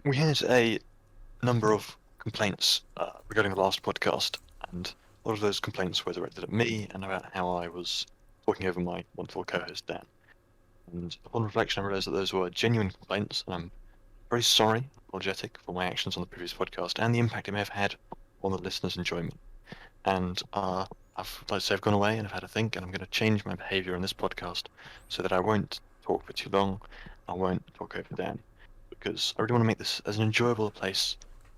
We had a number of complaints regarding the last podcast, and a lot of those complaints were directed at me and about how I was talking over my wonderful co-host Dan. And upon reflection, I realised that those were genuine complaints, and I'm very sorry, apologetic for my actions on the previous podcast and the impact it may have had on the listeners' enjoyment. And I've gone away and I've had a think, and I'm going to change my behaviour in this podcast so that I won't talk for too long. I won't talk over Dan because I really want to make this as an enjoyable place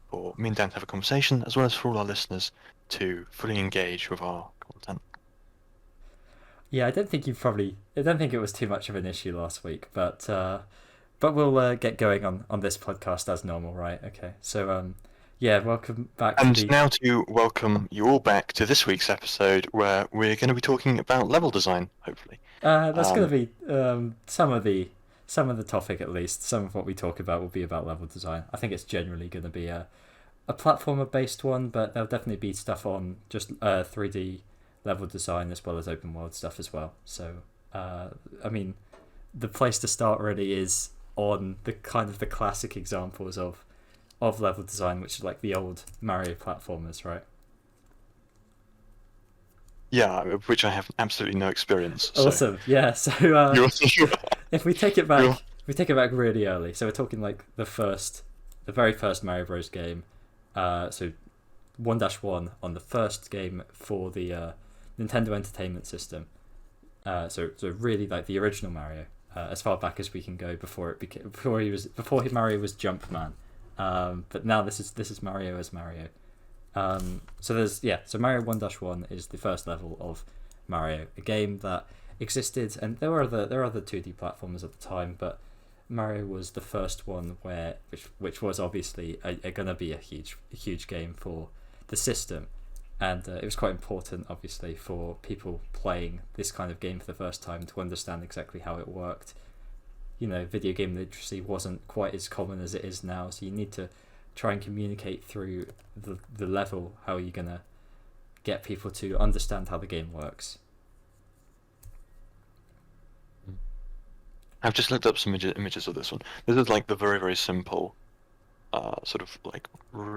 for me and Dan to have a conversation, as well as for all our listeners to fully engage with our content. Yeah, I don't think it was too much of an issue last week, but we'll get going on this podcast as normal, right? Okay, so yeah, welcome back to And the. now to welcome you all back to this week's episode, where we're going to be talking about level design, hopefully. That's going Um, to be some of the topic at least. Some of what we talk about will be about level design. I think it's generally going to be a platformer based one, but there'll definitely be stuff on just 3D level design as well as open world stuff as well. So I mean, the place to start really is on the kind of the classic examples of level design, which is like the old Mario platformers, right? yeah, of which I have absolutely no experience. So Awesome. Yeah. So you're, if you're, we take it back really early. So we're talking like the very first Mario Bros. Game. So 1-1 on the first game for the Nintendo Entertainment System. So really like the original Mario, as far back as we can go before Mario was Jumpman. But now this is Mario as Mario. So Mario 1-1 is the first level of Mario, a game that existed, and there were other 2D platformers at the time, but Mario was the first one which was obviously gonna be a huge game for the system, and it was quite important, obviously, for people playing this kind of game for the first time to understand exactly how it worked. You know, video game literacy wasn't quite as common as it is now, so you need to try and communicate through the level how you're gonna get people to understand how the game works. I've just looked up some images of this one. This is like the very, very simple, sort of like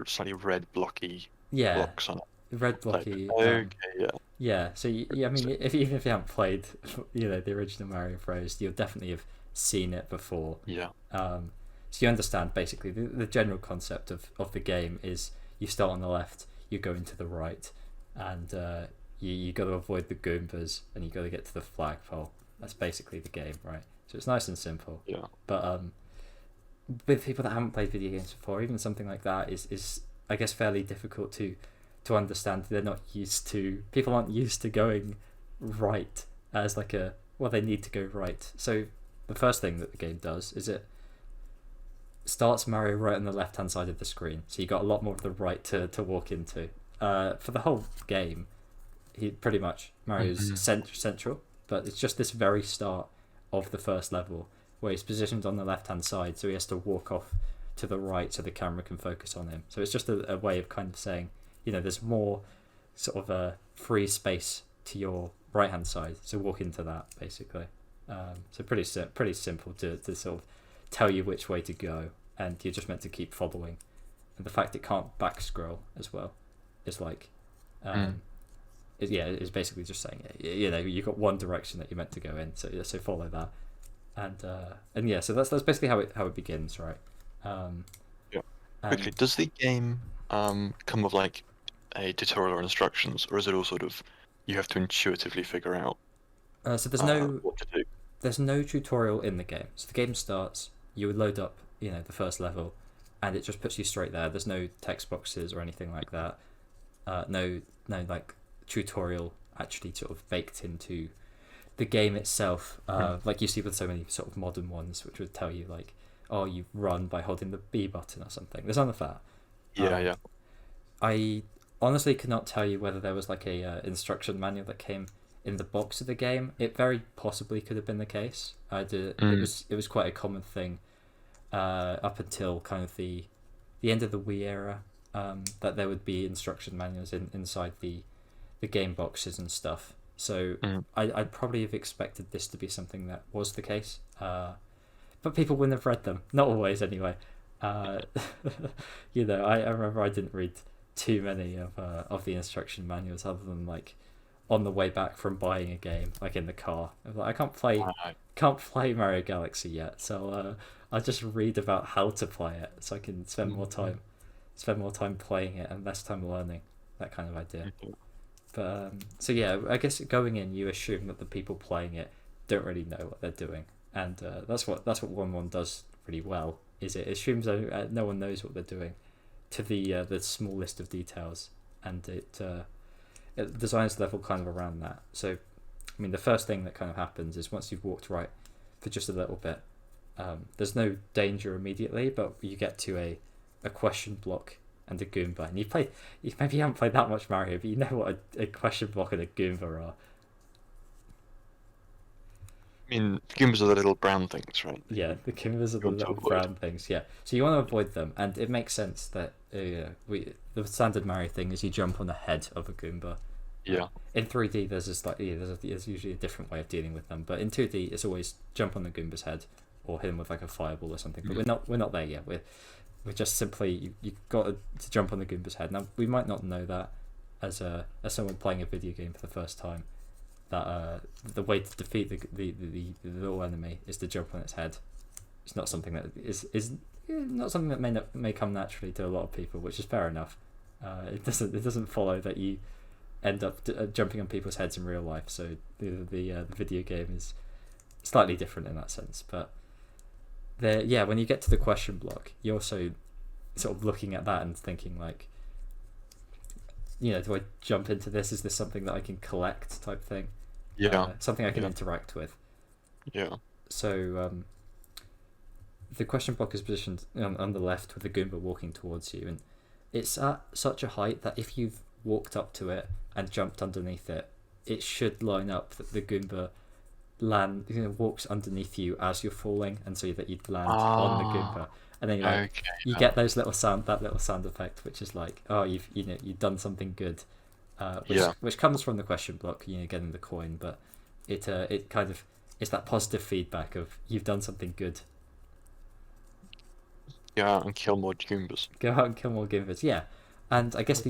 slightly red blocky Yeah, blocks on it. red Like, blocky. okay, yeah. Yeah, so I So, mean, even if you haven't played, the original Mario Bros, you'll definitely have seen it before. yeah. Um, so you understand basically the general concept of the game is you start on the left, you go into the right, and you got to avoid the Goombas, and you got to get to the flagpole. That's basically the game, right? So it's nice and simple. Yeah. But with people that haven't played video games before, even something like that is I guess fairly difficult to understand. They're not used to People aren't used to going right as like a well, they need to go right. So the first thing that the game does is it starts Mario right on the left hand side of the screen, so you got a lot more of the right to walk into. For the whole game, he pretty much Mario's Mhm. central, but it's just this very start of the first level where he's positioned on the left hand side, so he has to walk off to the right so the camera can focus on him. So it's just a way of kind of saying, there's more sort of a free space to your right hand side, so walk into that basically. So pretty simple to sort of tell you which way to go, and you're just meant to keep following. And the fact it can't back scroll as well is like, Mm. it's basically just saying, you've got one direction that you're meant to go in, so follow that. And yeah, so that's basically how it begins, right? Um, Yeah. Quickly, and does the game come with like a tutorial or instructions, or is it all sort of you have to intuitively figure out so what to do? there's no tutorial in the game. So the game starts, you would load up, the first level, and it just puts you straight there. There's no text boxes or anything like that. No like tutorial actually sort of baked into the game itself, like you see with so many sort of modern ones, which would tell you like, oh, you run by holding the B button or something. There's none of that. Yeah, Um, yeah. I honestly cannot tell you whether there was like a instruction manual that came in the box of the game. It very possibly could have been the case. Mm. It was quite a common thing up until kind of the end of the Wii era, that there would be instruction manuals inside the game boxes and stuff. So Mm. I'd probably have expected this to be something that was the case, but people wouldn't have read them. Not always, anyway. Uh, I remember I didn't read too many of the instruction manuals other than like on the way back from buying a game, like in the car. I was like, I can't play Mario Galaxy yet, so I'll just read about how to play it so I can spend more time playing it and less time learning. That kind of idea. But so yeah, I guess going in, you assume that the people playing it don't really know what they're doing, and that's what 1-1 does really well. Is it assumes no one knows what they're doing, to the small list of details, and it designs the level kind of around that. So, I mean, the first thing that kind of happens is once you've walked right for just a little bit, there's no danger immediately, but you get to a question block and a Goomba. And you maybe haven't played that much Mario, but you know what a question block and a Goomba are. I mean, Goombas are the little brown things, right? Yeah, the Goombas are the little brown things. Yeah, so you want to avoid them, and it makes sense that the standard Mario thing is you jump on the head of a Goomba. Yeah. In 3D, there's usually a different way of dealing with them, but in 2D, it's always jump on the Goomba's head or hit him with like a fireball or something. But we're not there yet. We're just simply you got to jump on the Goomba's head. Now we might not know that as someone playing a video game for the first time, that the way to defeat the little enemy is to jump on its head. It's not something that is not something that may come naturally to a lot of people, which is fair enough. It doesn't follow that you end up jumping on people's heads in real life. So the video game is slightly different in that sense. But when you get to the question block, you're also sort of looking at that and thinking like, do I jump into this? Is this something that I can collect type thing? Yeah. Something I can interact with. Yeah. So the question block is positioned on the left with the Goomba walking towards you, and it's at such a height that if you've walked up to it and jumped underneath it, it should line up that the Goomba walks underneath you as you're falling, and so that you'd land on the Goomba. And then you get that little sound effect, which is like, oh, you've done something good, which comes from the question block, getting the coin, but it kind of it's that positive feedback of you've done something good. Go out and kill more Goombas. Go out and kill more Goombas, yeah. And I guess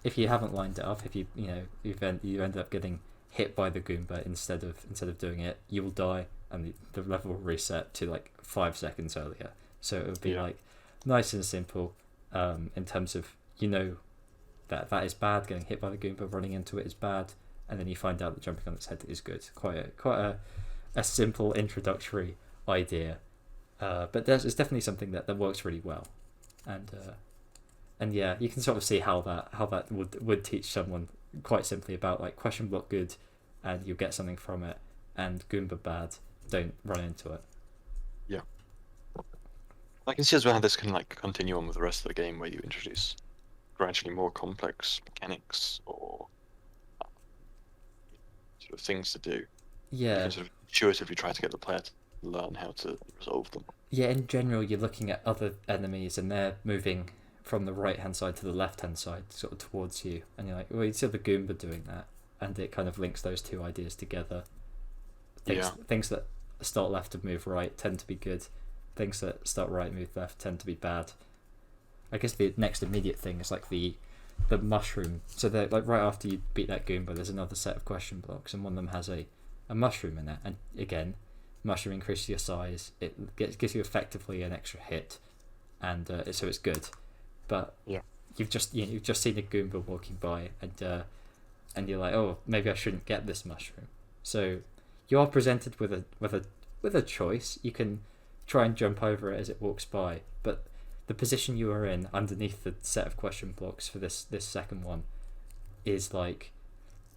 if you haven't lined it up, if you ended up getting hit by the Goomba instead of doing it, you will die, and the level will reset to like 5 seconds earlier. So it would be like nice and simple, in terms of that is bad. Getting hit by the Goomba, running into it is bad, and then you find out that jumping on its head is good. Quite a simple introductory idea, but it's definitely something that works really well, and yeah, you can sort of see how that would teach someone quite simply about like question block good, and you'll get something from it, and Goomba bad, don't run into it. Yeah. I can see as well how this can like continue on with the rest of the game, where you introduce gradually more complex mechanics or sort of things to do. Yeah. You can sort of intuitively try to get the player to learn how to resolve them. Yeah, in general, you're looking at other enemies, and they're moving from the right-hand side to the left-hand side, sort of towards you, and you're like, well, you see the Goomba doing that, and it kind of links those two ideas together. Things that start left and move right tend to be good. Things that start right and move left tend to be bad. I guess the next immediate thing is like the mushroom. So that like right after you beat that Goomba, there's another set of question blocks, and one of them has a mushroom in it. And again, mushroom increases your size. It gives you effectively an extra hit, and so it's good. But you've just seen a Goomba walking by, and you're like, oh, maybe I shouldn't get this mushroom. So you are presented with a choice. You can try and jump over it as it walks by, but the position you are in underneath the set of question blocks for this second one is like,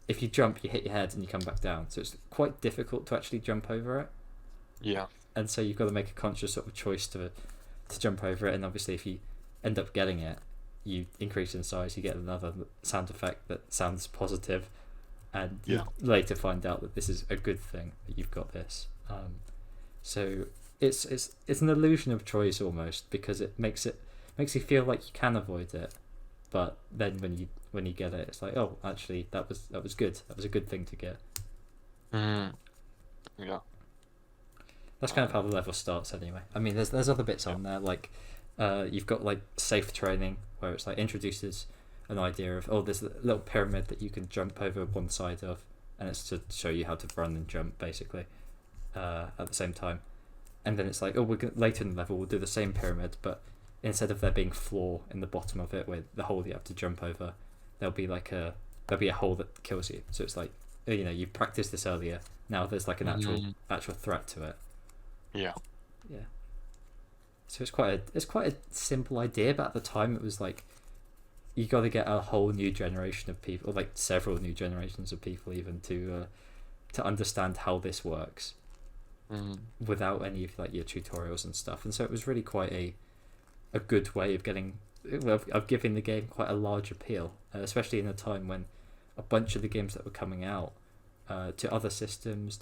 if you jump, you hit your head and you come back down, so it's quite difficult to actually jump over it. Yeah. And so you've got to make a conscious sort of choice to jump over it, and obviously if you end up getting it, you increase in size, you get another sound effect that sounds positive, and you later find out that this is a good thing that you've got this. So it's an illusion of choice almost, because it makes you feel like you can avoid it, but then when you get it, it's like, oh, actually that was good. That was a good thing to get. Yeah. That's kind of how the level starts anyway. I mean, there's other bits on there, like You've got like safe training, where it's like introduces an idea of, oh, there's a little pyramid that you can jump over one side of, and it's to show you how to run and jump basically at the same time. And then it's like, oh, later in the level we'll do the same pyramid, but instead of there being floor in the bottom of it with the hole you have to jump over, there'll be a hole that kills you. So it's like, you practiced this earlier. Now there's like an actual threat to it. Yeah. Yeah. So it's quite a simple idea, but at the time it was like, you got to get a whole new generation of people, or like several new generations of people, even to understand how this works, without any of like your tutorials and stuff. And so it was really quite a good way of giving the game quite a large appeal, especially in a time when a bunch of the games that were coming out to other systems,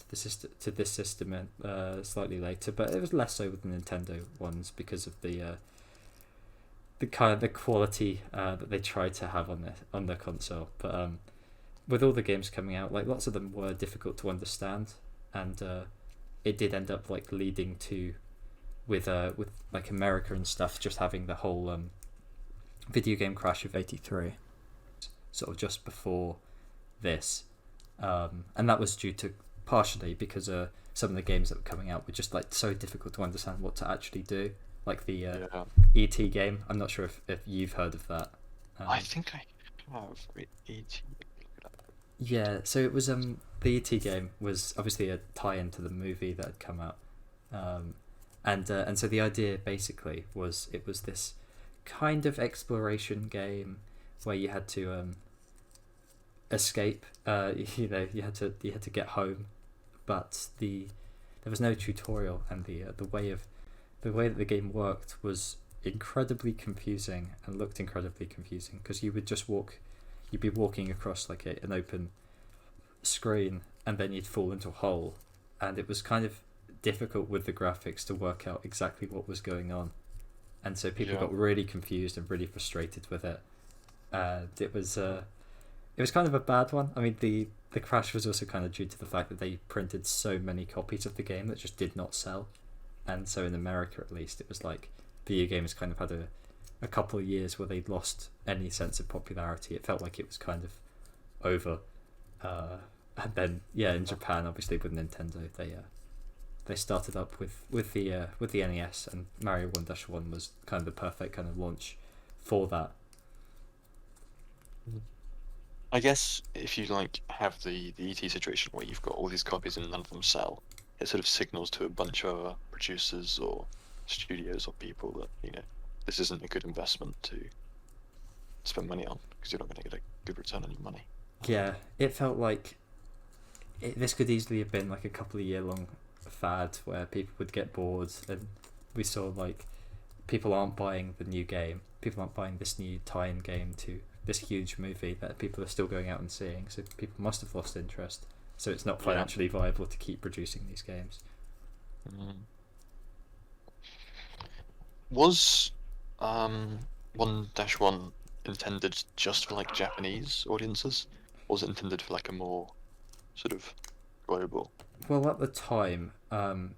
to this system slightly later, but it was less so with the Nintendo ones because of the kind of the quality that they tried to have on the console. But with all the games coming out, like lots of them were difficult to understand, and it did end up like leading to with like America and stuff just having the whole video game crash of '83, sort of just before this, and that was due to partially because some of the games that were coming out were just like so difficult to understand what to actually do, like the E.T. game. I'm not sure if you've heard of that. I think I have E.T. Yeah, so it was the E.T. game was obviously a tie-in to the movie that had come out, and so the idea basically was it was this kind of exploration game where you had to escape. You had to get home, but there was no tutorial, and the way that the game worked was incredibly confusing and looked incredibly confusing, because you'd be walking across like an open screen, and then you'd fall into a hole, and it was kind of difficult with the graphics to work out exactly what was going on, and so people got really confused and really frustrated with it. It was kind of a bad one. I mean, the crash was also kind of due to the fact that they printed so many copies of the game that just did not sell, and so in America at least it was like video games kind of had a couple of years where they'd lost any sense of popularity. It felt like it was kind of over, and then in Japan, obviously with Nintendo, they started up with the NES, and Mario 1-1 was kind of the perfect kind of launch for that. I guess if you like have the ET situation where you've got all these copies and none of them sell, it sort of signals to a bunch of other producers or studios or people that this isn't a good investment to spend money on, because you're not going to get a good return on your money. Yeah, it felt like this could easily have been like a couple of year long fad where people would get bored, and we saw like people aren't buying the new game, people aren't buying this new tie-in game to this huge movie that people are still going out and seeing, so people must have lost interest, so it's not financially viable to keep producing these games. Was 1-1 intended just for like Japanese audiences, or was it intended for like a more sort of global? Well, at the time,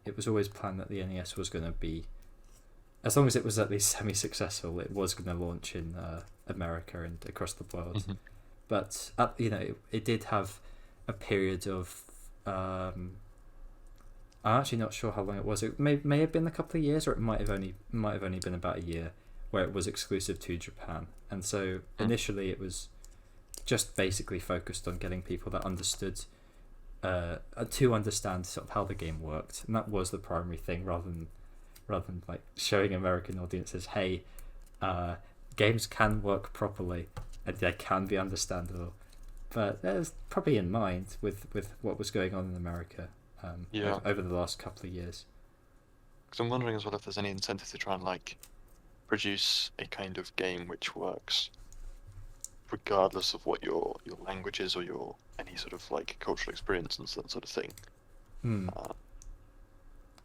it was always planned that the NES was going to be, as long as it was at least semi-successful, it was going to launch in America and across the world. But it did have a period of I'm actually not sure how long it was. It may have been a couple of years, or it might have only been about a year, where it was exclusive to Japan. And so initially it was just basically focused on getting people that understood to understand sort of how the game worked, and that was the primary thing, rather than like showing American audiences, hey, games can work properly and they can be understandable. But that was probably in mind with what was going on in America over the last couple of years. Because I'm wondering as well if there's any incentive to try and like produce a kind of game which works regardless of what your language is, or your any sort of like cultural experience and that sort of thing.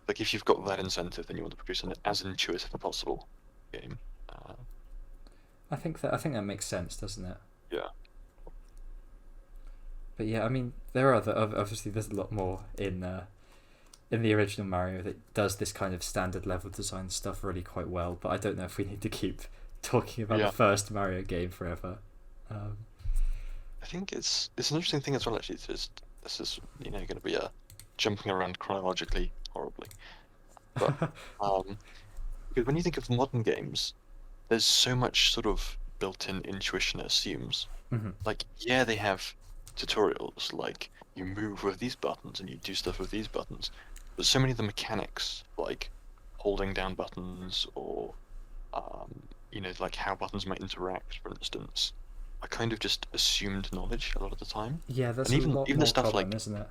Like if you've got that incentive, then you want to produce an as intuitive as possible game. I think that makes sense, doesn't it? Yeah. But yeah, I mean, there are obviously there's a lot more in in the original Mario that does this kind of standard level design stuff really quite well. But I don't know if we need to keep talking about Yeah. the first Mario game forever. I think it's an interesting thing as well. Actually, this is going to be a jumping around chronologically horribly, but because when you think of modern games, there's so much sort of built-in intuition it assumes. Mhm. Like, yeah, they have tutorials, like you move with these buttons and you do stuff with these buttons, but so many of the mechanics, like holding down buttons or like how buttons might interact, for instance, are kind of just assumed knowledge a lot of the time. Yeah, that's And a lot even the more stuff common, like, isn't it?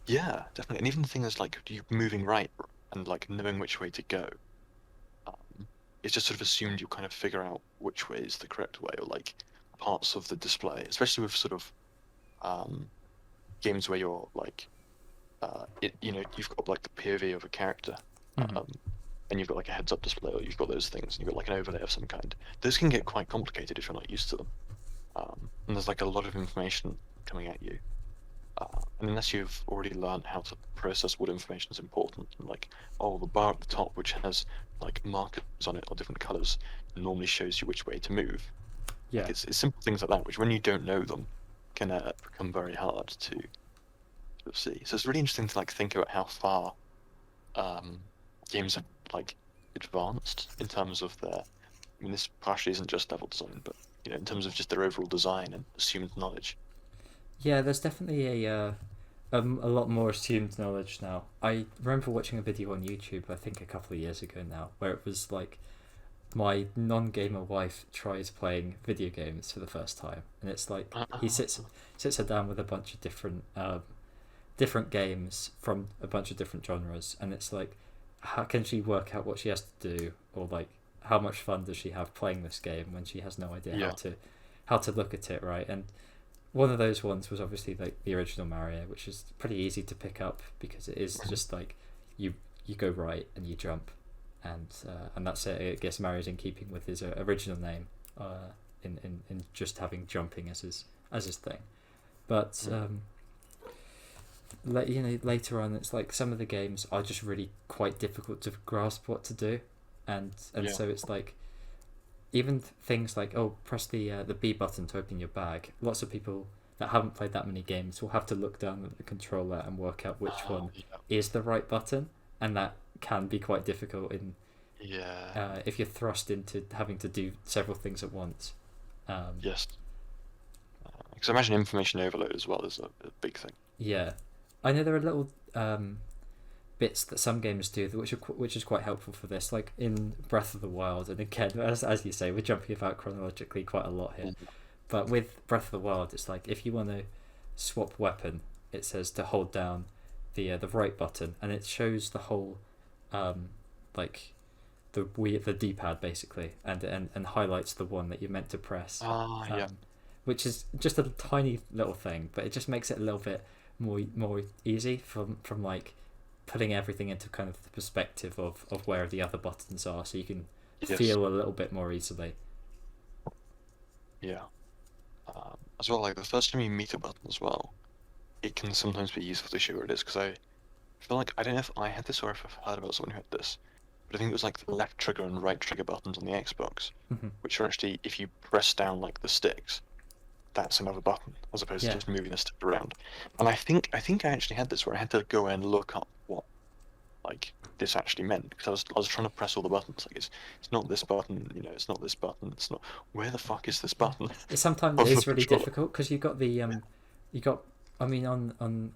yeah, definitely, and even the thing is like you moving right and like knowing which way to go, it's just sort of assumed you'll kind of figure out which way is the correct way, or like parts of the display, especially with sort of games where you're like, you've got like the POV of a character, Mhm. and you've got like a heads-up display, or you've got those things, and you've got like an overlay of some kind. Those can get quite complicated if you're not used to them, and there's like a lot of information coming at you. And unless you've already learned how to process what information is important, and like, oh, the bar at the top, which has like markers on it or different colors, normally shows you which way to move. Yeah. Like, it's simple things like that, which when you don't know them, can become very hard to sort of see. So it's really interesting to like think about how far games have like advanced in terms of their. I mean, this partially isn't just level design, but in terms of just their overall design and assumed knowledge. Yeah, there's definitely a lot more assumed knowledge now. I remember watching a video on YouTube, I think a couple of years ago now, where it was like my non-gamer wife tries playing video games for the first time, and it's like he sits her down with a bunch of different games from a bunch of different genres, and it's like, how can she work out what she has to do, or like how much fun does she have playing this game when she has no idea Yeah. how to look at it, right? And one of those ones was obviously like the original Mario, which is pretty easy to pick up because it is just like you go right and you jump, and that's it. I guess Mario's in keeping with his original name, in just having jumping as his thing. But later on, it's like some of the games are just really quite difficult to grasp what to do, and Yeah. so it's like, even things like, oh, press the B button to open your bag. Lots of people that haven't played that many games will have to look down at the controller and work out which one is the right button, and that can be quite difficult if you're thrust into having to do several things at once. Yes. Because I imagine information overload as well is a big thing. Yeah, I know there are little bits that some games do which is quite helpful for this, like in Breath of the Wild. And again, as you say, we're jumping about chronologically quite a lot here. But with Breath of the Wild, it's like if you want to swap weapon, it says to hold down the right button, and it shows the whole like the D-pad basically, and highlights the one that you're meant to press. Yeah. Which is just a tiny little thing, but it just makes it a little bit more easy from like putting everything into kind of the perspective of where the other buttons are, so you can feel a little bit more easily. Yeah. As well, like the first time you meet a button as well, it can sometimes be useful to show where it is, because I feel like, I don't know if I had this or if I've heard about someone who had this, but I think it was like the left trigger and right trigger buttons on the Xbox, which are actually, if you press down like the sticks, that's another button, as opposed to just moving the stick around. And I think I actually had this where I had to go and look up what like this actually meant, because I was trying to press all the buttons. Like it's not this button, it's not this button, it's not, where the fuck is this button? Sometimes it's really difficult because you got the I mean on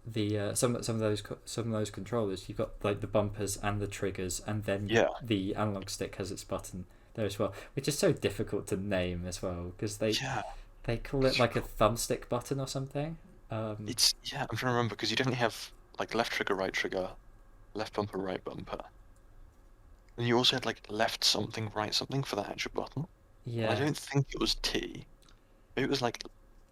the some of those controllers, you've got like the bumpers and the triggers, and then the analog stick has its button there as well, which is so difficult to name as well, because they call it like a thumbstick button or something. I'm trying to remember, because you definitely have like left trigger, right trigger, left bumper, right bumper. And you also had like left something, right something for that actual button. Yeah. I don't think it was T. Maybe it was like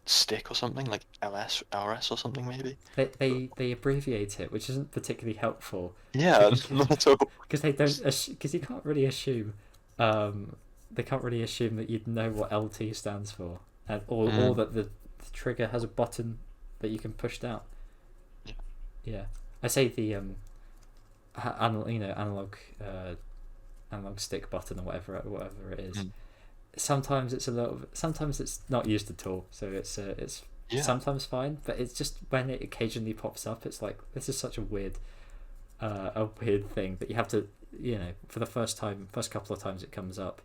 stick or something, like LS, RS or something maybe. They abbreviate it, which isn't particularly helpful. Yeah, not at all. Because they don't, because you can't really assume, they can't really assume that you'd know what LT stands for, or that the trigger has a button that you can push down. Yeah. I say the analog stick button or whatever it is. Mm. Sometimes it's not used at all, so it's Yeah. sometimes fine, but it's just when it occasionally pops up, it's like, this is such a weird thing that you have to, for the first couple of times it comes up,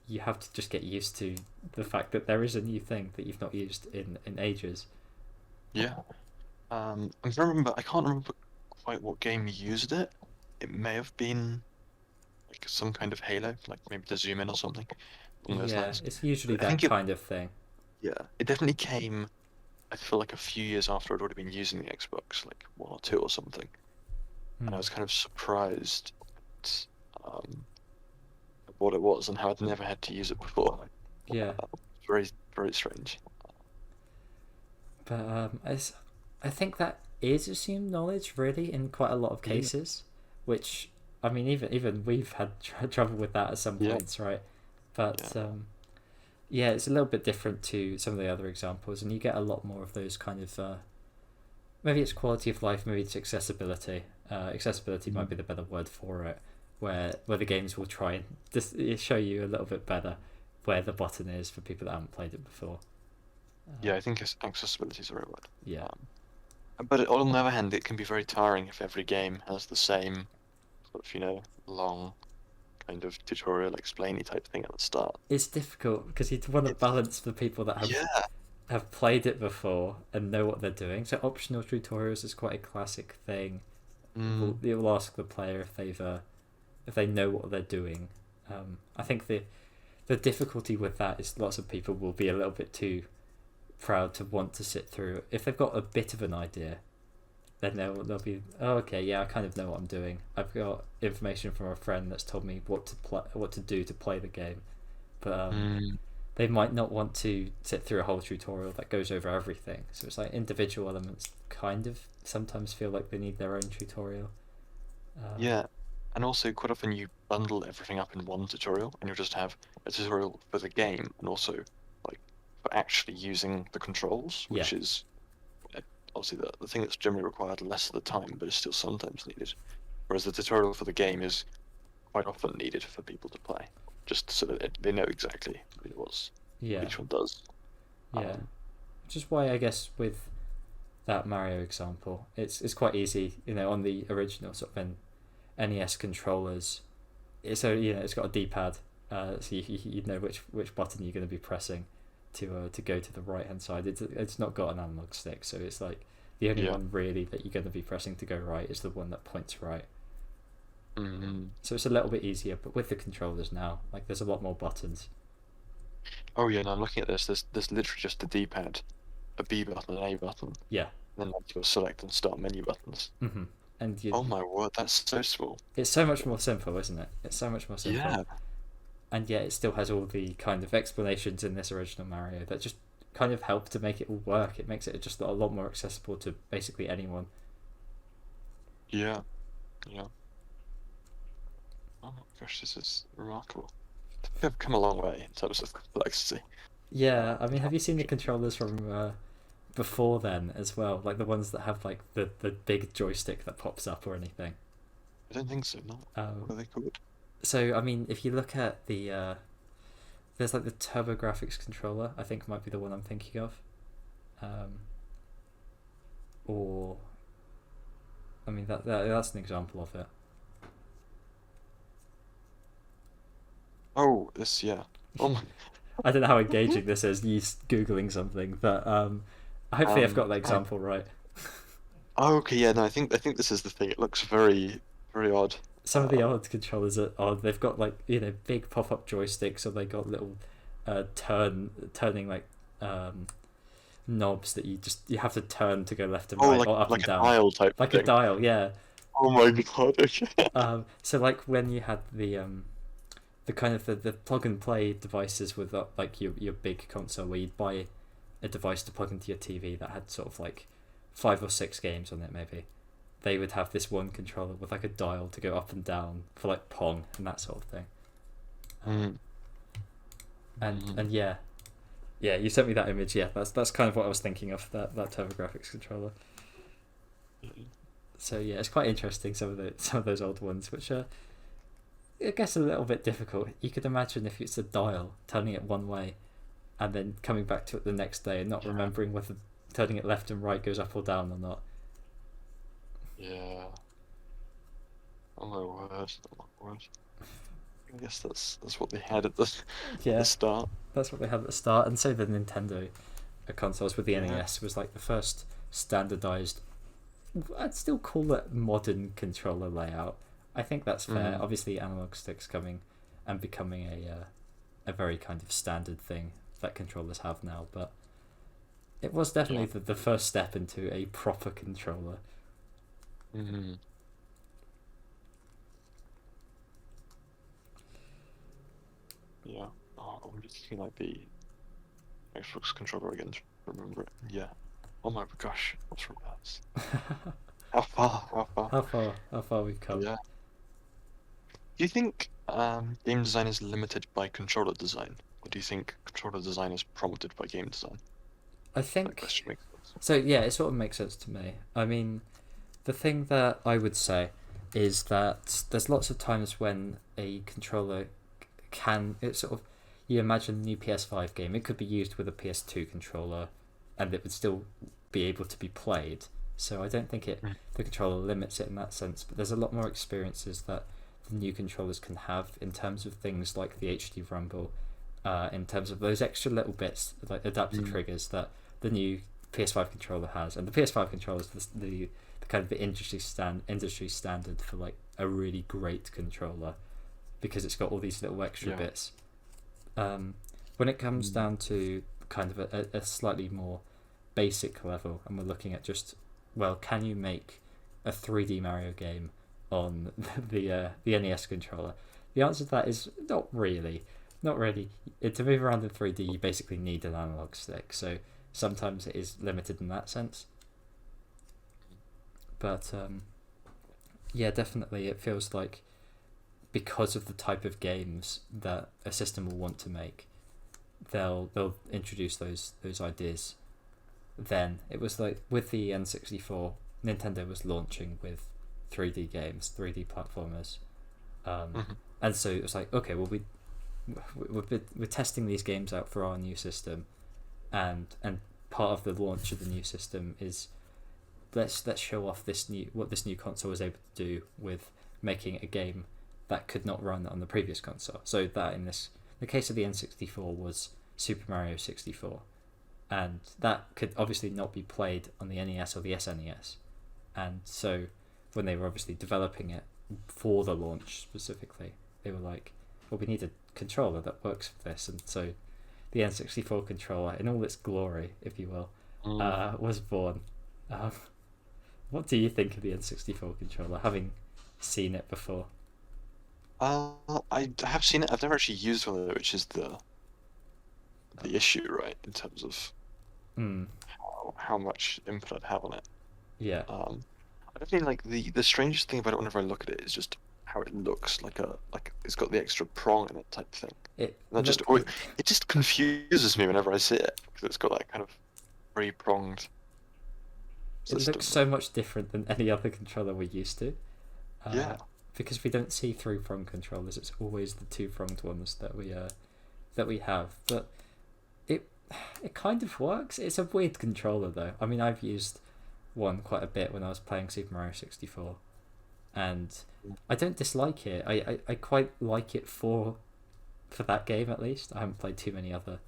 you have to just get used to the fact that there is a new thing that you've not used in ages. Yeah. I'm trying to remember. I can't remember quite what game used it. It may have been like some kind of Halo, like maybe the zoom in or something along those Yeah, lines. it's usually But I that think it, kind of thing. yeah, it definitely came. I feel like a few years after I'd already been using the Xbox, like 1 or 2 or something, and I was kind of surprised at, what it was and how I'd never had to use it before. Yeah, Very, very strange. but I think that is assumed knowledge, really, in quite a lot of Yeah. cases. Which, I mean, even we've had trouble with that at some Yeah. points, right? But Yeah. yeah, it's a little bit different to some of the other examples, and you get a lot more of those kind of maybe it's quality of life, maybe it's accessibility. Accessibility might be the better word for it, where the games will try and just show you a little bit better where the button is for people that haven't played it before. Yeah, I think accessibility is the right word. Yeah. But on the other hand, it can be very tiring if every game has the same sort of, long kind of tutorial explainy type thing at the start. It's difficult because you want to balance the people that Yeah. have played it before and know what they're doing. So optional tutorials is quite a classic thing. Mm. You'll ask the player if they know what they're doing. I think the difficulty with that is lots of people will be a little bit too proud to want to sit through. If they've got a bit of an idea, then they'll be, oh, okay, yeah, I kind of know what I'm doing. I've got information from a friend that's told me what to do to play the game, but they might not want to sit through a whole tutorial that goes over everything. So it's like individual elements kind of sometimes feel like they need their own tutorial. Yeah. And also, quite often you bundle everything up in one tutorial, and you'll just have a tutorial for the game, and also like for actually using the controls, which is obviously the thing that's generally required less of the time, but is still sometimes needed. Whereas the tutorial for the game is quite often needed for people to play, just so that they know exactly what each one does. Yeah, which is why I guess with that Mario example, it's quite easy, on the original sort of NES controllers. So it's got a D-pad, so you know which button you're going to be pressing to go to the right hand side. It's not got an analog stick, so it's like the only one really that you're going to be pressing to go right is the one that points right. Mm-hmm. So it's a little bit easier, but with the controllers now, like there's a lot more buttons. Oh yeah, no, I'm looking at this. There's literally just a D-pad, a B button, an A button. Yeah. And then like your select and start menu buttons. Mm-hmm. And oh my word, that's so small. It's so much more simple, isn't it? It's so much more simple. Yeah. And yet it still has all the kind of explanations in this original Mario that just kind of help to make it all work. It makes it just a lot more accessible to basically anyone. Yeah. Yeah. Oh my gosh, this is remarkable. We've come a long way in terms of complexity. Yeah, I mean, have you seen the controllers from before then as well? Like the ones that have like the big joystick that pops up or anything? I don't think so, no. What are they called? So, I mean, if you look at the... there's like the TurboGrafx controller, I think might be the one I'm thinking of. Or... I mean, that's an example of it. Oh, this, yeah. Oh my... I don't know how engaging this is, you Googling something, but hopefully I've got the example right. Oh, okay, yeah, no, I think this is the thing. It looks very, very odd. Some of the odd controllers are odd. They've got like big pop-up joysticks, or they got little turning like knobs that you have to turn to go left and right, or up and down. Like a dial type like thing. a dial, yeah. Oh my god, okay. So like when you had the kind of the plug and play devices with like your big console, where you'd buy a device to plug into your TV that had sort of like 5 or 6 games on it, maybe. They would have this one controller with like a dial to go up and down for like Pong and that sort of thing. And yeah, you sent me that image. Yeah, that's kind of what I was thinking of, that TurboGrafx controller. So yeah, it's quite interesting, some of those old ones, which are, I guess, a little bit difficult. You could imagine if it's a dial, turning it one way and then coming back to it the next day and not remembering whether turning it left and right goes up or down or not. Yeah. Oh my word. Oh my word. I guess that's what they had at the start. That's what they had at the start, and so the Nintendo consoles with the Yeah. NES was like the first standardized. I'd still call it modern controller layout. I think that's fair. Obviously, analog sticks coming and becoming a very kind of standard thing that controllers have now, but it was definitely the first step into a proper controller. Mm-hmm. Yeah. Oh, I'm just thinking like the Xbox controller again to remember it. Yeah. Oh my gosh, what's from that? How far? How far? How far we've come. Yeah. Do you think game design is limited by controller design, or do you think controller design is prompted by game design? I That think question makes sense. so. Yeah, it sort of makes sense to me. I mean, the thing that I would say is that there's lots of times when a controller can, it's sort of, you imagine the new PS5 game, it could be used with a PS2 controller and it would still be able to be played. So I don't think the controller limits it in that sense, but there's a lot more experiences that the new controllers can have in terms of things like the HD rumble, in terms of those extra little bits like adaptive triggers that the new PS5 controller has, and the PS5 controller is the kind of the industry standard for like a really great controller because it's got all these little extra bits. When it comes down to kind of a slightly more basic level, and we're looking at just, well, can you make a 3D Mario game on the NES controller? The answer to that is not really. Not really. To move around in 3D, you basically need an analog stick, so sometimes it is limited in that sense. But yeah, definitely it feels like because of the type of games that a system will want to make, they'll introduce those ideas. Then it was like with the N64, Nintendo was launching with 3D games, 3D platformers, and so it was like, okay, well we're testing these games out for our new system, and part of the launch of the new system is let's show off what this new console was able to do with making a game that could not run on the previous console. So that in the case of the N64 was Super Mario 64, and that could obviously not be played on the NES or the SNES, and so when they were obviously developing it for the launch specifically, they were like, well, we need a controller that works for this, and so the N64 controller in all its glory, if you will, was born. What do you think of the N64 controller, having seen it before? I have seen it. I've never actually used one of it, which is the issue, right? In terms of how much input I'd have on it. Yeah. I think like the strangest thing about it whenever I look at it is just how it looks like it's got the extra prong in it type thing. It just confuses me whenever I see it because it's got that kind of three-pronged system. looks so much different than any other controller we're used to. Yeah. Because we don't see three-pronged controllers, it's always the two-pronged ones that we have. But it kind of works. It's a weird controller though. I mean, I've used one quite a bit when I was playing Super Mario 64, and I don't dislike it. I quite like it for that game at least. I haven't played too many other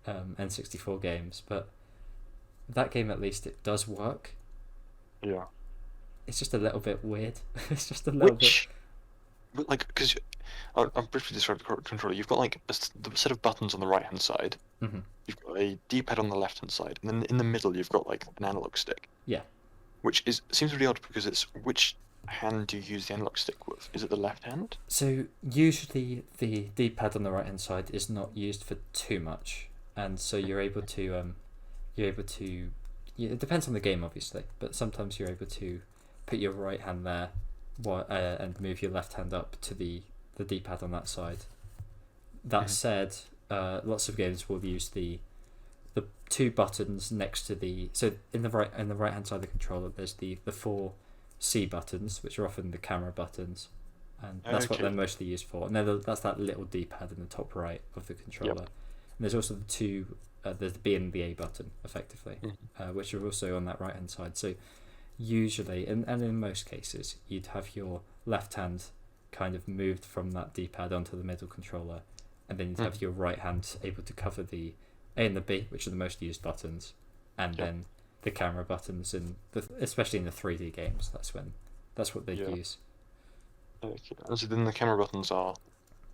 N64 games, but that game at least it does work. Yeah. It's just a little bit weird. It's just a little bit. But like, because I'll briefly describe the controller. You've got like the set of buttons on the right hand side. Mm-hmm. You've got a D-pad on the left hand side, and then in the middle you've got like an analog stick. Yeah. Which seems really odd because it's which hand do you use the analog stick with? Is it the left hand? So usually the D-pad on the right hand side is not used for too much, and so you're able to it depends on the game obviously, but sometimes you're able to put your right hand there and move your left hand up to the D-pad on that side. That said, lots of games will use the two buttons next to so in the right hand side of the controller there's the four C buttons, which are often the camera buttons, and that's what Okay. they're mostly used for. And that's that little D-pad in the top right of the controller. Yep. And there's also the two, there's the B and the A button, effectively, which are also on that right-hand side. So usually, and in most cases, you'd have your left hand kind of moved from that D-pad onto the middle controller, and then you'd have your right hand able to cover the A and the B, which are the most used buttons, and then the camera buttons, especially in the 3D games, that's what they use. Okay. And so then the camera buttons are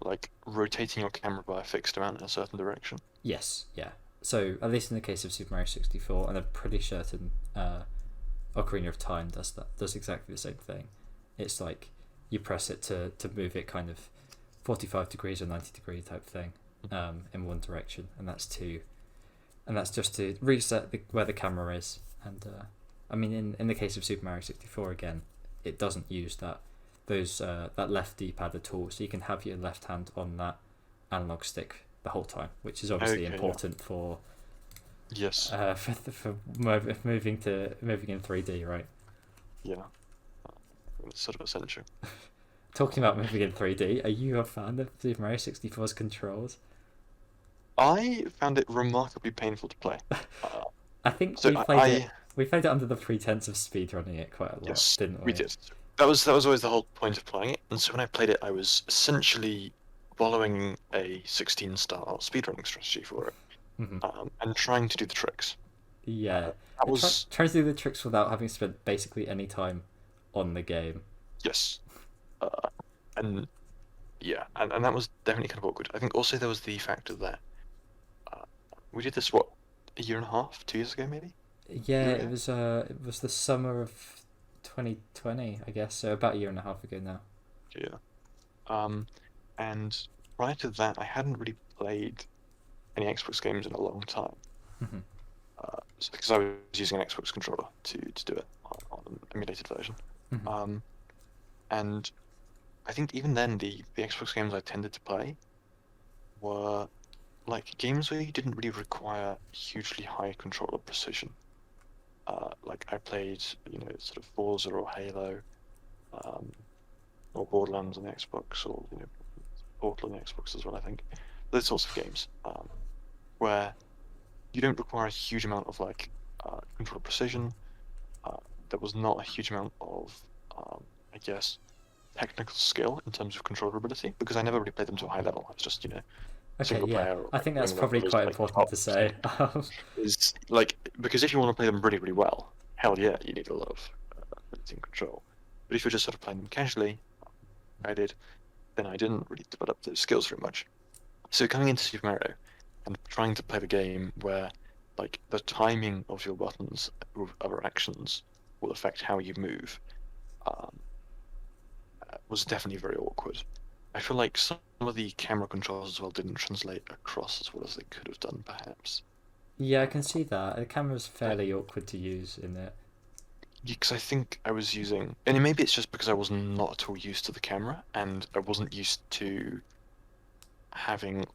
like rotating your camera by a fixed amount in a certain direction. Yes, yeah. So at least in the case of Super Mario 64, and I'm pretty certain Ocarina of Time does exactly the same thing. It's like you press it to move it kind of 45 degrees or 90 degree type thing in one direction, and that's just to reset where the camera is. And I mean, in the case of Super Mario 64 again, it doesn't use that left D-pad at all, so you can have your left hand on that analog stick the whole time, which is obviously important for for moving in 3D, right? Yeah, it's sort of essential. Talking about moving in 3D, are you a fan of Super Mario 64's controls? I found it remarkably painful to play. I think so we played it under the pretense of speedrunning it quite a lot, yes, didn't we? we did. That was always the whole point of playing it. And so when I played it, I was essentially following a 16-star speedrunning strategy for it, and trying to do the tricks. Yeah, that was trying to do the tricks without having spent basically any time on the game. Yes, and that was definitely kind of awkward. I think also there was the factor that we did this a year and a half, 2 years ago maybe. Yeah, it was the summer of 2020, I guess, so about a year and a half ago now. Yeah. And prior to that, I hadn't really played any Xbox games in a long time. Because I was using an Xbox controller to do it on an emulated version. And I think even then, the Xbox games I tended to play were like games where you didn't really require hugely high controller precision. Like I played, sort of Forza or Halo, or Borderlands on the Xbox, or Portal on the Xbox as well. I think those sorts of games where you don't require a huge amount of controller precision. There was not a huge amount of, I guess, technical skill in terms of controller ability, because I never really played them to a high level. It's just single player. I think that's probably quite important to say. Is because if you want to play them really, really well, hell yeah, you need a lot of ability and control. But if you're just sort of playing them casually, I did, then I didn't really develop those skills very much. So coming into Super Mario and trying to play the game where the timing of your buttons with other actions will affect how you move, was definitely very awkward. I feel like some of the camera controls as well didn't translate across as well as they could have done, perhaps. Yeah, I can see that. The camera's fairly awkward to use in it. Because I think I was using, and maybe it's just because I was not at all used to the camera, and I wasn't used to having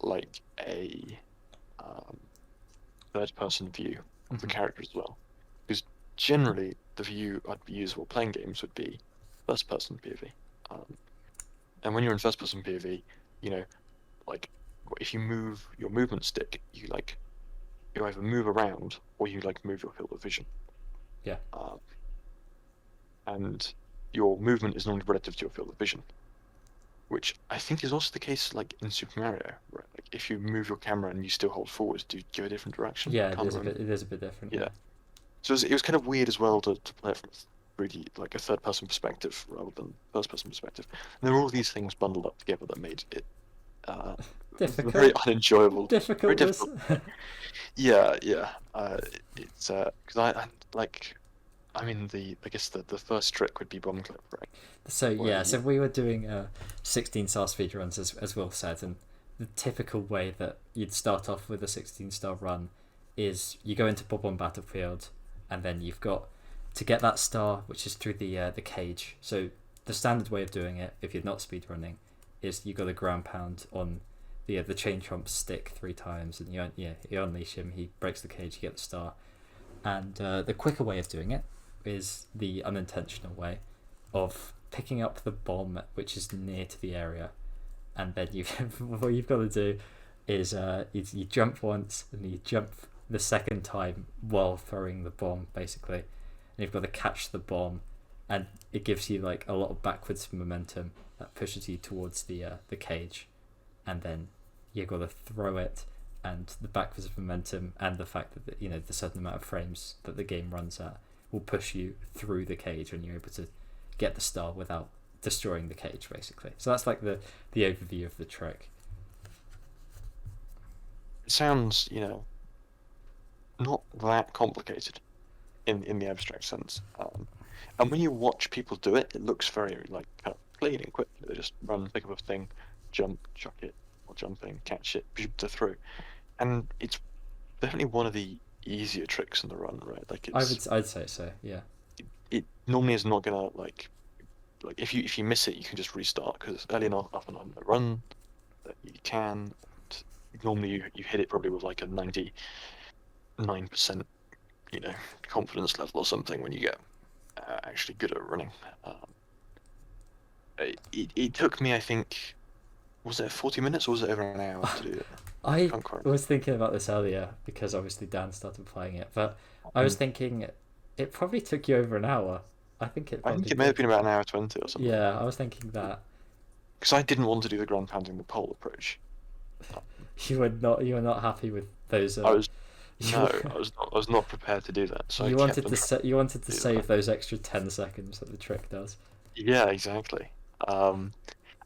a third-person view of the character as well. Because generally, the view I'd be using while playing games would be first-person POV. And when you're in first-person POV, if you move your movement stick, you either move around or you move your field of vision. Yeah. And your movement is normally relative to your field of vision, which I think is also the case in Super Mario, right? If you move your camera and you still hold forward, do you go a different direction? Yeah, it is a bit different. Yeah. So it was kind of weird as well to play it from really a third-person perspective rather than first-person perspective. And there were all these things bundled up together that made it difficult, very unenjoyable. Difficult. Very difficult. Yeah. It's because I mean I guess the first trick would be bomb clip, right? So we were doing 16-star speedruns as Will said, and the typical way that you'd start off with a 16-star run is you go into Bob-omb Battlefield, and then you've got to get that star, which is through the cage. So the standard way of doing it, if you're not speedrunning, is you got to ground pound on the chain trump stick 3 times, and you unleash him, he breaks the cage, you get the star. And the quicker way of doing it is the unintentional way, of picking up the bomb which is near to the area, and then you what you've got to do is you jump once and you jump the second time while throwing the bomb, basically, and you've got to catch the bomb, and it gives you like a lot of backwards momentum that pushes you towards the cage, and then you've got to throw it, and the backwards momentum and the fact that the certain amount of frames that the game runs at will push you through the cage, and you're able to get the star without destroying the cage, basically. So that's like the overview of the trick. It sounds, not that complicated in the abstract sense. And when you watch people do it, it looks very like kind of clean and quick. They just run, pick up a thing, jump, chuck it, or jumping, catch it, to through. And it's definitely one of the easier tricks in the run, right? Like I'd say so, yeah. It normally is not gonna like if you miss it, you can just restart because it's early enough up and on the run that you can. Normally you hit it probably with like a 99%, confidence level or something when you get actually good at running. It took me, I think, was it 40 minutes or was it over an hour to do it? I was thinking about this earlier because obviously Dan started playing it, but I was thinking it probably took you over an hour. I think it may have been about an hour 20 or something. Yeah, I was thinking that. Because I didn't want to do the ground pounding the pole approach. You were not happy with those. I was not prepared to do that. So you wanted to save those extra 10 seconds that the trick does. Yeah, exactly. And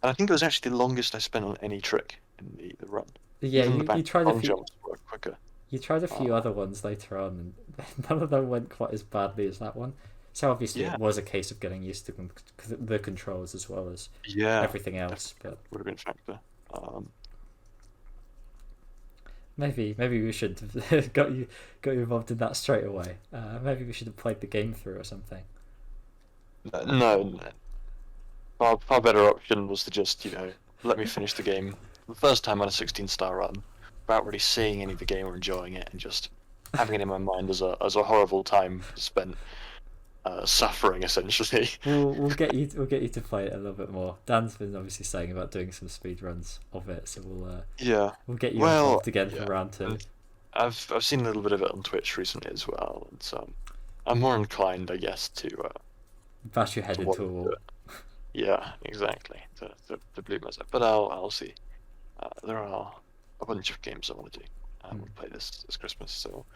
I think it was actually the longest I spent on any trick in the run. Yeah, you tried a few. Jumps work quicker. You tried a few other ones later on, and none of them went quite as badly as that one. So obviously it was a case of getting used to the controls as well as everything else. But would have been a factor. Maybe we should have got you involved in that straight away. Maybe we should have played the game through or something. No. Far better option was to just let me finish the game the first time on a 16-star run, without really seeing any of the game or enjoying it, and just having it in my mind as a horrible time spent suffering, essentially. We'll get you to play it a little bit more. Dan's been obviously saying about doing some speed runs of it, so we'll get you involved again for round 2. I've seen a little bit of it on Twitch recently as well, and so I'm more inclined, I guess, to bash your head into a wall. Yeah, exactly. To bleed myself, but I'll see. There are a bunch of games I want to do. We'll play this Christmas, so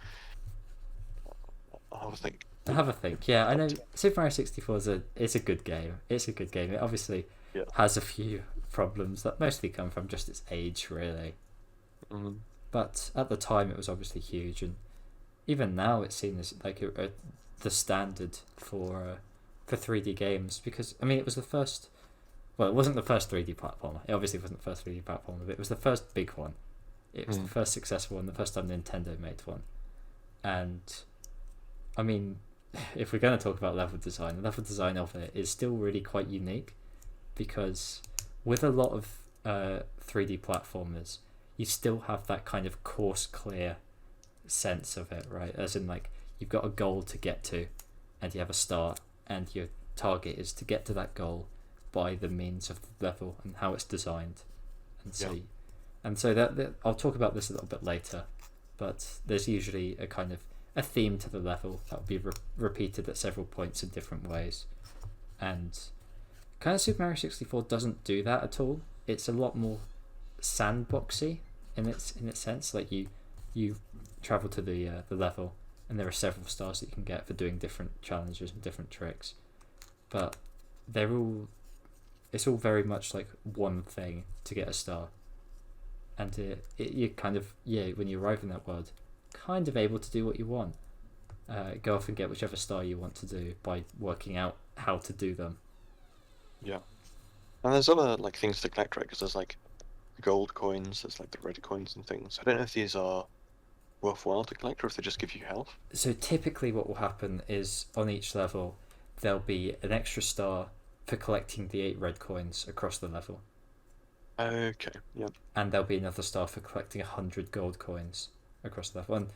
I'll have a think. Have a think. Yeah, I know Super Mario 64 is a good game. It's a good game. It obviously has a few problems that mostly come from just its age, really. Mm-hmm. But at the time, it was obviously huge, and even now, it's seen as like the standard for 3D games, because it was the first. Well, it wasn't the first 3D platformer. It obviously wasn't the first 3D platformer, but it was the first big one. It was the first successful one, the first time Nintendo made one. And if we're going to talk about level design, the level design of it is still really quite unique, because with a lot of 3D platformers, you still have that kind of course clear sense of it, right? As in, like, you've got a goal to get to, and you have a start, and your target is to get to that goal by the means of the level and how it's designed. And so that I'll talk about this a little bit later, but there's usually a kind of a theme to the level that will be repeated at several points in different ways. And kind of Super Mario 64 doesn't do that at all. It's a lot more sandboxy in its sense. Like you travel to the level, and there are several stars that you can get for doing different challenges and different tricks, but it's all very much like one thing to get a star, and you kind of when you arrive in that world, kind of able to do what you want. Go off and get whichever star you want to do by working out how to do them. Yeah. And there's other things to collect, right? Because there's gold coins, there's the red coins and things. I don't know if these are worthwhile to collect or if they just give you health. So typically what will happen is on each level there'll be an extra star for collecting the 8 red coins across the level. Okay, yeah. And there'll be another star for collecting 100 gold coins across the level. And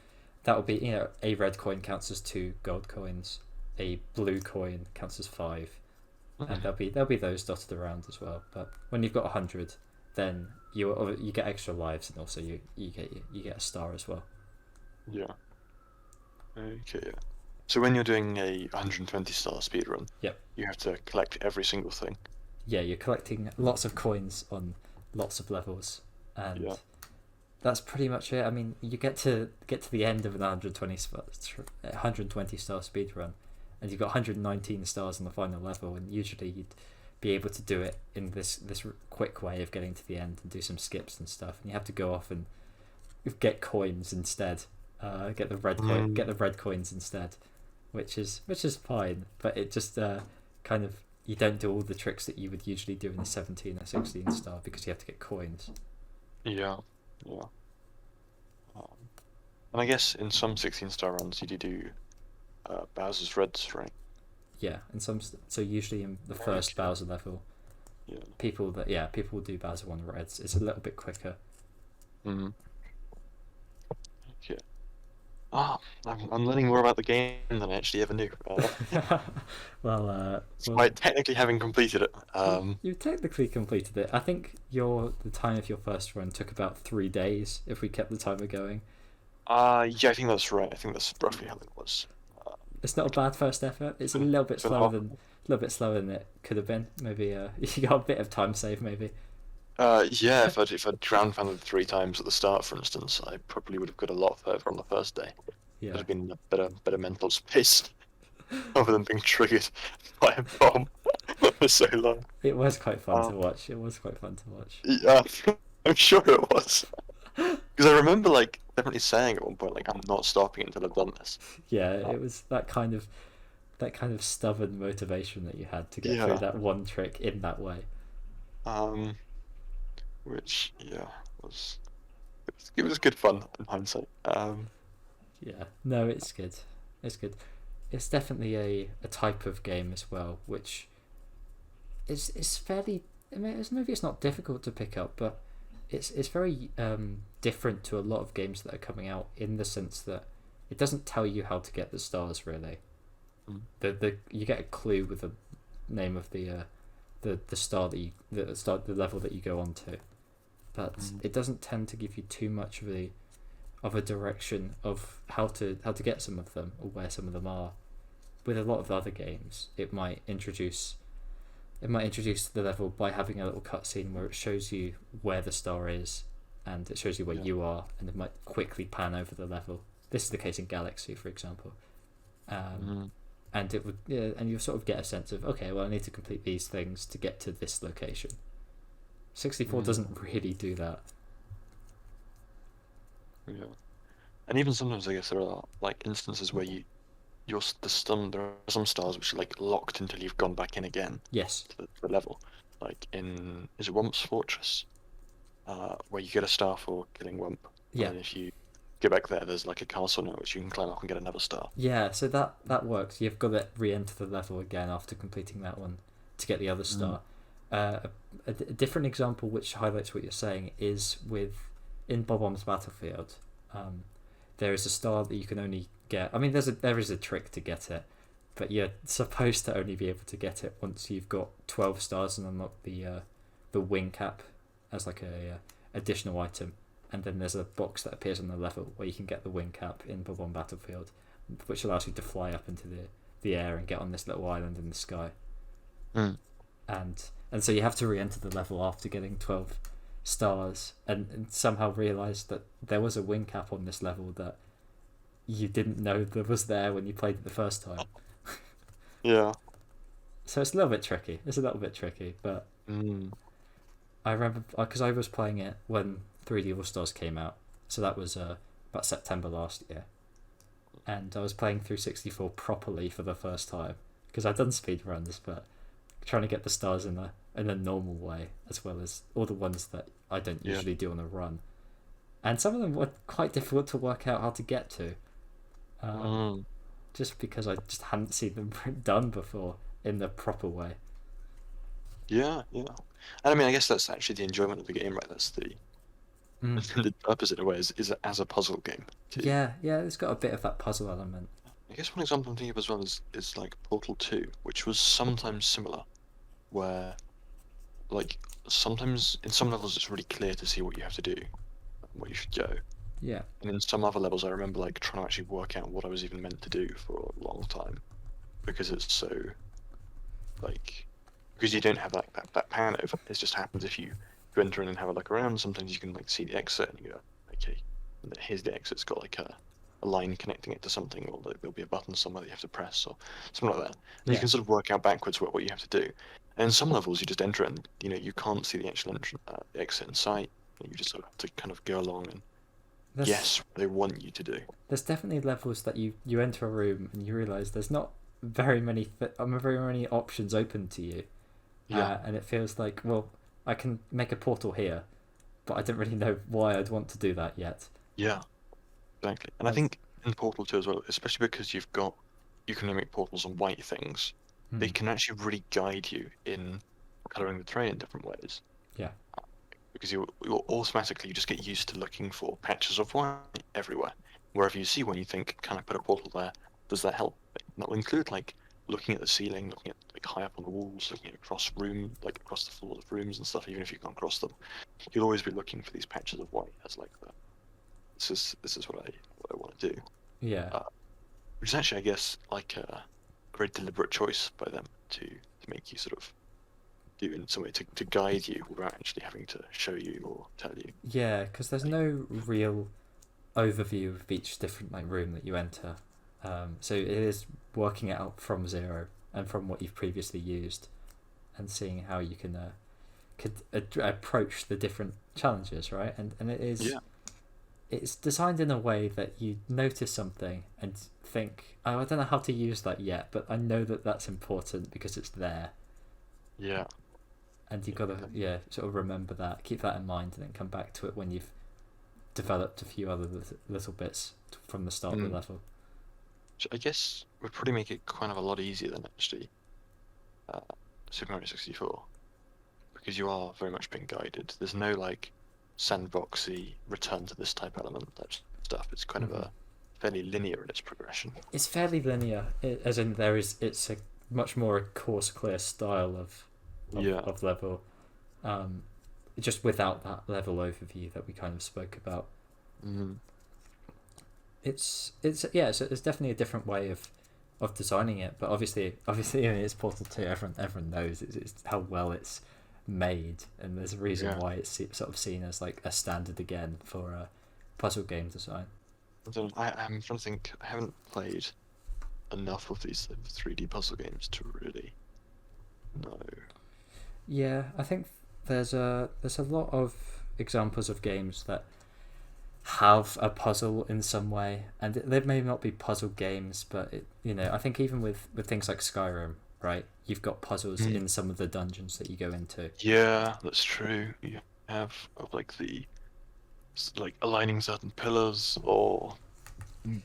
that will be, a red coin counts as 2 gold coins, a blue coin counts as 5, and there'll be those dotted around as well. But when you've got 100, then you get extra lives, and also you get a star as well. Yeah. Okay. Yeah. So when you're doing a 120 star speedrun, Yep. you have to collect every single thing. Yeah, you're collecting lots of coins on lots of levels, and Yeah. that's pretty much it. I mean, you get to the end of an 120 star speed run, and you've got 119 stars on the final level, and usually you'd be able to do it in this quick way of getting to the end and do some skips and stuff, and you have to go off and get coins instead. Get the red coins instead, which is fine, but it just kind of, you don't do all the tricks that you would usually do in a 17 or 16 star because you have to get coins. Yeah. Yeah. And I guess in some 16 star runs you do Bowser's Reds, right? Yeah, and so usually in the first Bowser level, Yeah. people will do Bowser 1 Reds. It's a little bit quicker. Mm-hmm. Yeah. I'm learning more about the game than I actually ever knew. Despite technically having completed it. You technically completed it. I think the time of your first run took about 3 days if we kept the timer going. Yeah, I think that's right. I think that's roughly how it was. It's not a bad first effort. It's a little bit slower than it could have been. Maybe you got a bit of time save, maybe. Yeah, if I'd ground pounded 3 times at the start, for instance, I probably would have got a lot further on the first day. Yeah. Would have been a better mental space, other than being triggered by a bomb for so long. It was quite fun to watch. Yeah, I'm sure it was. Because I remember definitely saying at one point, I'm not stopping until I've done this. Yeah, it was that kind of stubborn motivation that you had to get through that one trick in that way. Which was good fun in hindsight. Yeah, no, it's good. It's definitely a type of game as well, which is fairly. I mean, maybe it's not difficult to pick up, but it's very different to a lot of games that are coming out in the sense that it doesn't tell you how to get the stars really. You get a clue with the name of the star the level that you go on to, but it doesn't tend to give you too much of a direction of how to get some of them or where some of them are. With a lot of other games, it might introduce the level by having a little cutscene where it shows you where the star is and it shows you where you are, and it might quickly pan over the level. This is the case in Galaxy, for example. And it would, and you sort of get a sense of, okay, well, I need to complete these things to get to this location. 64 doesn't really do that. Yeah, and even sometimes I guess there are instances where there are some stars which are locked until you've gone back in again. Yes. To the level, is it Wump's Fortress, where you get a star for killing Wump. Yeah. And if you go back there's a castle now which you can climb up and get another star. Yeah, so that works. You've got to re-enter the level again after completing that one to get the other star. A different example which highlights what you're saying is in Bob-omb's Battlefield. There is a star that you can only get. I mean, there is a trick to get it, but you're supposed to only be able to get it once you've got 12 stars and unlock the wing cap as a additional item. And then there's a box that appears on the level where you can get the wing cap in Bob-omb Battlefield, which allows you to fly up into the air and get on this little island in the sky. And so you have to re-enter the level after getting 12 stars and somehow realise that there was a wing cap on this level that you didn't know that was there when you played it the first time. Yeah. So it's a little bit tricky. But I remember because I was playing it when 3D All Stars came out, so that was about September last year, and I was playing through 64 properly for the first time because I'd done speedruns, but trying to get the stars in a normal way as well as all the ones that I don't usually do on a run, and some of them were quite difficult to work out how to get to, just because I just hadn't seen them done before in the proper way. Yeah, and I mean, I guess that's actually the enjoyment of the game, right? That's the purpose in a way is as a puzzle game too. Yeah, it's got a bit of that puzzle element. I guess one example I'm thinking of as well is Portal 2, which was sometimes similar. where, like, sometimes in some levels it's really clear to see what you have to do, where you should go. Yeah. And in some other levels, I remember like trying to actually work out what I was even meant to do for a long time, because it's so like because you don't have like that pan over. It just happens if you enter in and have a look around. Sometimes you can like see the exit and you go, okay, and then here's the exit. It's got like a line connecting it to something, or there'll be a button somewhere that you have to press, or something like that. And you can sort of work out backwards what you have to do. And in some levels, you just enter it, and you can't see the actual the exit in sight. And you just sort of have to kind of go along and guess what they want you to do. There's definitely levels that you enter a room and you realise there's not very many options open to you. Yeah. And it feels like, well, I can make a portal here, but I don't really know why I'd want to do that yet. Yeah, exactly. And I think in Portal 2 as well, especially because you can only make portals on white things, they can actually really guide you in colouring the terrain in different ways. Yeah. Because you automatically just get used to looking for patches of white everywhere. Wherever you see one, you think, can I put a portal there? Does that help? And that will include like looking at the ceiling, looking at like high up on the walls, looking across across the floors of rooms and stuff. Even if you can't cross them, you'll always be looking for these patches of white as like that. This is what I want to do. Yeah. Which is actually, I guess, like a very deliberate choice by them to make you sort of do in some way to guide you without actually having to show you or tell you. Yeah, because there's no real overview of each different like room that you enter. So it is working it out from zero and from what you've previously used, and seeing how you can approach the different challenges, right? And it is. Yeah. It's designed in a way that you notice something and think, oh, I don't know how to use that yet, but I know that that's important because it's there. Yeah. And you've got to, sort of remember that, keep that in mind, and then come back to it when you've developed a few other little bits from the start of the level. Which I guess would probably make it kind of a lot easier than actually Super Mario 64, because you are very much being guided. There's no like sandboxy return to this type element type stuff. It's kind of a fairly linear in its progression. It's fairly linear, as in it's a much more course clear style of level, just without that level overview that we kind of spoke about. It's definitely a different way of designing it, but obviously it's Portal 2. Everyone knows it's how well it's made, and there's a reason why it's sort of seen as like a standard again for puzzle game design. I'm trying to think. I haven't played enough of these 3D puzzle games to really know. Yeah, I think there's a lot of examples of games that have a puzzle in some way, and they may not be puzzle games, but I think even with things like Skyrim, right? You've got puzzles in some of the dungeons that you go into. Yeah, that's true. You have like aligning certain pillars or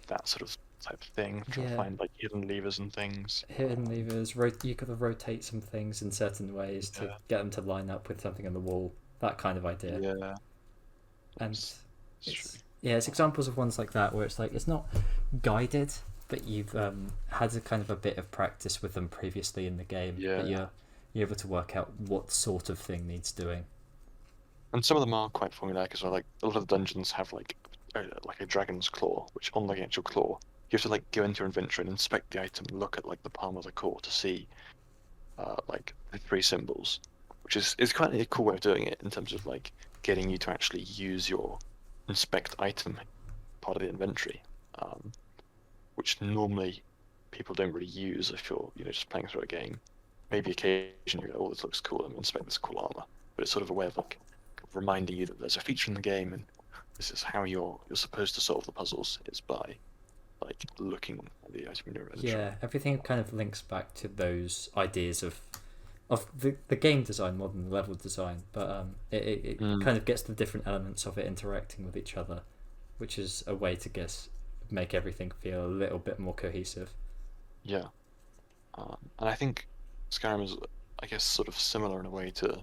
that sort of type of thing. Trying to find like hidden levers and things. Hidden levers. You got to rotate some things in certain ways to get them to line up with something on the wall. That kind of idea. Yeah. And it's examples of ones like that where it's like it's not guided, but you've had a kind of a bit of practice with them previously in the game. Yeah. But you're able to work out what sort of thing needs doing. And some of them are quite formulaic as well. Like a lot of the dungeons have like a dragon's claw, which on the actual claw, you have to like go into your inventory and inspect the item, and look at like the palm of the claw to see like the 3 symbols, which is quite a cool way of doing it in terms of like getting you to actually use your inspect item part of the inventory, which normally people don't really use if you're just playing through a game. Maybe occasionally you go, oh, this looks cool, I'm gonna inspect this cool armor, but it's sort of a way of like reminding you that there's a feature in the game and this is how you're supposed to solve the puzzles, is by like looking at the item in your inventory. Yeah, everything kind of links back to those ideas of the game design more than the level design, but it kind of gets the different elements of it interacting with each other, which is a way to make everything feel a little bit more cohesive. Yeah, and I think Skyrim is, I guess, sort of similar in a way to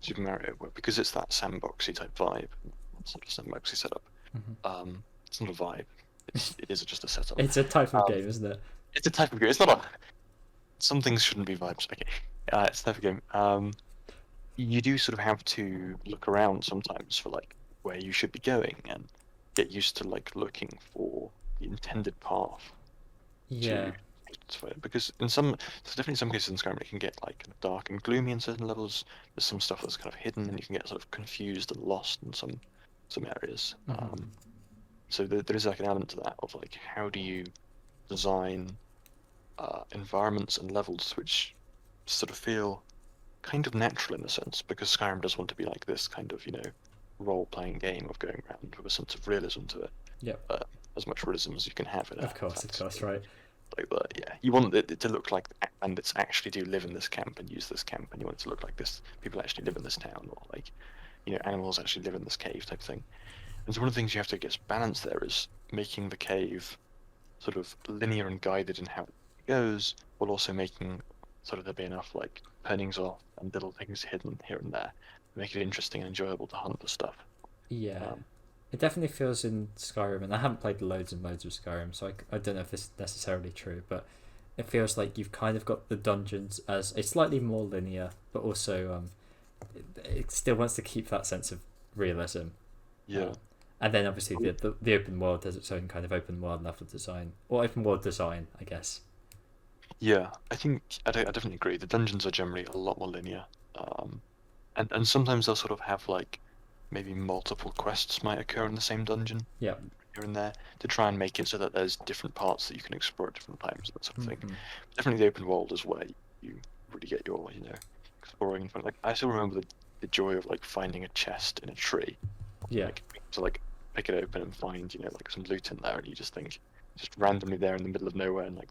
Super Mario, because it's that sandboxy type vibe, sort of sandboxy setup. It's not a vibe. It is just a setup. It's a type of game, isn't it? It's a type of game. It's not a. Some things shouldn't be vibes. Okay. It's a type of game. You do sort of have to look around sometimes for like where you should be going and get used to like looking for the intended path Yeah, to because there's definitely some cases in Skyrim it can get like kind of dark and gloomy in certain levels. There's some stuff that's kind of hidden and you can get sort of confused and lost in some areas. So there is like an element to that of like how do you design environments and levels which sort of feel kind of natural in a sense, because Skyrim does want to be like this kind of, role-playing game of going around with a sense of realism to it. yep, As much realism as you can have in a of course, fantasy right. like that. Yeah, you want it to look like bandits actually do live in this camp and use this camp, and you want it to look like this people actually live in this town, or like, animals actually live in this cave type thing. And so one of the things you have to get balanced there is making the cave sort of linear and guided in how it goes, while also making sort of there be enough like turnings off and little things hidden here and there, make it interesting and enjoyable to hunt for stuff. Yeah, Um, it definitely feels in Skyrim, and I haven't played loads and loads of Skyrim, so I don't know if this is necessarily true, but it feels like you've kind of got the dungeons as a slightly more linear, but also it still wants to keep that sense of realism. yeah, And then obviously the open world has its own kind of open world level design, or open world design, I guess. yeah. I think I definitely agree. The dungeons are generally a lot more linear, and sometimes they'll sort of have like maybe multiple quests might occur in the same dungeon Yeah. here and there to try and make it so that there's different parts that you can explore at different times and that sort of thing. Mm-hmm. Definitely the open world is where you really get your, exploring and fun. Like I still remember the joy of like finding a chest in a tree, Yeah. like to like pick it open and find, like some loot in there, and you just think just randomly there in the middle of nowhere and like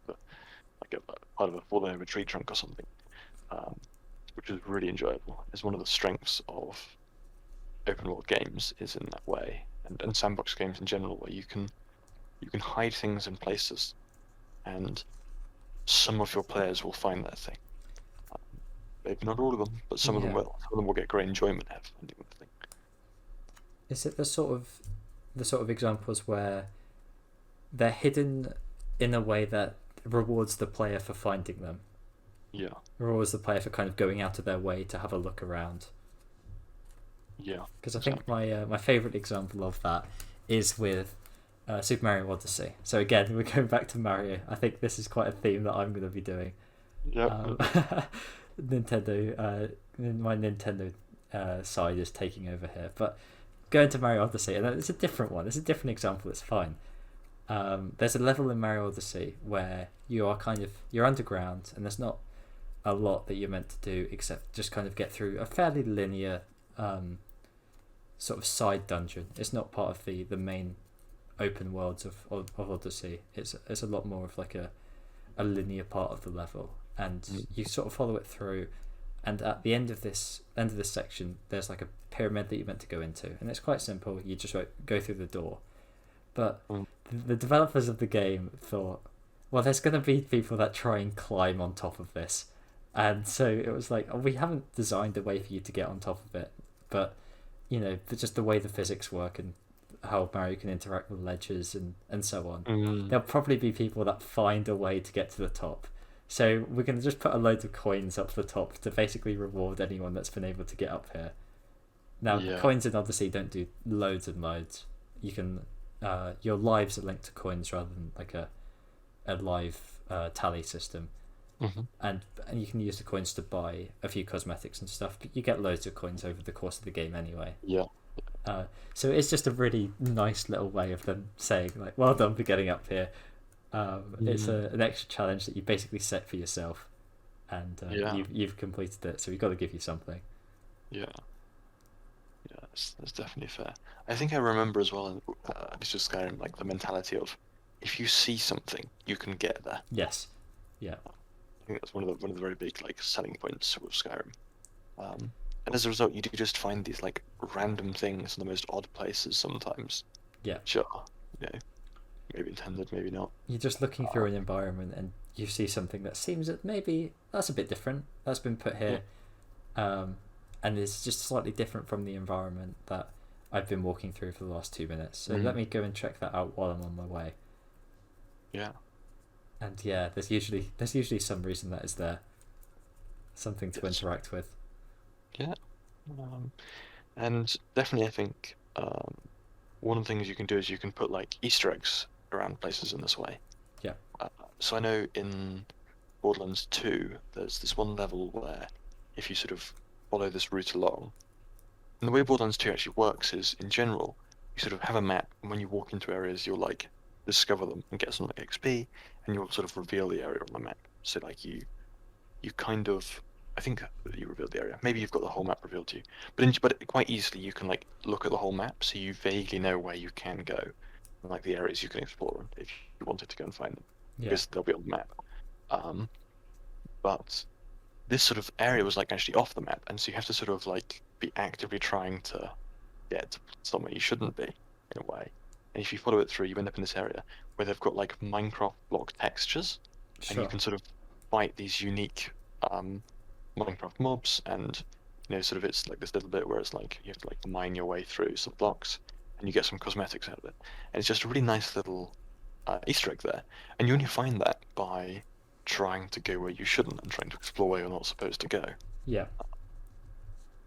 a part of a fallen over tree trunk or something, um, which is really enjoyable. It's one of the strengths of open world games is in that way, and sandbox games in general, where you can hide things in places, and some of your players will find that thing. Maybe not all of them, but some of them Yeah. will. Some of them will get great enjoyment out of finding the thing. Is it the sort of examples where they're hidden in a way that rewards the player for finding them, Yeah, rewards the player for kind of going out of their way to have a look around? yeah, Because I think my favorite example of that is with Super Mario Odyssey. So again, we're going back to Mario. I think this is quite a theme that I'm going to be doing. yeah, Nintendo, my Nintendo side is taking over here. But going to Mario Odyssey, and it's a different one. It's a different example. It's fine. There's a level in Mario Odyssey where you're underground, and there's not a lot that you're meant to do except just kind of get through a fairly linear sort of side dungeon. It's not part of the main open worlds of Odyssey. It's a lot more of like a linear part of the level, and you sort of follow it through. And at the end of this section, there's like a pyramid that you're meant to go into, and it's quite simple. You just go through the door. But the developers of the game thought, well, there's going to be people that try and climb on top of this, and so it was like, oh, we haven't designed a way for you to get on top of it, but just the way the physics work and how Mario can interact with ledges and so on. There'll probably be people that find a way to get to the top. So we're going to just put a load of coins up the top to basically reward anyone that's been able to get up here. Now, coins in Odyssey don't do loads and loads. You can your lives are linked to coins rather than like a live tally system. And you can use the coins to buy a few cosmetics and stuff, but you get loads of coins over the course of the game anyway. Yeah. So it's just a really nice little way of them saying, like, well done for getting up here. It's an extra challenge that you basically set for yourself, and you've completed it, so we've got to give you something. Yeah. Yeah, that's definitely fair. I think I remember as well in just Skyrim, like the mentality of if you see something, you can get there. Yes. Yeah. I think that's one of the very big like selling points with Skyrim. And as a result, you do just find these like random things in the most odd places sometimes. Yeah. Sure. Maybe intended, maybe not. You're just looking through an environment and you see something that seems that maybe that's a bit different. That's been put here. And it's just slightly different from the environment that I've been walking through for the last 2 minutes. So let me go and check that out while I'm on my way. Yeah. And yeah, there's usually some reason that is there. something to Yes. interact with. Yeah. Um, and definitely, I think one of the things you can do is you can put like Easter eggs around places in this way. Yeah. Uh, so I know in Borderlands 2, there's this one level where if you sort of follow this route along, and the way Borderlands 2 actually works is, in general, you sort of have a map, and when you walk into areas, you'll like discover them and get some like XP, and you'll sort of reveal the area on the map. So like you kind of, I think you revealed the area. Maybe you've got the whole map revealed to you, but quite easily you can like look at the whole map, so you vaguely know where you can go, and like the areas you can explore if you wanted to go and find them, Yeah. because they'll be on the map. Um, but this sort of area was like actually off the map, and so you have to sort of like be actively trying to get somewhere you shouldn't be in a way. And if you follow it through, you end up in this area where they've got like Minecraft block textures, and you Sure. can sort of fight these unique um, Minecraft mobs, and sort of it's like this little bit where it's like you have to like mine your way through some blocks, and you get some cosmetics out of it, and it's just a really nice little Easter egg there, and you only find that by trying to go where you shouldn't and trying to explore where you're not supposed to go. Yeah.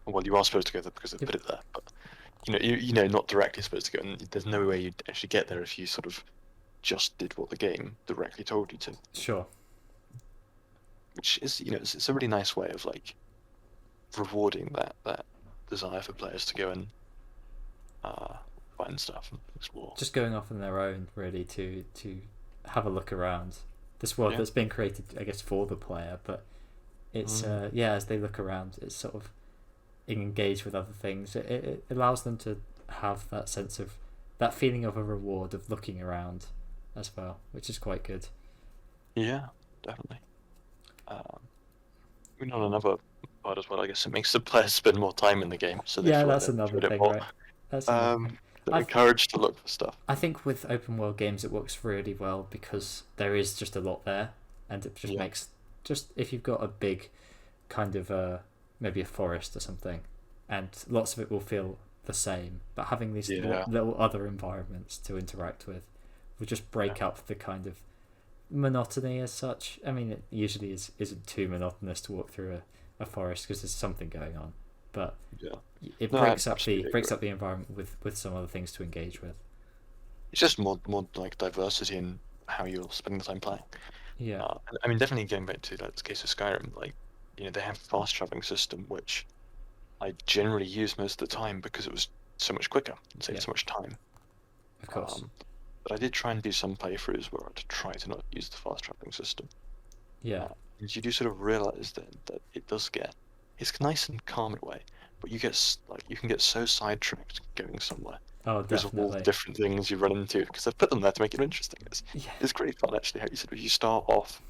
Well, you are supposed to go there because they Yep. put it there, but not directly supposed to go, and there's no way you'd actually get there if you sort of just did what the game directly told you to. Sure. Which is, it's a really nice way of like rewarding that desire for players to go and find stuff and explore. Just going off on their own, really, to have a look around this world Yeah. that's been created, I guess, for the player. But it's as they look around, it's sort of engage with other things. It allows them to have that sense of that feeling of a reward of looking around as well, which is quite good. Yeah, definitely. On another part as well, I guess it makes the players spend more time in the game, so they Yeah, feel like that's they've another enjoyed it thing, more. right? That's another thing. They're I've- encouraged to look for stuff. I think with open world games it works really well because there is just a lot there, and it just Yeah. makes if you've got a big kind of maybe a forest or something, and lots of it will feel the same, but having these Yeah. little other environments to interact with will just break up the kind of monotony as such. I mean, it usually isn't too monotonous to walk through a forest because there's something going on, but Yeah. it No, I breaks up absolutely agree. the environment with some other things to engage with. It's just more like diversity in how you're spending the time playing. Yeah. I mean, definitely going back to like the case of Skyrim, like they have a fast traveling system which I generally use most of the time because it was so much quicker and saved Yeah. so much time. Of course. But I did try and do some playthroughs where I had to try to not use the fast traveling system. Yeah. And you do sort of realize that it does it's nice and calm in a way, but you can get so sidetracked going somewhere Oh, because of all the definitely. different things you run into, because I've put them there to make it interesting. Yeah. It's great fun actually how you start off,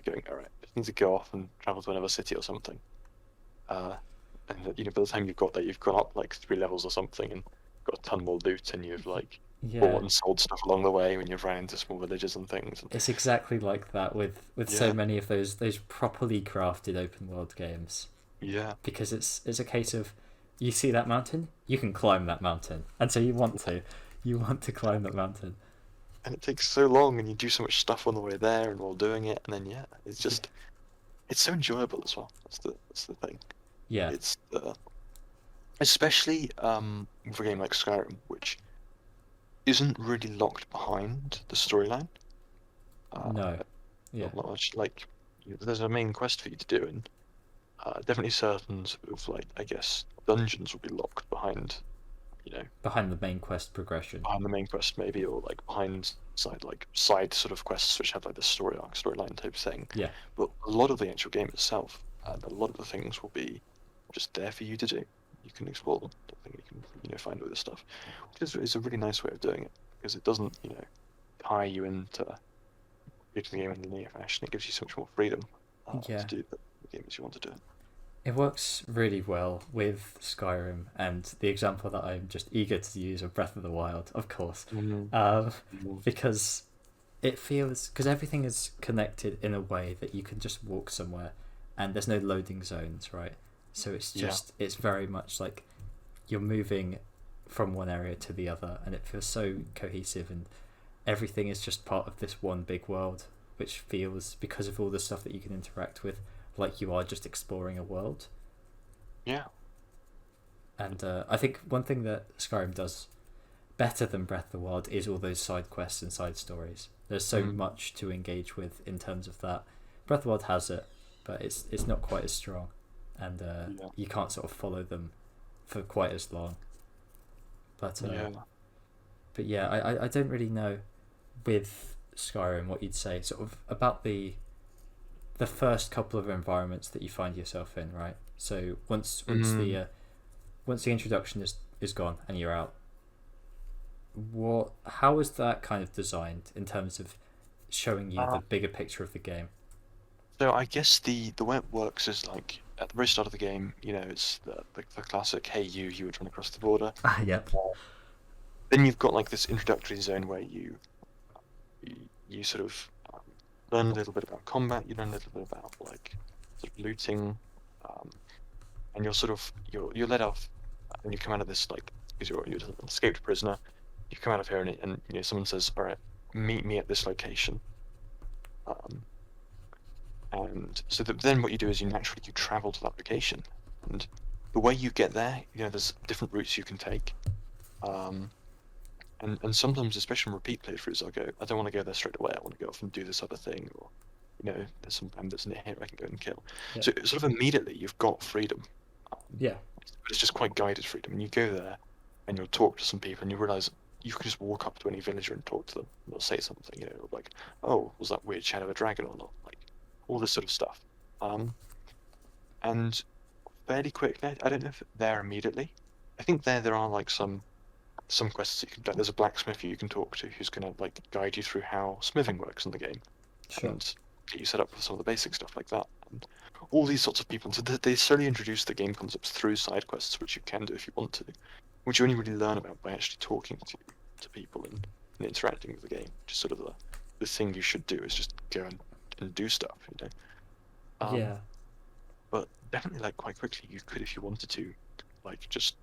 going, all right, I need to go off and travel to another city or something, and by the time you've got there, you've gone up like 3 levels or something and got a ton more loot, and you've like Yeah. bought and sold stuff along the way when you've ran into small villages and things. It's exactly like that with so Yeah. many of those properly crafted open world games, Yeah, because it's a case of you see that mountain, you can climb that mountain, and so you want to climb that mountain. and it takes so long, and you do so much stuff on the way there and while doing it, and then it's so enjoyable as well. That's the thing. Yeah. It's especially with a game like Skyrim, which isn't really locked behind the storyline. No. Yeah. Not much like there's a main quest for you to do, and definitely certain sort of like I guess dungeons will be locked behind, Behind the main quest progression. behind the main quest maybe, or like behind side sort of quests which have like the storyline type thing. Yeah. But a lot of the actual game itself, and a lot of the things will be just there for you to do. You can explore them. I think you can find all this stuff, which is a really nice way of doing it, because it doesn't tie you into the game in linear fashion. It gives you so much more freedom Yeah. to do the games you want to do. It works really well with Skyrim, and the example that I'm just eager to use of Breath of the Wild, of course, because because everything is connected in a way that you can just walk somewhere, and there's no loading zones, right? So it's it's very much like you're moving from one area to the other, and it feels so cohesive, and everything is just part of this one big world, which feels, because of all the stuff that you can interact with, like you are just exploring a world. Yeah. And I think one thing that Skyrim does better than Breath of the Wild is all those side quests and side stories. There's so much to engage with in terms of that. Breath of the Wild has it, but it's not quite as strong, and you can't sort of follow them for quite as long. But but yeah, I don't really know with Skyrim what you'd say sort of about the first couple of environments that you find yourself in, right? So once the introduction is gone and you're out, how is that kind of designed in terms of showing you the bigger picture of the game? So I guess the way it works is like at the very start of the game, it's the classic, hey you were trying to cross the border. Yep. Then you've got like this introductory zone where you sort of learn a little bit about combat, you learn a little bit about like sort of looting, and you're let off, and you come out of this like because you're an escaped prisoner. You come out of here and someone says, all right, meet me at this location. And so then what you do is you travel to that location, and the way you get there, there's different routes you can take. And sometimes, especially in repeat playthroughs, I'll go, I don't want to go there straight away. I want to go off and do this other thing, or there's some bandits near here I can go and kill. Yeah. So sort of immediately you've got freedom. Yeah. But it's just quite guided freedom. And you go there, and you'll talk to some people, and you realize you can just walk up to any villager and talk to them. And they'll say something, like, oh, was that weird shadow of a dragon or not? Like all this sort of stuff. And fairly quickly, I don't know if they're immediately. I think there are like some quests that you can. Like, there's a blacksmith you can talk to who's going to like guide you through how smithing works in the game, and get you set up with some of the basic stuff like that. And all these sorts of people. So they slowly introduce the game concepts through side quests, which you can do if you want to, which you only really learn about by actually talking to people and interacting with the game. Just sort of the thing you should do is just go and do stuff, Yeah. But definitely, like quite quickly, you could, if you wanted to, like just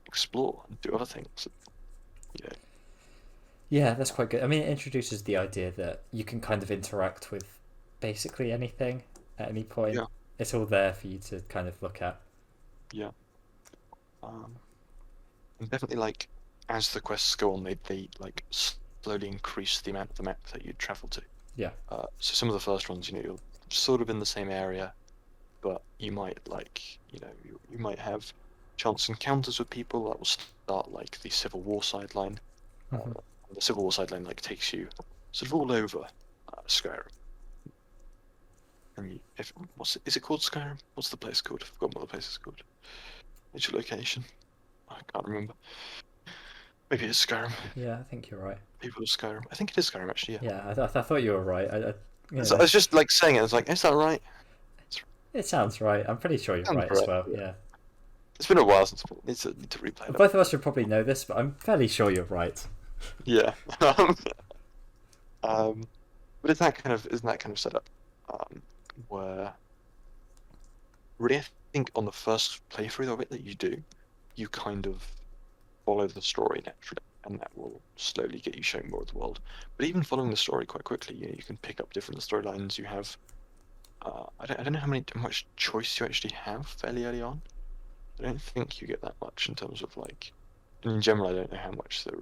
explore and do other things. Yeah, that's quite good. I mean, it introduces the idea that you can kind of interact with basically anything at any point. Yeah. It's all there for you to kind of look at. Yeah. And definitely, like as the quests go on, they like slowly increase the amount of the map that you travel to. Yeah. So some of the first ones, you're sort of in the same area, but you might you might have chance encounters with people that will start like the Civil War sideline. The Civil War sideline like takes you sort of all over Skyrim. And is it called Skyrim? What's the place called? I've forgotten what the place is called. What's your location? I can't remember. Maybe it's Skyrim. Yeah, I think you're right. People of Skyrim. I think it is Skyrim actually. Yeah. Yeah, I thought you were right. I was just like saying it. I was like, is that right? It sounds right. I'm pretty sure you're right as well. Yeah. It's been a while since we need to replay it. Both of us should probably know this, but I'm fairly sure you're right. Yeah. But isn't that kind of setup where really I think on the first playthrough of it that you do, you kind of follow the story naturally, and that will slowly get you shown more of the world. But even following the story quite quickly, you can pick up different storylines. You have I don't know how much choice you actually have fairly early on. I don't think you get that much in terms of like, in general, I don't know how much there.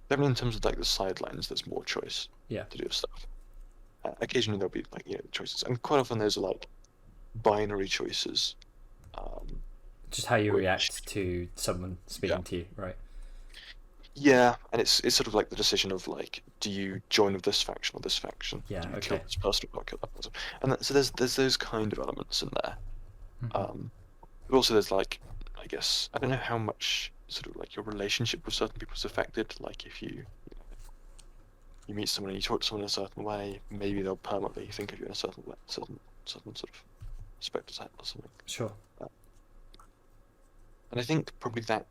Definitely in terms of like the sidelines, there's more choice. Yeah. To do stuff. Occasionally there'll be like choices, and quite often those are like binary choices. Just how you react to someone speaking to you, right? Yeah, and it's sort of like the decision of like, do you join with this faction or this faction? Yeah. Do you Okay. kill this person or not kill that person? And so there's those kind of elements in there. But also there's like, I guess, I don't know how much sort of like your relationship with certain people is affected. Like if you meet someone and you talk to someone in a certain way, maybe they'll permanently think of you in a certain way, certain sort of spectre type or something. Sure. And I think probably that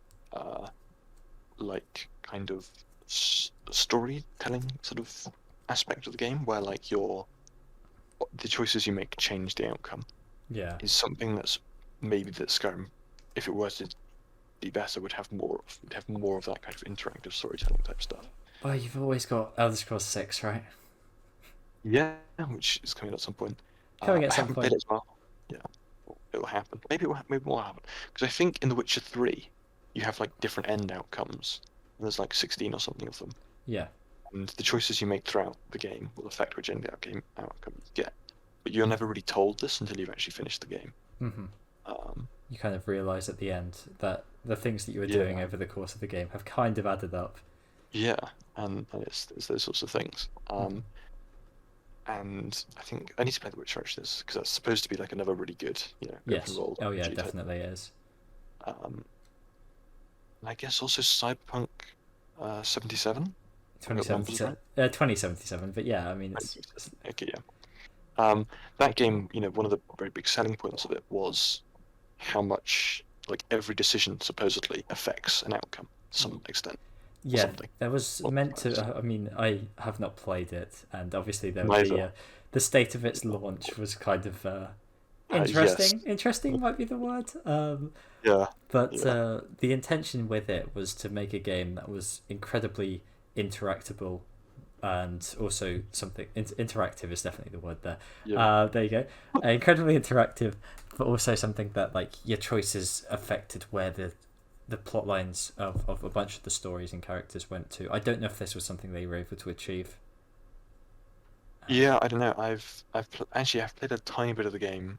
like kind of storytelling sort of aspect of the game, where like the choices you make change the outcome. Yeah. Is something that's maybe that Skyrim, if it were to be better, would have more of that kind of interactive storytelling type stuff. Well, you've always got Elder Scrolls 6, right? Yeah, which is coming at some point. Coming at I some haven't played point. it as well. Yeah, it'll happen. Maybe it will happen. Because I think in The Witcher 3, you have like different end outcomes. There's like 16 or something of them, Yeah. and the choices you make throughout the game will affect which outcome you get. But you're never really told this until you've actually finished the game. Hmm. Um, You kind of realize at the end that the things that you were doing yeah, over the course of the game have kind of added up. yeah, and it's those sorts of things. Hmm. And I think I need to play The Witcher actually, because that's supposed to be like another really good, open Yes. world Oh yeah, RPG type. definitely is. Um, and I guess also Cyberpunk 77. I got the numbers 2077. right. 2077. But yeah, I mean it's. Okay, yeah. That game, one of the very big selling points of it was how much like every decision supposedly affects an outcome to some extent or Yeah, something. there was Well, meant to. I mean, I have not played it, and obviously neither. the state of its launch was kind of Yes. interesting. Interesting might be the word. Yeah. But Yeah. the intention with it was to make a game that was incredibly interactable, and also something interactive is definitely the word there. Yeah. There you go. Incredibly interactive, but also something that like your choices affected where the plot lines of a bunch of the stories and characters went to. I don't know if this was something they were able to achieve. Yeah, I don't know. Actually I've played a tiny bit of the game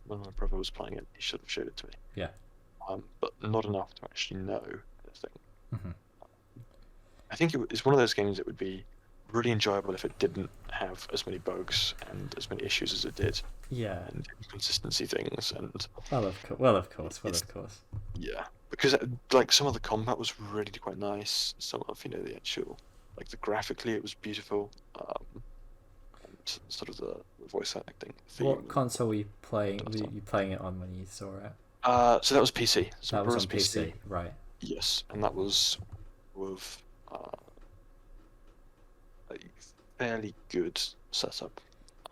when my brother was playing it. He should have showed it to me. Yeah. But not enough to actually know anything. Hmm. I think it's one of those games that would be really enjoyable if it didn't have as many bugs and as many issues as it did, Yeah. and inconsistency things, and Well, of course. yeah, because like some of the combat was really quite nice. Some of the actual like the graphically it was beautiful, and sort of the voice acting theme. What console were you playing? Sort Were of stuff. you playing it on when you saw it? So that was PC. So That was Brother's on PC, right? yes, and that was with a fairly good setup,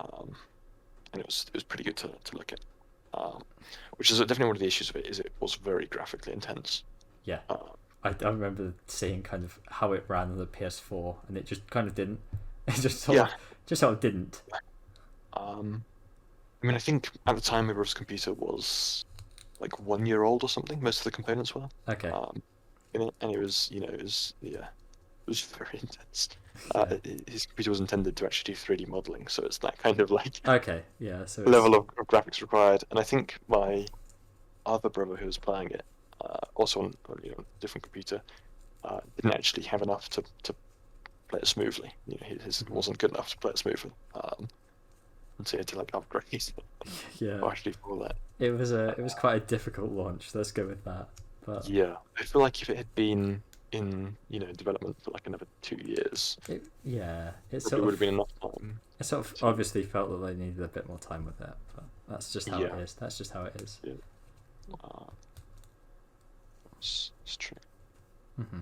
and it was pretty good to look at. Which is definitely one of the issues of it is it was very graphically intense. Yeah. Uh, I remember seeing kind of how it ran on the PS4, and it just kind of didn't. It just yeah. sort of didn't. I mean, I think at the time my brother's computer was like 1 year old or something. Most of the components were. Okay. And it was yeah, it was very intense. Yeah. His computer was intended to actually do 3D modeling, so it's that kind of like Okay. Yeah. So level of graphics required. And I think my other brother who was playing it, also on a different computer, didn't actually have enough to play it smoothly. His wasn't good enough to play it smoothly. And so he had to like upgrade yeah, partially for that. it was quite a difficult launch. Let's go with that. But Yeah, I feel like if it had been in development for like another 2 years, it probably sort would have of been enough time. it sort of obviously felt that they needed a bit more time with it. But that's just how it Yeah. is. That's just how it is. Yeah. Uh, it's true. Hmm.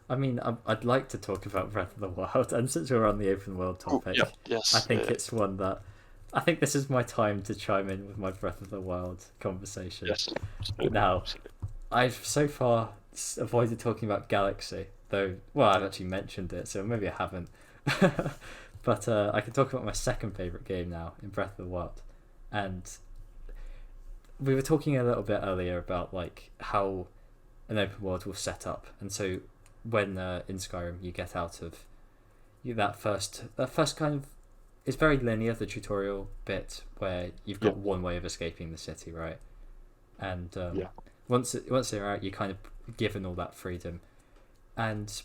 I mean, I'd like to talk about Breath of the Wild, and since we're on the open world Oh, topic, yeah, yes. I think yeah, it's one that I think this is my time to chime in with my Breath of the Wild conversation. yes. Absolutely, Now, absolutely. I've so far avoided talking about Galaxy, though. Well, I've actually mentioned it, so maybe I haven't. But I can talk about my second favorite game now in Breath of the Wild, and we were talking a little bit earlier about like how an open world will set up, and so when in Skyrim you get out of that first kind of it's very linear, the tutorial bit where you've got Yeah. one way of escaping the city, right? And Yeah. once they're out, you're kind of given all that freedom, and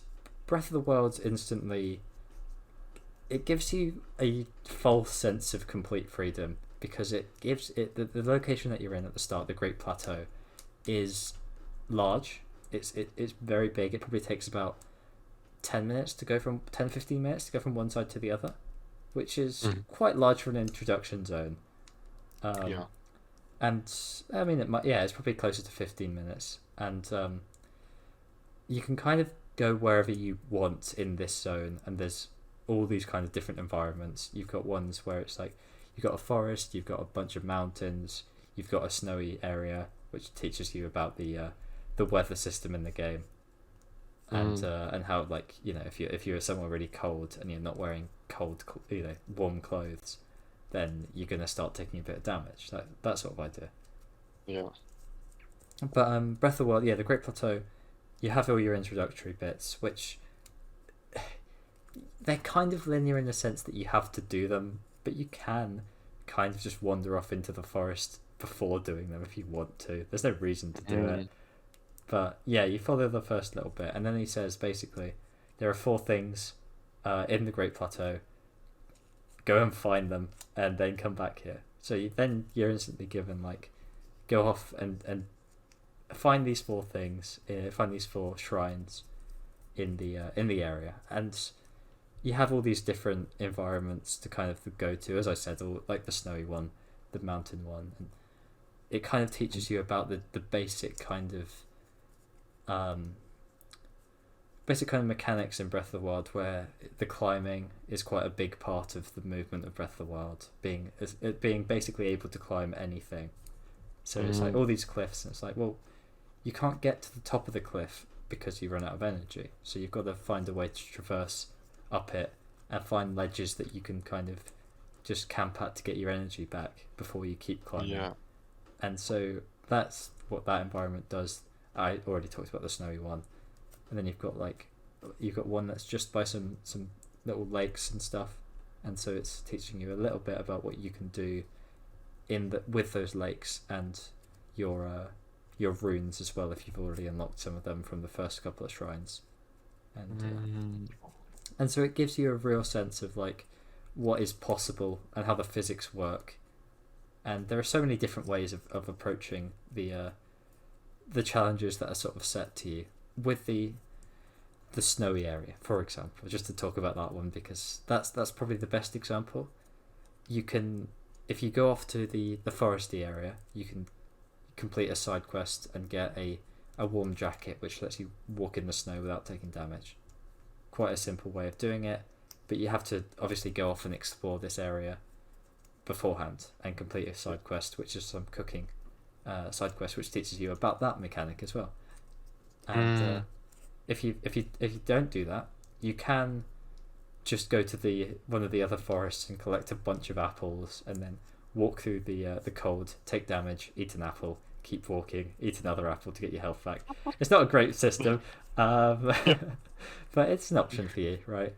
Breath of the Wild instantly it gives you a false sense of complete freedom because it gives it the location that you're in at the start, the Great Plateau, is large. It's very big. It probably takes about 10 minutes to go from 15 minutes to go from one side to the other, which is quite large for an introduction zone. Yeah. And I mean, it's probably closer to 15 minutes, and you can kind of go wherever you want in this zone, and there's all these kind of different environments. You've got ones where it's like you've got a forest, you've got a bunch of mountains, you've got a snowy area, which teaches you about the weather system in the game, and how like if you're somewhere really cold and you're not wearing warm clothes, then you're going to start taking a bit of damage. That sort of idea. Yeah. But Breath of the Wild, the Great Plateau, you have all your introductory bits, which they're kind of linear in the sense that you have to do them, but you can kind of just wander off into the forest before doing them if you want to. There's no reason to do it. But yeah, you follow the first little bit, and then he says basically there are 4 things in the Great Plateau. Go and find them, and then come back here. So you're instantly given go off and find these 4 things, find these 4 shrines in the area, and you have all these different environments to kind of go to. As I said, all, like the snowy one, the mountain one, and it kind of teaches you about the basic kind of mechanics in Breath of the Wild, where the climbing is quite a big part of the movement of Breath of the Wild, being basically able to climb anything. So it's like all these cliffs, and it's like, well, you can't get to the top of the cliff because you run out of energy. So you've got to find a way to traverse up it and find ledges that you can kind of just camp at to get your energy back before you keep climbing. Yeah. And so that's what that environment does. I already talked about the snowy one. And then you've got one that's just by some little lakes and stuff. And so it's teaching you a little bit about what you can do with those lakes and your runes as well, if you've already unlocked some of them from the first couple of shrines. And so it gives you a real sense of what is possible and how the physics work. And there are so many different ways of approaching the challenges that are sort of set to you. With the snowy area, for example, just to talk about that one, because that's probably the best example. You can, if you go off to the foresty area, you can complete a side quest and get a warm jacket which lets you walk in the snow without taking damage. Quite a simple way of doing it, but you have to obviously go off and explore this area beforehand and complete a side quest, which is some cooking side quest, which teaches you about that mechanic as well. And if you don't do that, you can just go to one of the other forests and collect a bunch of apples, and then walk through the cold, take damage, eat an apple, keep walking, eat another apple to get your health back. It's not a great system, but it's an option for you, right?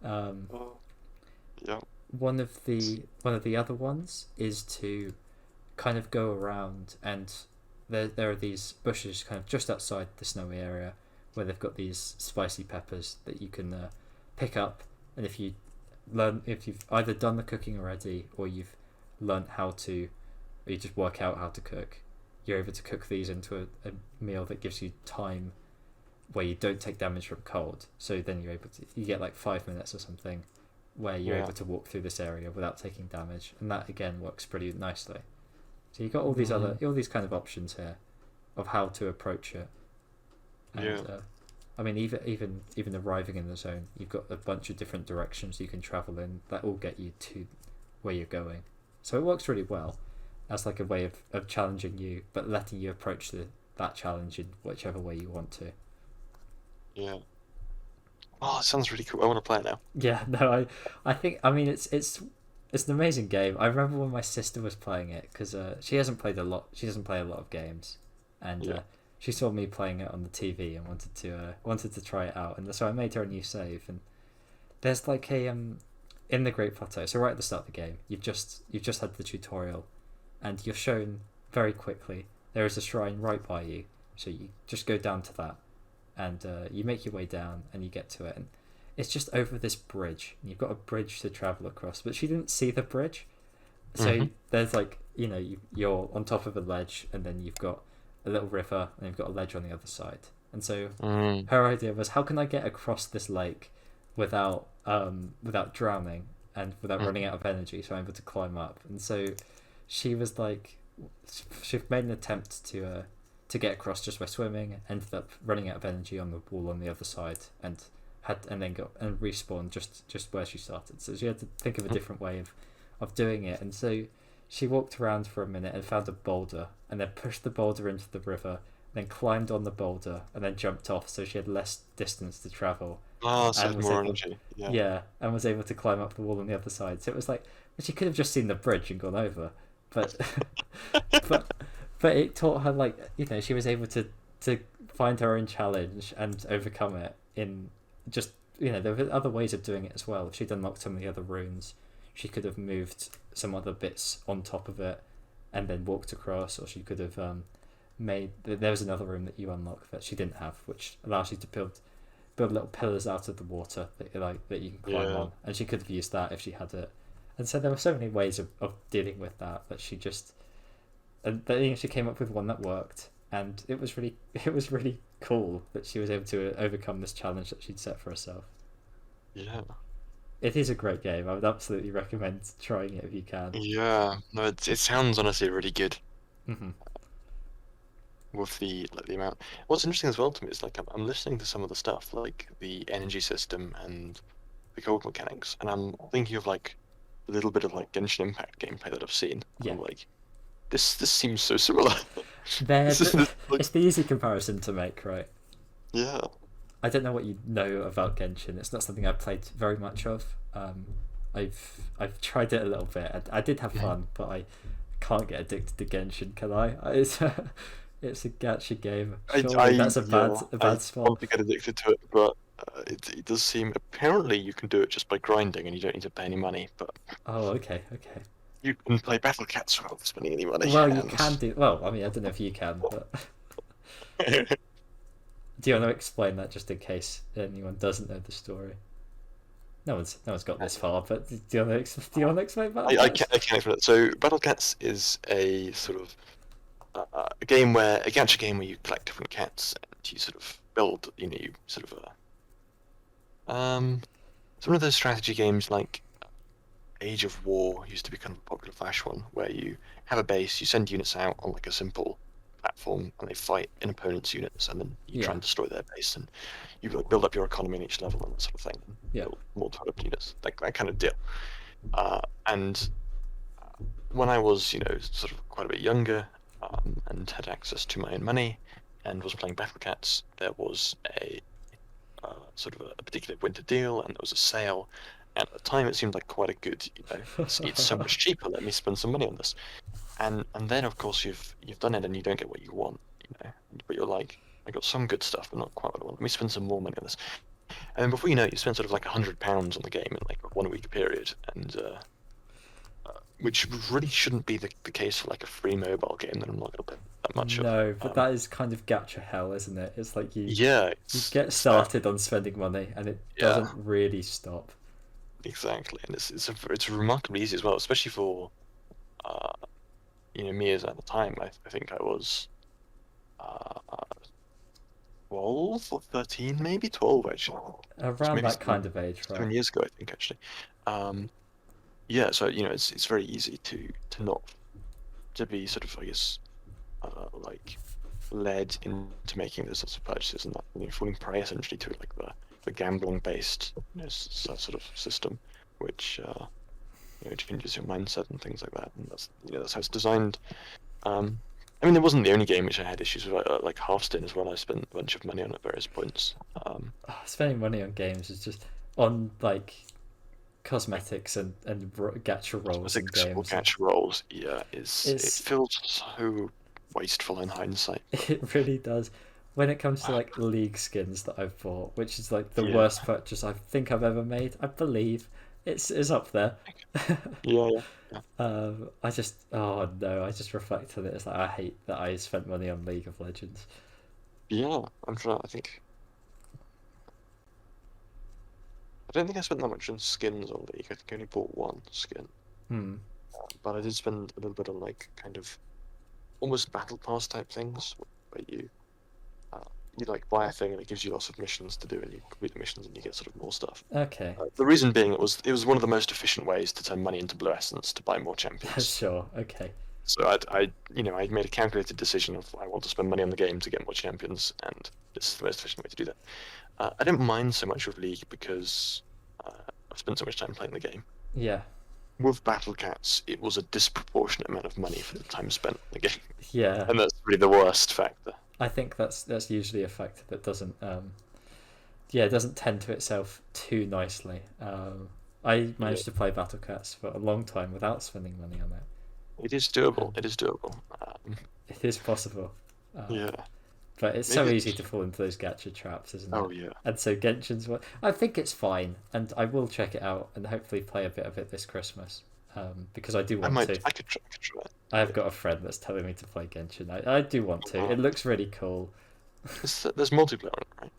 Yeah. One of the other ones is to kind of go around, and there are these bushes kind of just outside the snowy area where they've got these spicy peppers that you can pick up, and if you've either done the cooking already or you've learnt how to, or you just work out how to cook, you're able to cook these into a meal that gives you time where you don't take damage from cold. So then you get 5 minutes or something where you're able to walk through this area without taking damage, and that again works pretty nicely. So you've got all these all these kind of options here of how to approach it. And, I mean, even arriving in the zone, you've got a bunch of different directions you can travel in that all get you to where you're going. So it works really well as a way of challenging you, but letting you approach that challenge in whichever way you want to. Yeah. Oh, it sounds really cool. I want to play it now. Yeah, no, I think, I mean, it's an amazing game. I remember when my sister was playing it, because she doesn't play a lot of games, and she saw me playing it on the TV and wanted to try it out, and so I made her a new save. And there's in the Great Plateau, so right at the start of the game, you've just had the tutorial, and you're shown very quickly there is a shrine right by you, so you just go down to that, and you make your way down and you get to it, and it's just over this bridge, and you've got a bridge to travel across, but she didn't see the bridge, so there's you're on top of a ledge, and then you've got a little river, and you've got a ledge on the other side, and so her idea was, how can I get across this lake without drowning and without running out of energy, so I'm able to climb up. And so she was she made an attempt to get across just by swimming, ended up running out of energy on the wall on the other side, and then got and respawned just where she started. So she had to think of a different way of doing it, and so she walked around for a minute and found a boulder, and then pushed the boulder into the river, then climbed on the boulder, and then jumped off, so she had less distance to travel, Ah, so and it's was more able, energy. Yeah. yeah, and was able to climb up the wall on the other side. So it was like, she could have just seen the bridge and gone over, but but it taught her, like, she was able to find her own challenge and overcome it in just, there were other ways of doing it as well. If she'd unlocked some of the other runes, she could have moved some other bits on top of it and then walked across, or she could have made, there was another room that you unlock that she didn't have, which allows you to build little pillars out of the water that you can climb Yeah. on, and she could have used that if she had it. And so there were so many ways of dealing with that she just, and then she came up with one that worked, and it was really cool that she was able to overcome this challenge that she'd set for herself. Yeah. It is a great game. I would absolutely recommend trying it if you can. Yeah. No, it sounds honestly really good Hmm. with the amount. What's interesting as well to me is like I'm listening to some of the stuff like the energy system and the code mechanics, and I'm thinking of like a little bit of like Genshin Impact gameplay that I've seen. And Yeah, I'm like, this seems so similar. they're This is like, it's the easy comparison to make, right? yeah. I don't know what you know about Genshin. It's not something I've played very much of. I've tried it a little bit. I did have fun, but I can't get addicted to Genshin, can I? It's a gacha game. Surely that's a bad I spot. want to get addicted to it, but it does seem apparently you can do it just by grinding and you don't need to pay any money. But Oh, okay, okay. you can play Battle Cats without spending any money. Well, you And can do. Well, I mean, I don't know if you can, but do you want to explain that just in case anyone doesn't know the story? No one's got this far, but do you want to explain that? I can't explain it. So Battle Cats is a sort of a game where a gacha game where you collect different cats and you sort of build. You sort of some of those strategy games like Age of War used to be kind of a popular Flash one, where you have a base, you send units out on like a simple platform, and they fight in opponents' units, and then you try Yeah, and destroy their base, and you like build up your economy in each level and that sort of thing, and yeah, build more developed units, like that kind of deal. And when I was, sort of quite a bit younger, and had access to my own money, and was playing Battle Cats, there was a sort of a particular winter deal, and there was a sale. And at the time, it seemed like quite a good, it's so much cheaper. Let me spend some money on this. And then of course you've done it and you don't get what you want, but you're like, I got some good stuff, but not quite what I want. Let me spend some more money on this. And then before you know it, you spend sort of like £100 on the game in like a 1 week period, and which really shouldn't be the case for like a free mobile game that I'm not going to play that much of. no, but that is kind of gacha hell, isn't it? It's like you Yeah, you it's get it's that. started on spending money, and it Yeah, doesn't really stop. exactly, and it's remarkably easy as well, especially for uh, me as at the time. I think I was uh, 12 or 13, maybe 12 actually. So Around maybe that kind of age, right? 7 years ago, I think actually. Um, yeah, so it's very easy to not to be sort of, I guess, like led into making those sorts of purchases, and that falling prey essentially to like the gambling based sort of system, which changes your mindset and things like that, and that's how it's designed. I mean, it wasn't the only game which I had issues with, like Hearthstone as well. I spent a bunch of money on at various points. Spending money on games is just on like cosmetics and gacha rolls in Cosmetics or games. catch rolls, yeah, it It's feels so wasteful in hindsight. it really does. When it comes to like League skins that I've bought, which is like the Yeah, worst purchase I think I've ever made, I believe it's up there. yeah, yeah, yeah. I just, oh no, I just reflect on it. It's like I hate that I spent money on League of Legends. Yeah, I'm sure. I don't think I spent that much on skins on League. I think I only bought one skin, Hmm. but I did spend a little bit on like kind of almost battle pass type things, where uh, you like buy a thing and it gives you lots of missions to do, and you complete the missions and you get sort of more stuff. Okay. The reason being it was one of the most efficient ways to turn money into blue essence to buy more champions. Sure. Okay. So I made a calculated decision of I want to spend money on the game to get more champions, and this is the most efficient way to do that. I don't mind so much with League because I've spent so much time playing the game. Yeah. With Battle Cats, it was a disproportionate amount of money for the time spent on the game, Yeah. and that's really the worst factor. I think that's usually a factor that doesn't yeah, it doesn't tend to itself too nicely. I Yeah, managed to play Battle Cats for a long time without spending money on it. it is doable. Um, It is doable. it is possible, uh, Yeah, but it's so maybe easy it's. to fall into those gacha traps, isn't it? Oh yeah, And so Genshin's one. I think it's fine, and I will check it out and hopefully play a bit of it this Christmas. Because I do I want might. to. I could try it. I have Yeah. got a friend that's telling me to play Genshin. I do want to. It looks really cool. There's multiplayer on it, right?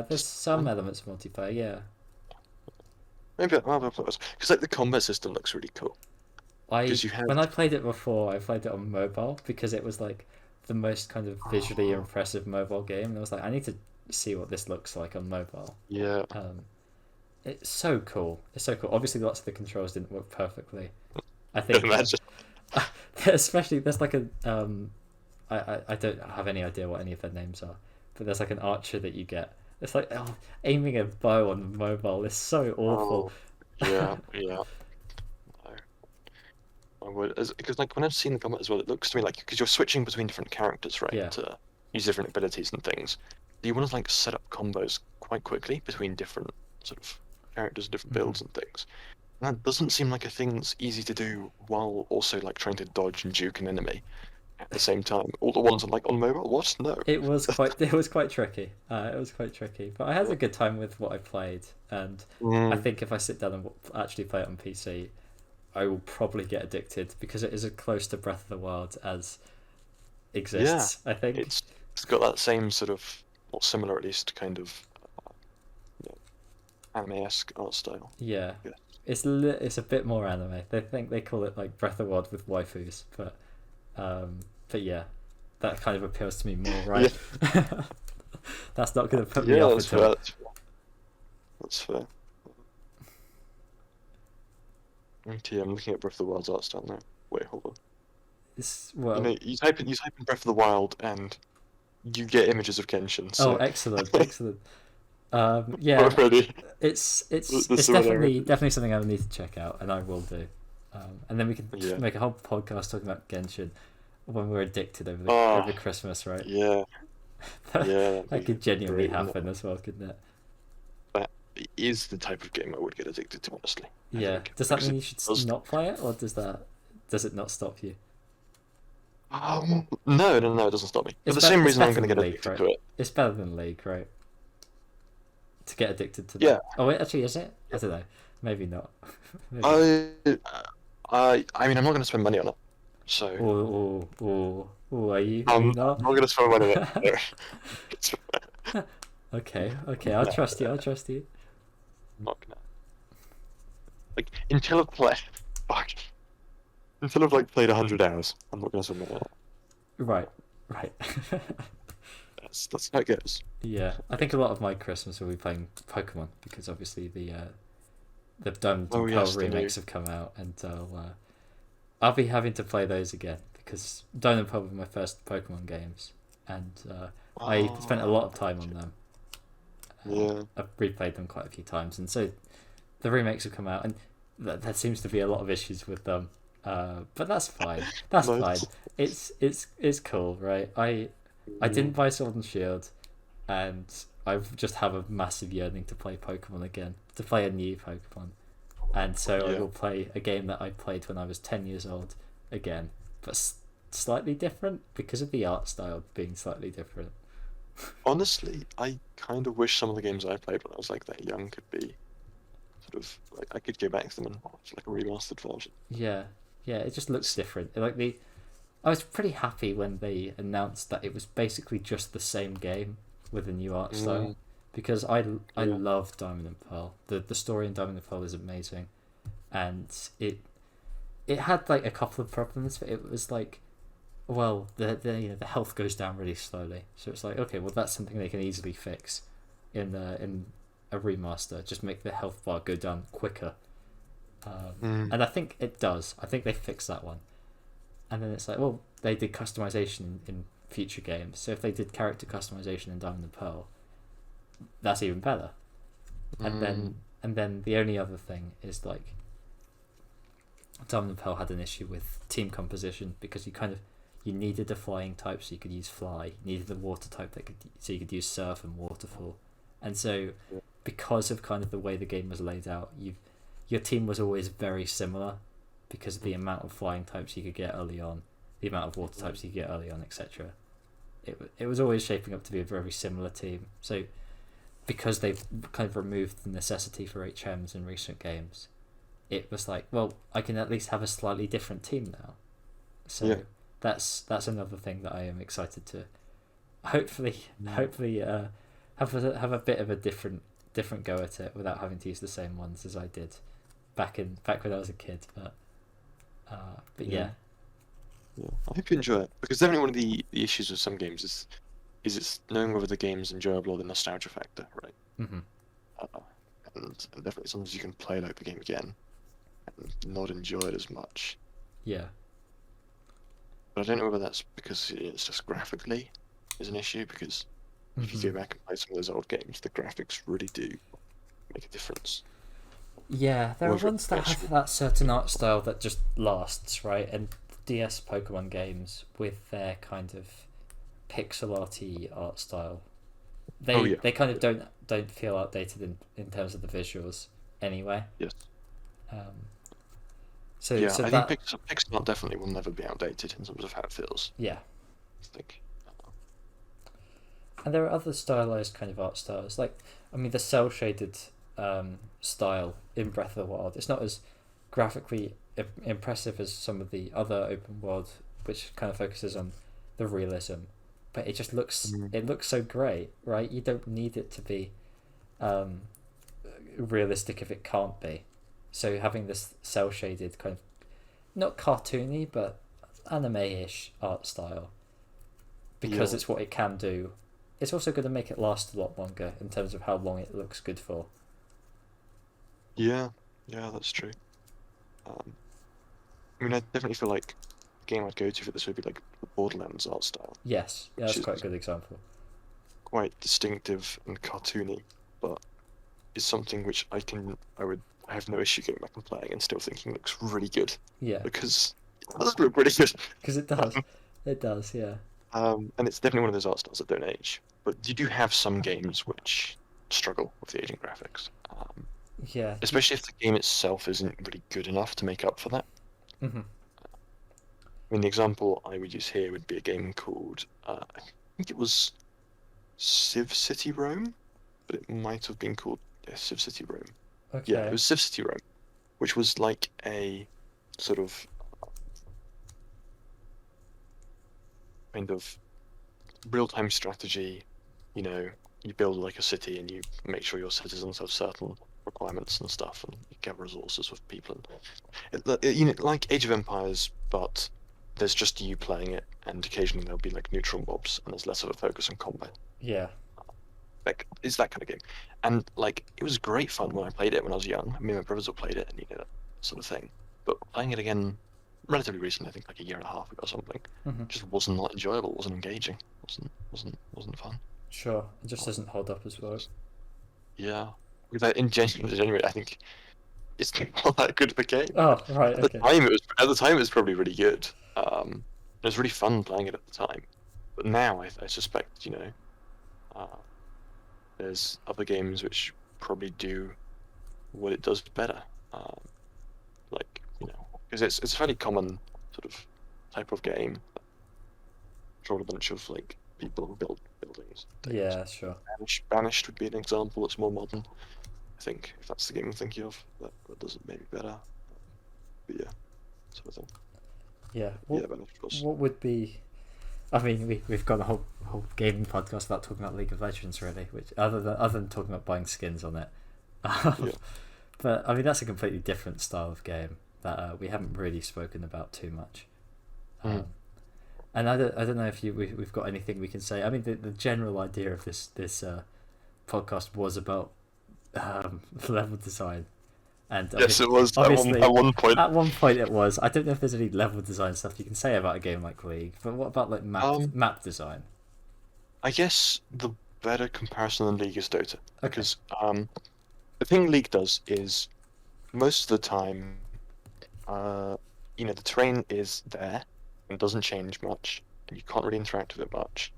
There's Just some elements of multiplayer, yeah. maybe I'll have a play because like the combat system looks really cool. I Because you have. when I played it before, I played it on mobile because it was like the most kind of visually Oh, impressive mobile game, and I was like, I need to see what this looks like on mobile. yeah. Um, it's so cool. It's so cool. Obviously, lots of the controls didn't work perfectly. I think, Imagine. especially there's like a I don't have any idea what any of their names are, but there's like an archer that you get. It's like aiming a bow on mobile is so awful. Oh, yeah, yeah. No, I would because like when I've seen the combat as well, it looks to me like because you're switching between different characters, right, Yeah. to use different abilities and things. You want to like set up combos quite quickly between different sort of characters, different Mhm. builds and things. And that doesn't seem like a thing that's easy to do while also like trying to dodge and juke an enemy at the same time. All the ones are like on mobile. What? No. It was quite tricky. It was quite tricky, but I had Yeah. a good time with what I played, and I Mm, think if I sit down and actually play it on PC, I will probably get addicted because it is as close to Breath of the Wild as yeah. exists. I think. It's got that same sort of, or similar at least, kind of you know, anime-esque art style. Yeah, Yeah. it's a bit more anime. They think they call it like Breath of the Wild with waifus, but yeah, that kind of appeals to me more, Yeah. right? That's not going to put me Yeah, off that's at fair. all. That's fair. Okay, I'm looking at Breath of the Wild's art style now. Wait, hold on. It's You well, know, you type in Breath of the Wild and you get images of Genshin, oh, so excellent, excellent. Yeah, already it's the it's definitely similarities. definitely something I need to check out, and I will do. And then we can Yeah. make a whole podcast talking about Genshin when we're addicted Oh, over Christmas, right? yeah, yeah, That that'd could be genuinely great. happen as well, couldn't it? That is the type of game I would get addicted to, honestly. I Yeah. think Does that because mean it you should does. not play it, or does it not stop you? No, no, no, it doesn't stop me. For It's the better. same It's reason I'm better going to than get League, addicted right? to it. It's better than League, right? To get addicted to Yeah. that. Oh wait, actually, is it? I don't know. Maybe not. Maybe. I mean, I'm not going to spend money on it, so Are you? Are you I'm not? not going to spend money on it. It's- Okay. Okay. I'll no, trust you. I'll trust you. I'm not gonna. Like until I've played, fuck, until I've like played 100 hours, I'm not going to spend money on it. Right. Right. That's how it goes. Yeah. I think a lot of my Christmas will be playing Pokemon because obviously the Diamond Oh and Pearl yes, the new. remakes have come out, and I'll be having to play those again because Diamond and Pearl were my first Pokemon games, and I spent a lot of time on them. Yeah. I've replayed them quite a few times, and so the remakes have come out, and there seems to be a lot of issues with them. But that's fine. That's fine. Nice. It's cool, right? I didn't buy Sword and Shield, and I just have a massive yearning to play Pokemon again, to play a new Pokemon, and so I Yeah. will play a game that I played when I was 10 years old again, but slightly different because of the art style being slightly different. Honestly, I kind of wish some of the games I played when I was like that young could be sort of like I could go back to them and watch like a remastered version. Yeah, yeah, it just looks different. I was pretty happy when they announced that it was basically just the same game with a new art style Mm, because I yeah. love Diamond and Pearl. The story in Diamond and Pearl is amazing, and it had like a couple of problems, but it was like, well, the health goes down really slowly, so it's like, okay, well that's something they can easily fix in a remaster. Just make the health bar go down quicker, and I think it does. I think they fixed that one. And then it's like, well, they did customization in future games, so if they did character customization in Diamond and Pearl, that's even better. And Mm, then the only other thing is like Diamond and Pearl had an issue with team composition because you needed a flying type so you could use fly. You needed the water type so you could use surf and waterfall. And so, because of kind of the way the game was laid out, your team was always very similar because of the amount of flying types you could get early on, the amount of water types you could get early on, etc. It was always shaping up to be a very similar team. So, because they've kind of removed the necessity for HMs in recent games, it was like, well, I can at least have a slightly different team now. So that's another thing that I am excited to hopefully have a bit of a different go at it without having to use the same ones as I did back when I was a kid. But yeah. I hope you enjoy it, because definitely one of the issues with some games is it's knowing whether the game's enjoyable or the nostalgia factor, right? Mm-hmm. And definitely sometimes you can play like the game again and not enjoy it as much. Yeah. But I don't know whether that's because it's just graphically is an issue, because if you go back and play some of those old games, the graphics really do make a difference. Yeah, there are Whether ones that have that certain art style that just lasts, right? And DS Pokemon games with their kind of pixel arty art style, they kind of don't feel outdated in terms of the visuals anyway. Yes. So I that, think pixel art definitely will never be outdated in terms of how it feels. yeah. I think. And there are other stylized kind of art styles, like the cell shaded style in Breath of the Wild. It's not as graphically impressive as some of the other open world, which kind of focuses on the realism, but it just looks so great, right? You don't need it to be realistic if it can't be. So having this cell shaded kind of not cartoony but anime-ish art style, because it's what it can do, it's also going to make it last a lot longer in terms of how long it looks good for. Yeah, that's true. I definitely feel like the game I'd go to for this would be like the Borderlands art style. Yes, that's quite a good example. Quite distinctive and cartoony, but is something which I have no issue going back and playing and still thinking looks really good. Yeah. Because it does look really good. Because it does. It does, yeah. And it's definitely one of those art styles that don't age. But you do have some games which struggle with the aging graphics. Yeah. Especially if the game itself isn't really good enough to make up for that. Mm-hmm. The example I would use here would be a game called, I think it was Civ City Rome, but it might have been called Civ City Rome. Okay. Yeah, it was Civ City Rome, which was like a sort of kind of real-time strategy. You build like a city and you make sure your citizens have certain requirements and stuff, and you gather resources with people. And like Age of Empires, but there's just you playing it, and occasionally there'll be like neutral mobs, and there's less of a focus on combat. Yeah. Like, it's that kind of game, and like it was great fun when I played it when I was young. Me and my brothers all played it, and that sort of thing. But playing it again relatively recently, I think like a year and a half ago or something, just wasn't that enjoyable. Wasn't engaging. Wasn't fun. Sure, it just doesn't hold up as well. Yeah, because in January, I think it's not that good of a game. Oh, right. At the time, it was probably really good. It was really fun playing it at the time. But now, I suspect, there's other games which probably do what it does better. Because it's a fairly common sort of type of game. Control a bunch of like people who build buildings. Yeah, sure. Banished would be an example that's more modern. I think if that's the game I'm thinking of, that does it maybe better. But yeah, sort of thing. Yeah. Banished was. What would be? We've got a whole gaming podcast about talking about League of Legends, really. Which other than talking about buying skins on it, but that's a completely different style of game that we haven't really spoken about too much. And I don't know if we've got anything we can say. The general idea of this podcast was about level design, and yes, it was at one point. At one point, it was. I don't know if there's any level design stuff you can say about a game like League, but what about like map design? I guess the better comparison than League is Dota, because the thing League does is most of the time, the terrain is there and doesn't change much, and you can't really interact with it much.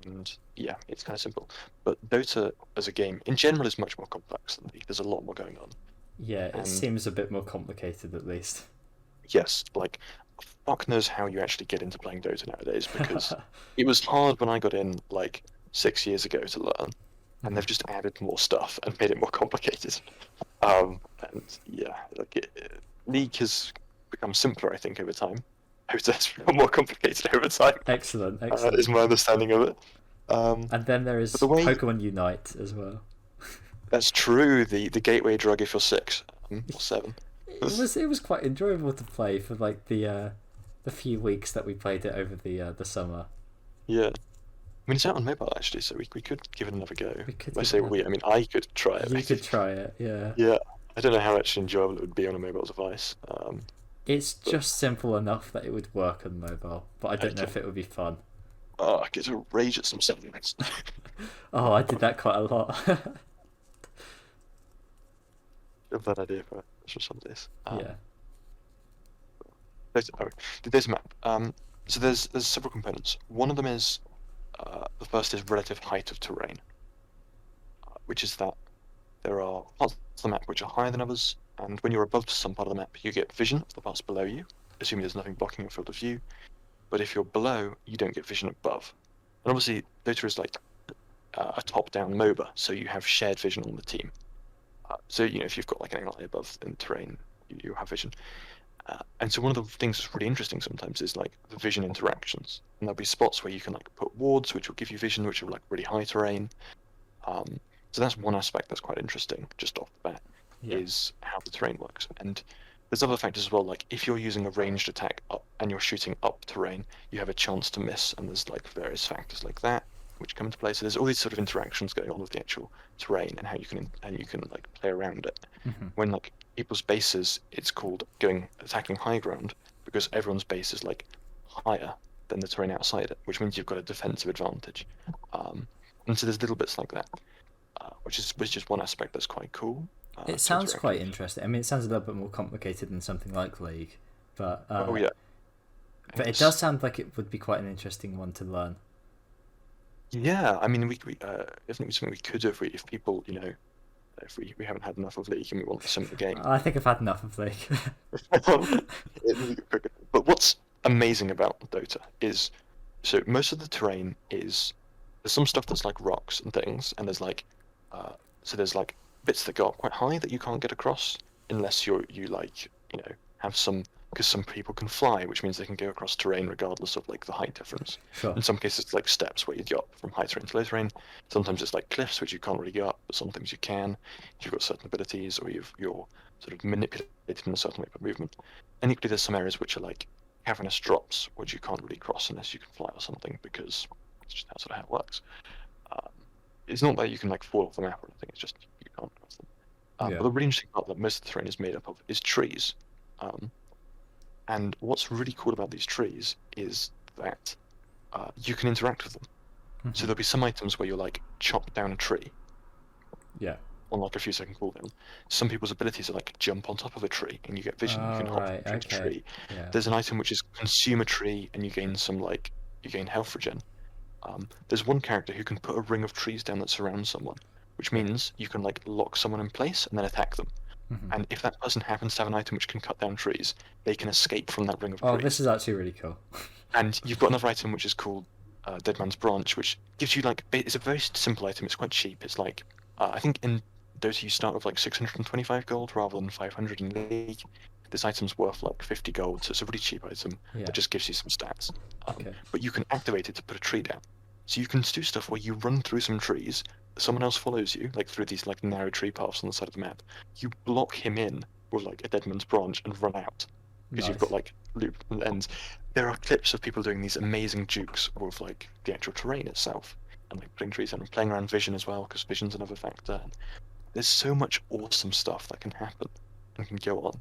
and yeah, it's kind of simple. But Dota as a game in general is much more complex than League. There's a lot more going on, Yeah, it and seems a bit more complicated at least. yes, like fuck knows how you actually get into playing Dota nowadays because it was hard when I got in like 6 years ago to learn, and they've just added more stuff and made it more complicated. And yeah, League has become simpler, I think, over time. Dota has become more complicated over time. Excellent, Is excellent. my understanding of it. And then there But is the way Pokemon Unite as well. that's true, the gateway drug if you're 6 or 7. It was quite enjoyable to play for like the few weeks that we played it over the summer. Yeah. I mean, it's out on mobile actually, so we could give it another go. We could When I give say it we, I mean I could try it. You could try it, yeah. Yeah, I don't know how actually enjoyable it would be on a mobile device. It's But just simple enough that it would work on mobile, but I don't know okay. if it would be fun. Oh, I get to rage at some settings. Oh, I did that quite a lot. Love that idea for some days. Yeah. The data map. So there's several components. One of them is the first is relative height of terrain, which is that there are parts of the map which are higher than others, and when you're above some part of the map, you get vision of the parts below you, assuming there's nothing blocking your field of view. But if you're below, you don't get vision above. And obviously, Dota is like a top-down MOBA, so you have shared vision on the team. So if you've got like an ally above in terrain, you have vision. And so one of the things that's really interesting sometimes is like the vision interactions, and there'll be spots where you can like put wards, which will give you vision, which are like really high terrain. So that's one aspect that's quite interesting, just off the bat, Yeah. is how the terrain works. And there's other factors as well, like if you're using a ranged attack up and you're shooting up terrain, you have a chance to miss, and there's like various factors like that which come into play. So there's all these sort of interactions going on with the actual terrain and how you can like play around it. Hmm. When like people's bases, it's called attacking high ground because everyone's base is like higher than the terrain outside it, which means you've got a defensive advantage. And so there's little bits like that, which is one aspect that's quite cool. It to sounds interact quite with. interesting. I mean, it sounds a little bit more complicated than something like League, but Oh yeah, but it does sound like it would be quite an interesting one to learn. yeah. I mean, we definitely something we could do if people, if we haven't had enough of League and we want some of the game. I think I've had enough of League. But what's amazing about Dota is, so most of the terrain is there's some stuff that's like rocks and things, and there's like there's like bits that go up quite high that you can't get across unless you like have some, because some people can fly, which means they can go across terrain regardless of like the height difference. Sure. In some cases, it's like steps where you go up from high terrain to low terrain. Sometimes it's like cliffs which you can't really go up, but sometimes you can if you've got certain abilities or you're sort of manipulated in a certain way by movement. And equally, there's some areas which are like cavernous drops which you can't really cross unless you can fly or something, because it's just how it works. It's not that you can like fall off the map or anything. It's just you can't cross them. Yeah. But the really interesting part that most of the terrain is made up of is trees. And what's really cool about these trees is that you can interact with them. So there'll be some items where you'll like chop down a tree Yeah. on like a few second cooldown. Some people's abilities are like jump on top of a tree and you get vision. You can hop Right. through the Okay. tree. Yeah. There's an item which is consume a tree and you gain you gain health regen. There's one character who can put a ring of trees down that surrounds someone, which means you can like lock someone in place and then attack them. Mhm. And if that person happens to have an item which can cut down trees, they can escape from that ring of Oh, trees. this is actually really cool. And you've got another item which is called Dead Man's Branch, which gives you like it's a very simple item. It's quite cheap. It's like I think in Dota you start with like 625 gold rather than 500 in League. This item's worth like 50 gold, so it's a really cheap item Yeah. that just gives you some stats. Okay. But you can activate it to put a tree down. So you can do stuff where you run through some trees, someone else follows you, like through these like narrow tree paths on the side of the map. You block him in with like a Dead Man's Branch and run out, because you've Nice. got like loop ends. There are clips of people doing these amazing jukes with like the actual terrain itself, and like putting trees down and playing around vision as well, because vision's another factor. And there's so much awesome stuff that can happen and can go on,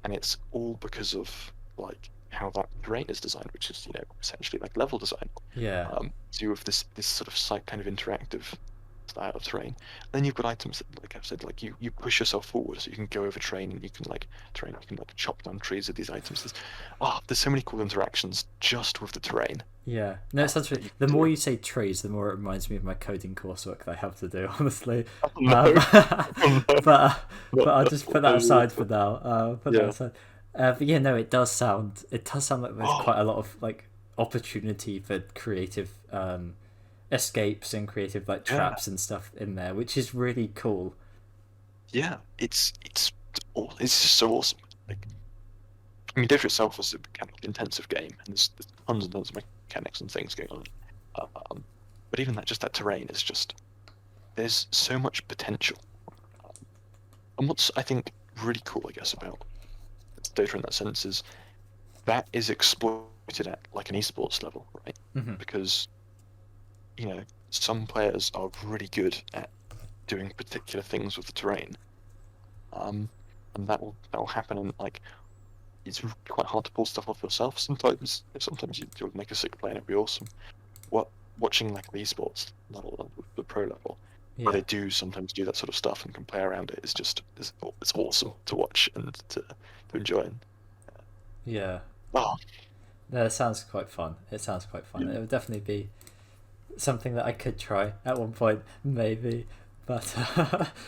and it's all because of like how that terrain is designed, which is essentially like level design. Yeah. So you have this sort of kind of interactive style of terrain. Then you've got items that, like I've said, like you push yourself forward, so you can go over terrain and you can like chop down trees with these items. There's so many cool interactions just with the terrain. Yeah, no, it sounds really. The more you say trees, the more it reminds me of my coding coursework that I have to do. Honestly, Oh no! Oh no! but Not I'll that. just put that aside for now. Put that Yeah. aside. But yeah, no, it does sound like there's Oh quite a lot of like opportunity for creative escapes and creative like yeah. traps and stuff in there, which is really cool. Yeah. It's just so awesome. Like, I mean, Dave itself was a mechanically intensive game, and there's tons and tons of mechanics and things going on. Um, but even that terrain is just there's so much potential. Um, and what's I think really cool, I guess, about data in that sense is that is exploited at like an esports level, right? Hmm. Because some players are really good at doing particular things with the terrain, um, and that will happen. And like, it's quite hard to pull stuff off yourself sometimes. Sometimes you'll make a sick play and it'll be awesome. What Watching like the esports level, the pro level, where Yeah, they do sometimes do that sort of stuff and can play around it is just it's awesome to watch and to enjoy. yeah. Oh No, it sounds quite fun. It sounds quite fun. yeah, It would definitely be something that I could try at one point, maybe. But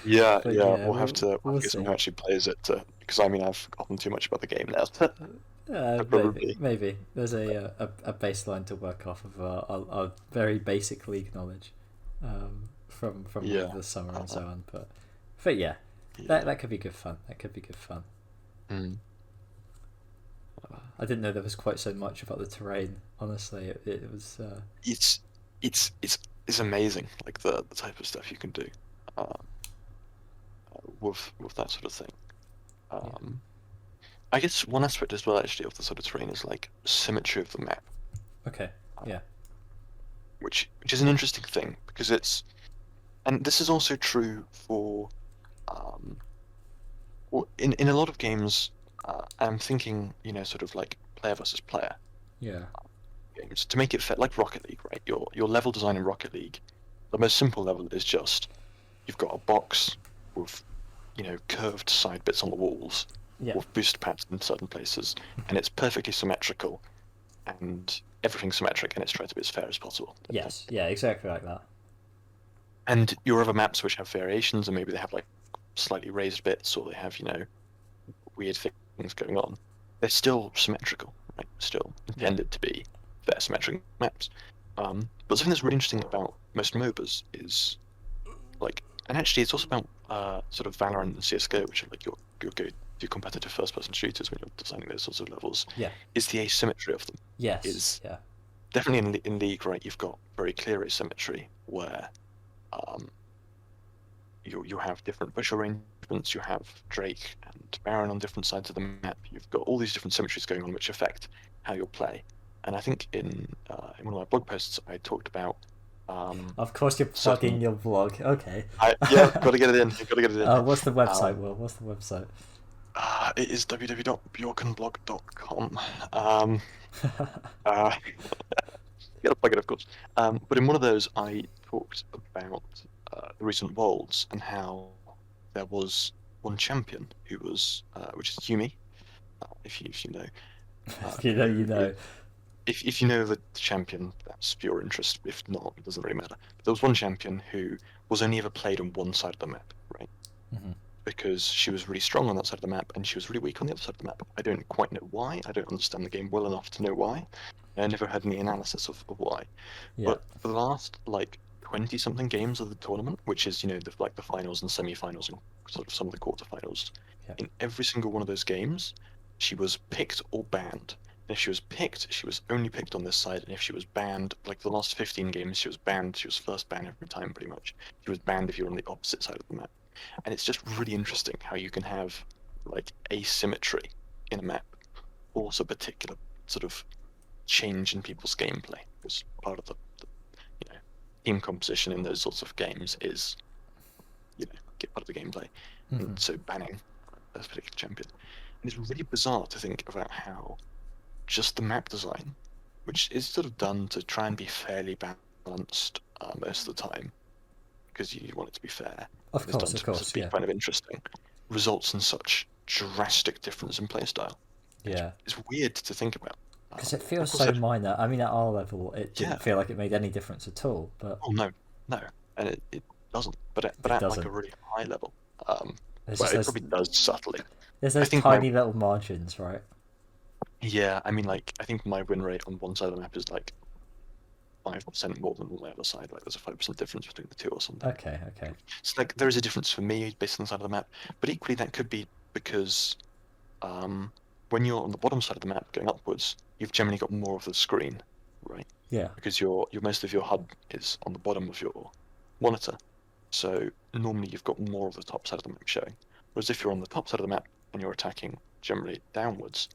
yeah, but yeah. yeah, We'll have we'll to get someone see. who actually plays it because I mean I've forgotten too much about the game now. I Maybe probably maybe there's a baseline to work off of our very basic league knowledge, from over yeah, the summer and uh, so on. But yeah, yeah. that could be good fun. That could be good fun. Mm. I didn't know there was quite so much about the terrain. Honestly, it was. It's it's amazing, like the type of stuff you can do uh, with that sort of thing. Yeah. Um, I guess one aspect as well, actually, of the sort of terrain is like symmetry of the map, Okay. uh, Yeah. which is an interesting thing because and this is also true for um, in a lot of games. I'm thinking, sort of like player versus player Yeah. games to make it fit, like Rocket League, right? Your level design in Rocket League, the most simple level is just you've got a box with curved side bits on the walls Yeah. with boost pads in certain places, and it's perfectly symmetrical and everything's symmetric and it's tried to be as fair as possible. Yes. Yeah. Exactly like that. And your other maps which have variations and maybe they have like slightly raised bits or they have weird things going on, they're still symmetrical, right? Still Yeah. intended to be fair symmetric maps. But something that's really interesting about most MOBAs is like, and actually it's also about sort of Valorant and CS:GO, which are like your go-to competitive first-person shooters when you're designing those sorts of levels, Yeah. is the asymmetry of them. Yes. Is Yeah. definitely in League, right? You've got very clear asymmetry where um, you have different bush arrangements. You have Drake and Baron on different sides of the map. You've got all these different symmetries going on which affect how you'll play. And I think in one of my blog posts I talked about Of course, you're certain. plugging your blog. Okay. Yeah, got to get it in. Got to get it in. What's the website? Um, Will, what's the website? it is www.bjorkenblog.com. Uh, you gotta plug it, of course. But in one of those, I talked about the recent Worlds and how there was one champion who was, which is Yumi, if you know, If you know, you who know. if you know the champion, that's for your interest. If not, it doesn't really matter. But there was one champion who was only ever played on one side of the map, right? Hmm. Because she was really strong on that side of the map and she was really weak on the other side of the map. I don't quite know why. I don't understand the game well enough to know why. I never had any analysis of why. Yeah. But for the last like 20 something games of the tournament, which is the finals and semi-finals and sort of some of the quarterfinals, Yeah. in every single one of those games, she was picked or banned. And if she was picked, she was only picked on this side, and if she was banned, like the last 15 games, she was banned. She was first banned every time, pretty much. She was banned if you were on the opposite side of the map. And it's just really interesting how you can have like asymmetry in a map, also particular sort of change in people's gameplay. Because part of the team composition in those sorts of games is get part of the gameplay, and Hmm. so banning a particular champion. And it's really bizarre to think about how just the map design, which is sort of done to try and be fairly balanced most of the time, because you want it to be fair, Of and it's done course. Of to course. be Yeah. kind of interesting, results in such drastic difference in playstyle. It's, Yeah. it's weird to think about. Because it Of feels course, so minor. I mean, at our level, it yeah. didn't feel like it made any difference at all. But Oh no, no, and it doesn't. But it at like a doesn't. really high level, um, There's well, just it probably does subtly. there's I those think my tiny little margins, right? Yeah, I mean, like, I think my win rate on one side of the map is like 5% more than on the other side. Like, there's a 5% difference between the two or something. Okay, okay. So, like, there is a difference for me based on the side of the map, but equally that could be because when you're on the bottom side of the map going upwards, you've generally got more of the screen, right? Yeah. Because your most of your HUD is on the bottom of your monitor. So normally you've got more of the top side of the map showing. Whereas if you're on the top side of the map and you're attacking generally downwards,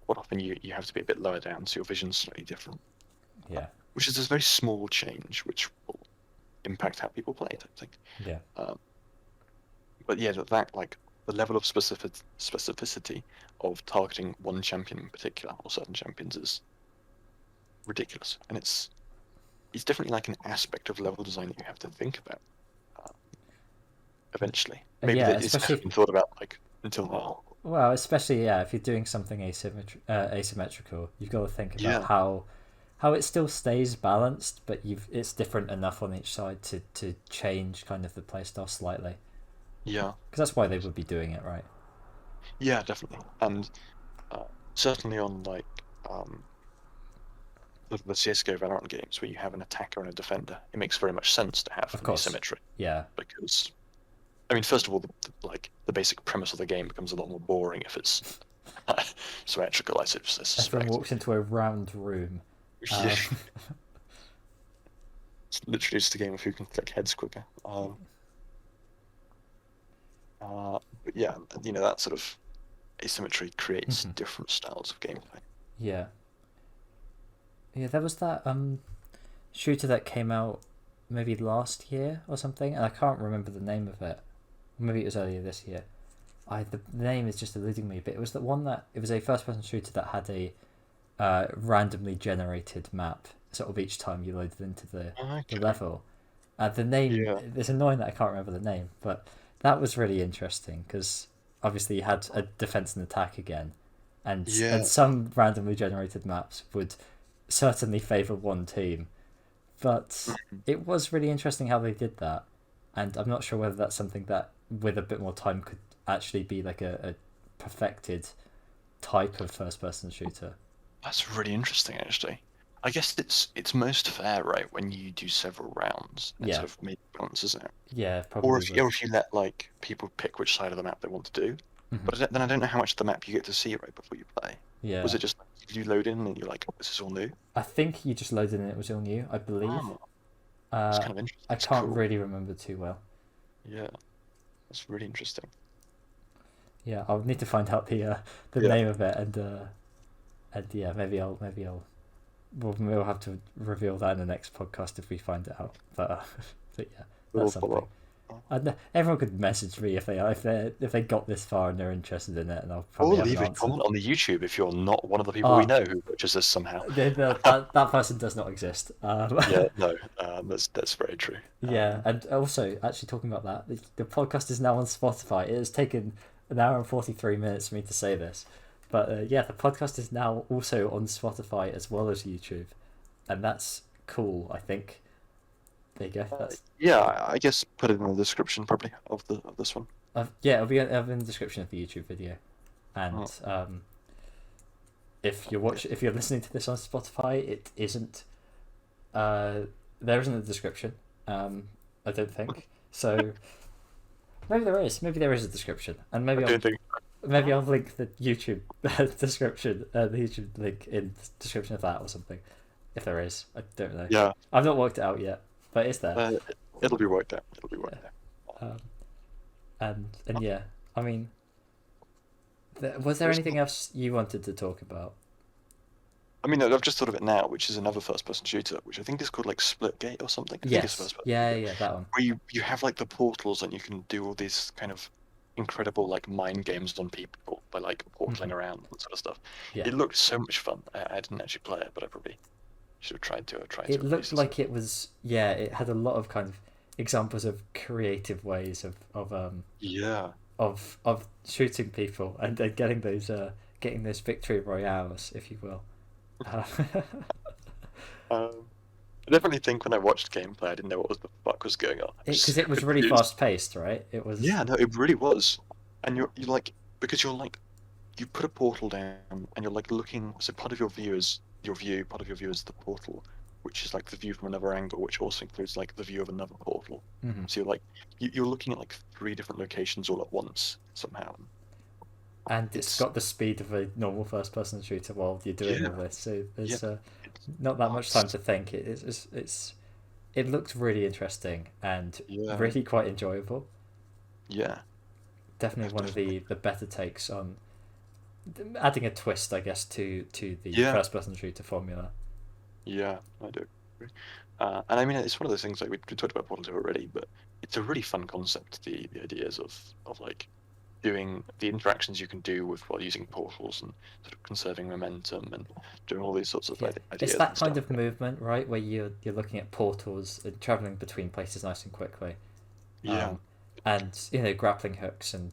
quite often you have to be a bit lower down, so your vision's slightly different. Yeah. Which is a very small change, which will impact how people play it, I think. Yeah. But yeah, that like the level of specificity of targeting one champion in particular or certain champions is ridiculous, and it's definitely like an aspect of level design that you have to think about eventually. Maybe Yeah, that it especially hasn't been thought about like until now. well, especially if you're doing something asymmetrical, you've got to think about Yeah, how it still stays balanced, but it's different enough on each side to change kind of the playstyle slightly. yeah, Because that's why they would be doing it, right? yeah, definitely, and certainly on like the CS:GO Valorant games where you have an attacker and a defender, it makes very much sense to have Of an course. asymmetry Yeah. because I mean, first of all, the basic premise of the game becomes a lot more boring if it's symmetrical, I Everyone suspect. walks into a round room. Yeah. It's literally just a game of who can click heads quicker. But yeah, that sort of asymmetry creates Mhm. different styles of gameplay. Yeah. Yeah, there was that shooter that came out maybe last year or something, and I can't remember the name of it. Maybe it was earlier this year. The name is just eluding me, but it was the one that it was a first-person shooter that had a randomly generated map sort of each time you loaded into the Okay. level. The name Yeah. it's annoying that I can't remember the name, but that was really interesting because obviously you had a defense and attack again, and Yeah. some randomly generated maps would certainly favor one team, but it was really interesting how they did that, and I'm not sure whether that's something that with a bit more time could actually be like a perfected type of first person shooter. That's really interesting, actually. I guess it's most fair, right, when you do several rounds and Yeah. sort of maybe balances out. Yeah, Or probably if would. or if you let like people pick which side of the map they want to do. Mhm. But then I don't know how much of the map you get to see right before you play. Was Yeah, it just like, you load in and you're like, oh, this is all new? I think you just loaded in it was all new, I believe. Oh, it's kind of interesting. I It's can't cool. really remember too well. Yeah, that's really interesting. Yeah, I'll need to find out the Yeah, name of it and yeah, maybe I'll we'll have to reveal that in the next podcast if we find it out. But but yeah, we'll that's follow something. up. And everyone could message me if they got this far and they're interested in it, and I'll Or probably have an leave a answer. comment on the YouTube if you're not one of the people we Ah, know who watches this somehow. that person does not exist. Yeah, no, that's very true. Yeah, and also actually talking about that, the podcast is now on Spotify. It has taken an hour and 43 minutes for me to say this, but yeah, the podcast is now also on Spotify as well as YouTube, and that's cool. I think. There you go. That's Yeah, I guess put it in the description probably of this one. yeah, it'll be in the description of the YouTube video, and Oh, if you're listening to this on Spotify, it isn't. There isn't a description. I don't think so. Maybe there is. Maybe there is a description, and I don't think. maybe I'll link the YouTube description, the YouTube link in the description of that or something. If there is, I don't know. Yeah, I've not worked it out yet, but it's there. it'll be worked out. It'll be worked out. Um, and yeah, I mean, was there anything else you wanted to talk about? I mean, I've just thought of it now, which is another first-person shooter, which I think is called like Splitgate or something. I think it's Yes. first-person. Yeah, that one. Where you have like the portals and you can do all these kind of incredible like mind games on people by like portaling around and sort of stuff. Yeah. It looked so much fun. I didn't actually play it, but I probably should have tried to. It looked like it was. Yeah, it had a lot of kind of examples of creative ways Yeah, of shooting people and getting those victory royales, if you will. Uh, Um, I definitely think when I watched gameplay, I didn't know what the fuck was going on. I was because so it was really confused. fast paced, right? It was. Yeah, no, it really was. And you're like, because you're like, you put a portal down and you're like looking, so part of your view is your view, part of your view is the portal, which is like the view from another angle, which also includes like the view of another portal. Mhm. So you're like, you're looking at like three different locations all at once somehow. And it's It's, got the speed of a normal first person shooter while you're doing all yeah, this, so yeah, there's it's, not that oh, much time to think. It looked really interesting and yeah, really quite enjoyable. yeah, Definitely one of definitely. the better takes on adding a twist, I guess, to the Yeah, first person shooter formula. yeah, I do agree. And I mean, it's one of those things like we talked about Portal 2 already, but it's a really fun concept. The ideas of like doing the interactions you can do with while using portals and sort of conserving momentum and doing all these sorts of Yeah, it's ideas that and kind stuff. of movement, right, where you're looking at portals and traveling between places nice and quickly, Yeah, um, and grappling hooks and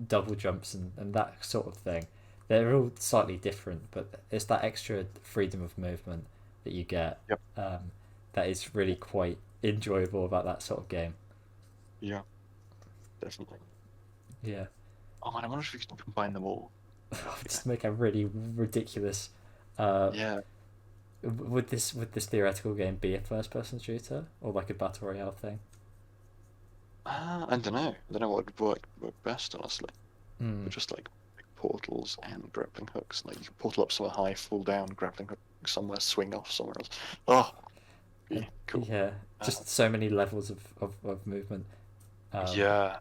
double jumps and that sort of thing. They're all slightly different, but it's that extra freedom of movement that you get, yep, that is really quite enjoyable about that sort of game. yeah, definitely. Yeah, Oh man, I wonder if we could combine them all. Yeah, just make a really ridiculous. Uh, yeah. would this theoretical game be a first person shooter or like a battle royale thing? I don't know. I don't know what would work best, honestly. Mm. But just like portals and grappling hooks, like you can portal up somewhere high, fall down, grappling hook somewhere, swing off somewhere else. Oh, be cool. Yeah, Uh, just so many levels of movement. yeah,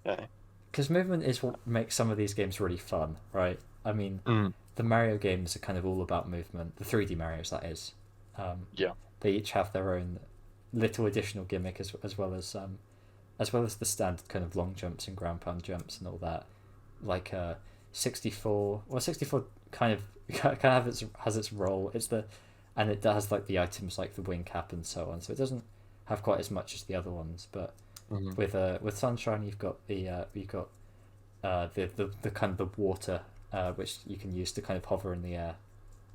yeah. Because movement is what makes some of these games really fun, right? I mean, Mm, the Mario games are kind of all about movement. The 3D Mario's, that is. Um, yeah. they each have their own little additional gimmick as well as the standard kind of long jumps and ground pound jumps and all that. Like 64, well, 64 kind of has its role. And it does like the items like the wing cap and so on. So it doesn't have quite as much as the other ones, but Hmm. with Sunshine, you've got the kind of the water, which you can use to kind of hover in the air,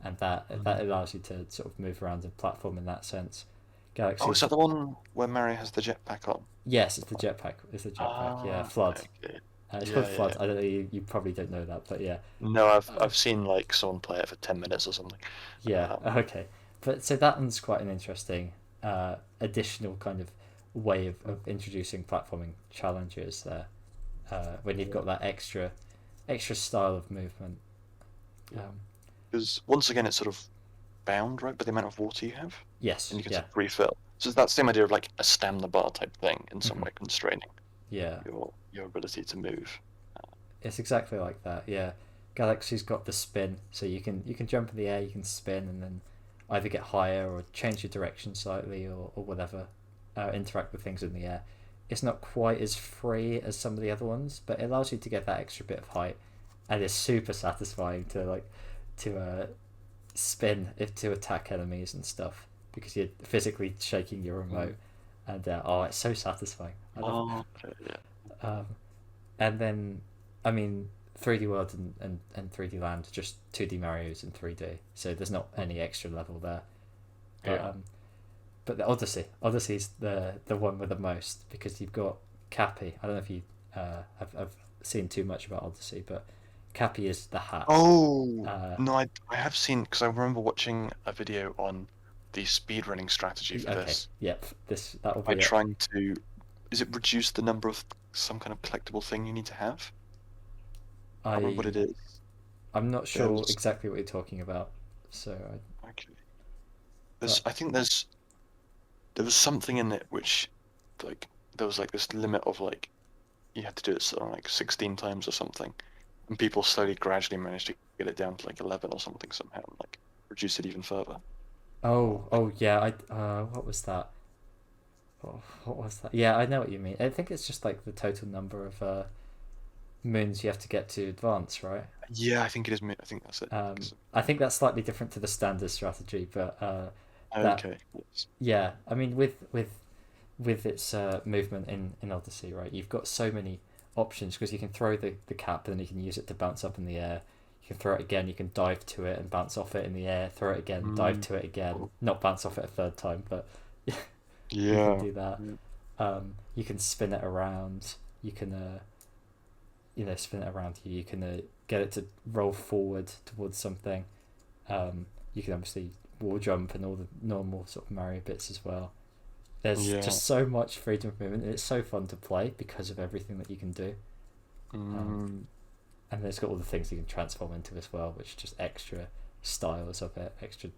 and that Hmm. allows you to sort of move around and platform in that sense. Oh, is Galaxies, that the one where Mario has the jetpack on? yes, it's the jetpack. It's the jetpack. Yeah, Ah, flood. okay. It's called Yeah, yeah, flood. yeah. I don't know. You probably don't know that, but yeah, No, I've uh, I've seen like someone play it for 10 minutes or something. yeah. Um, Okay, but so that one's quite an interesting additional kind of way of introducing platforming challenges there. When you've yeah, got that extra style of movement. yeah. Um, Because once again, it's sort of bound, right, by the amount of water you have, and yes, you can yeah, sort of refill. So that's the same idea of like a stamina bar type thing in some hmm, way, constraining yeah, your ability to move. it's exactly like that. Yeah, Galaxy's got the spin, so you can jump in the air, you can spin, and then either get higher or change your direction slightly or whatever. Interact with things in the air. It's not quite as free as some of the other ones, but it allows you to get that extra bit of height, and it's super satisfying to spin if to attack enemies and stuff because you're physically shaking your Mm. remote, and oh, it's so satisfying. I love it. Oh, okay, yeah. Um, and then, I mean, 3D World and 3D Land are just 2D Mario's in 3D, so there's not any extra level there. But Yeah. but the Odyssey's the one with the most because you've got Cappy. I don't know if you have seen too much about Odyssey, but Cappy is the hat. Oh, Uh, no, I have seen, because I remember watching a video on the speedrunning strategy for okay, this yep, this that'll by be it. trying to, is it reduce the number of some kind of collectible thing you need to have? Can't remember what I it is. I'm not There sure was, exactly what you're talking about, so okay. but I think there was something in it which, like, there was like this limit of like, you had to do it sort of like 16 times or something, and people slowly, gradually managed to get it down to like 11 or something somehow, and like reduce it even further. oh Or oh yeah, what was that? Oh, what was that? Yeah, I know what you mean. I think it's just like the total number of moons you have to get to advance, right? yeah, I think it is. I think that's it. I think that's slightly different to the standard strategy, but that Okay. Yes. yeah, I mean with its movement in Odyssey, right? You've got so many options because you can throw the cap and then you can use it to bounce up in the air. You can throw it again, you can dive to it and bounce off it in the air, throw it again, dive to it again, not bounce off it a third time, but you can Yeah. do that. You can spin it around. You can, spin it around you. You can get it to roll forward towards something. You can obviously wall jump and all the normal sort of Mario bits as well. There's Yeah. just so much freedom of movement. It's so fun to play because of everything that you can do. And it's got all the things you can transform into as well, which are just extra styles of it, extra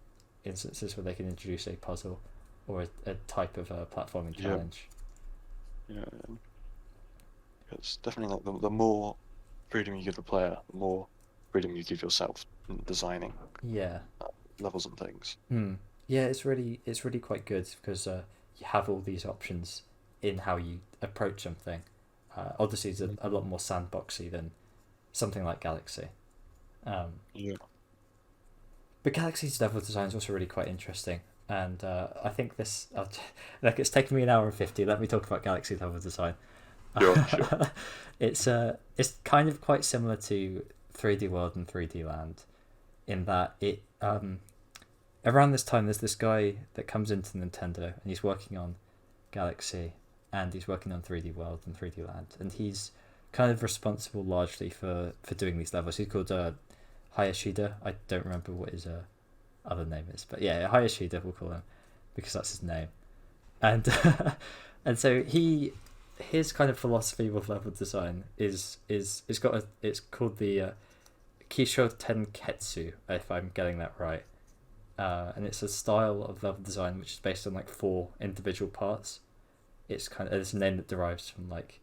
instances where they can introduce a puzzle or a type of platforming challenge. Yeah. It's definitely like the more freedom you give the player, the more freedom you give yourself in designing Yeah. levels and things. Yeah, it's really quite good because you have all these options in how you approach something. Odyssey's a lot more sandboxy than something like Galaxy. Yeah. But Galaxy's level design is also really quite interesting, and I think this like it's taken me an hour and 50. Let me talk about Galaxy level design. Sure. It's kind of quite similar to 3D World and 3D Land, in that it around this time there's this guy that comes into Nintendo and he's working on Galaxy and he's working on 3D World and 3D Land, and he's kind of responsible largely for doing these levels. He's called Hayashida. I don't remember what his other name is, but yeah, Hayashida we'll call him because that's his name. And and so his kind of philosophy with level design is it's called the Kisho Tenketsu, if I'm getting that right. And it's a style of level design which is based on like 4 individual parts. It's a name that derives from like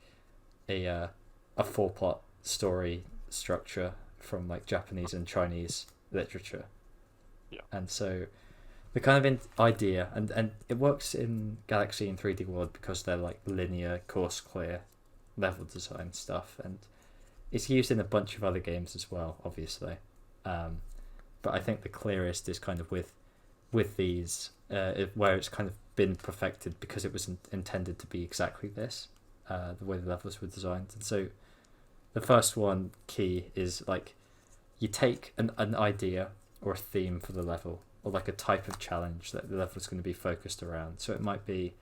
a 4-plot story structure from like Japanese and Chinese literature. Yeah. And so the kind of idea, and it works in Galaxy and 3D World because they're like linear, course clear level design stuff, and it's used in a bunch of other games as well, obviously. But I think the clearest is kind of with these, where it's kind of been perfected because it was intended to be exactly this, the way the levels were designed. And so the first one key is like you take an idea or a theme for the level, or like a type of challenge that the level is going to be focused around. So it might be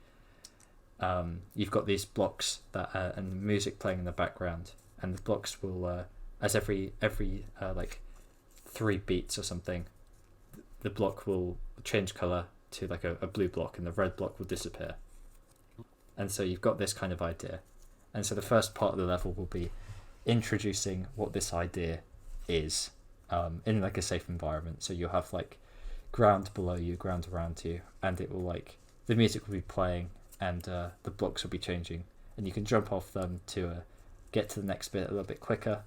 you've got these blocks that and music playing in the background, and the blocks will as every like 3 beats or something, the block will change color to like a blue block, and the red block will disappear. And so you've got this kind of idea, and so the first part of the level will be introducing what this idea is in like a safe environment. So you'll have like ground below you, ground around you, and it will like the music will be playing, and the blocks will be changing, and you can jump off them to get to the next bit a little bit quicker.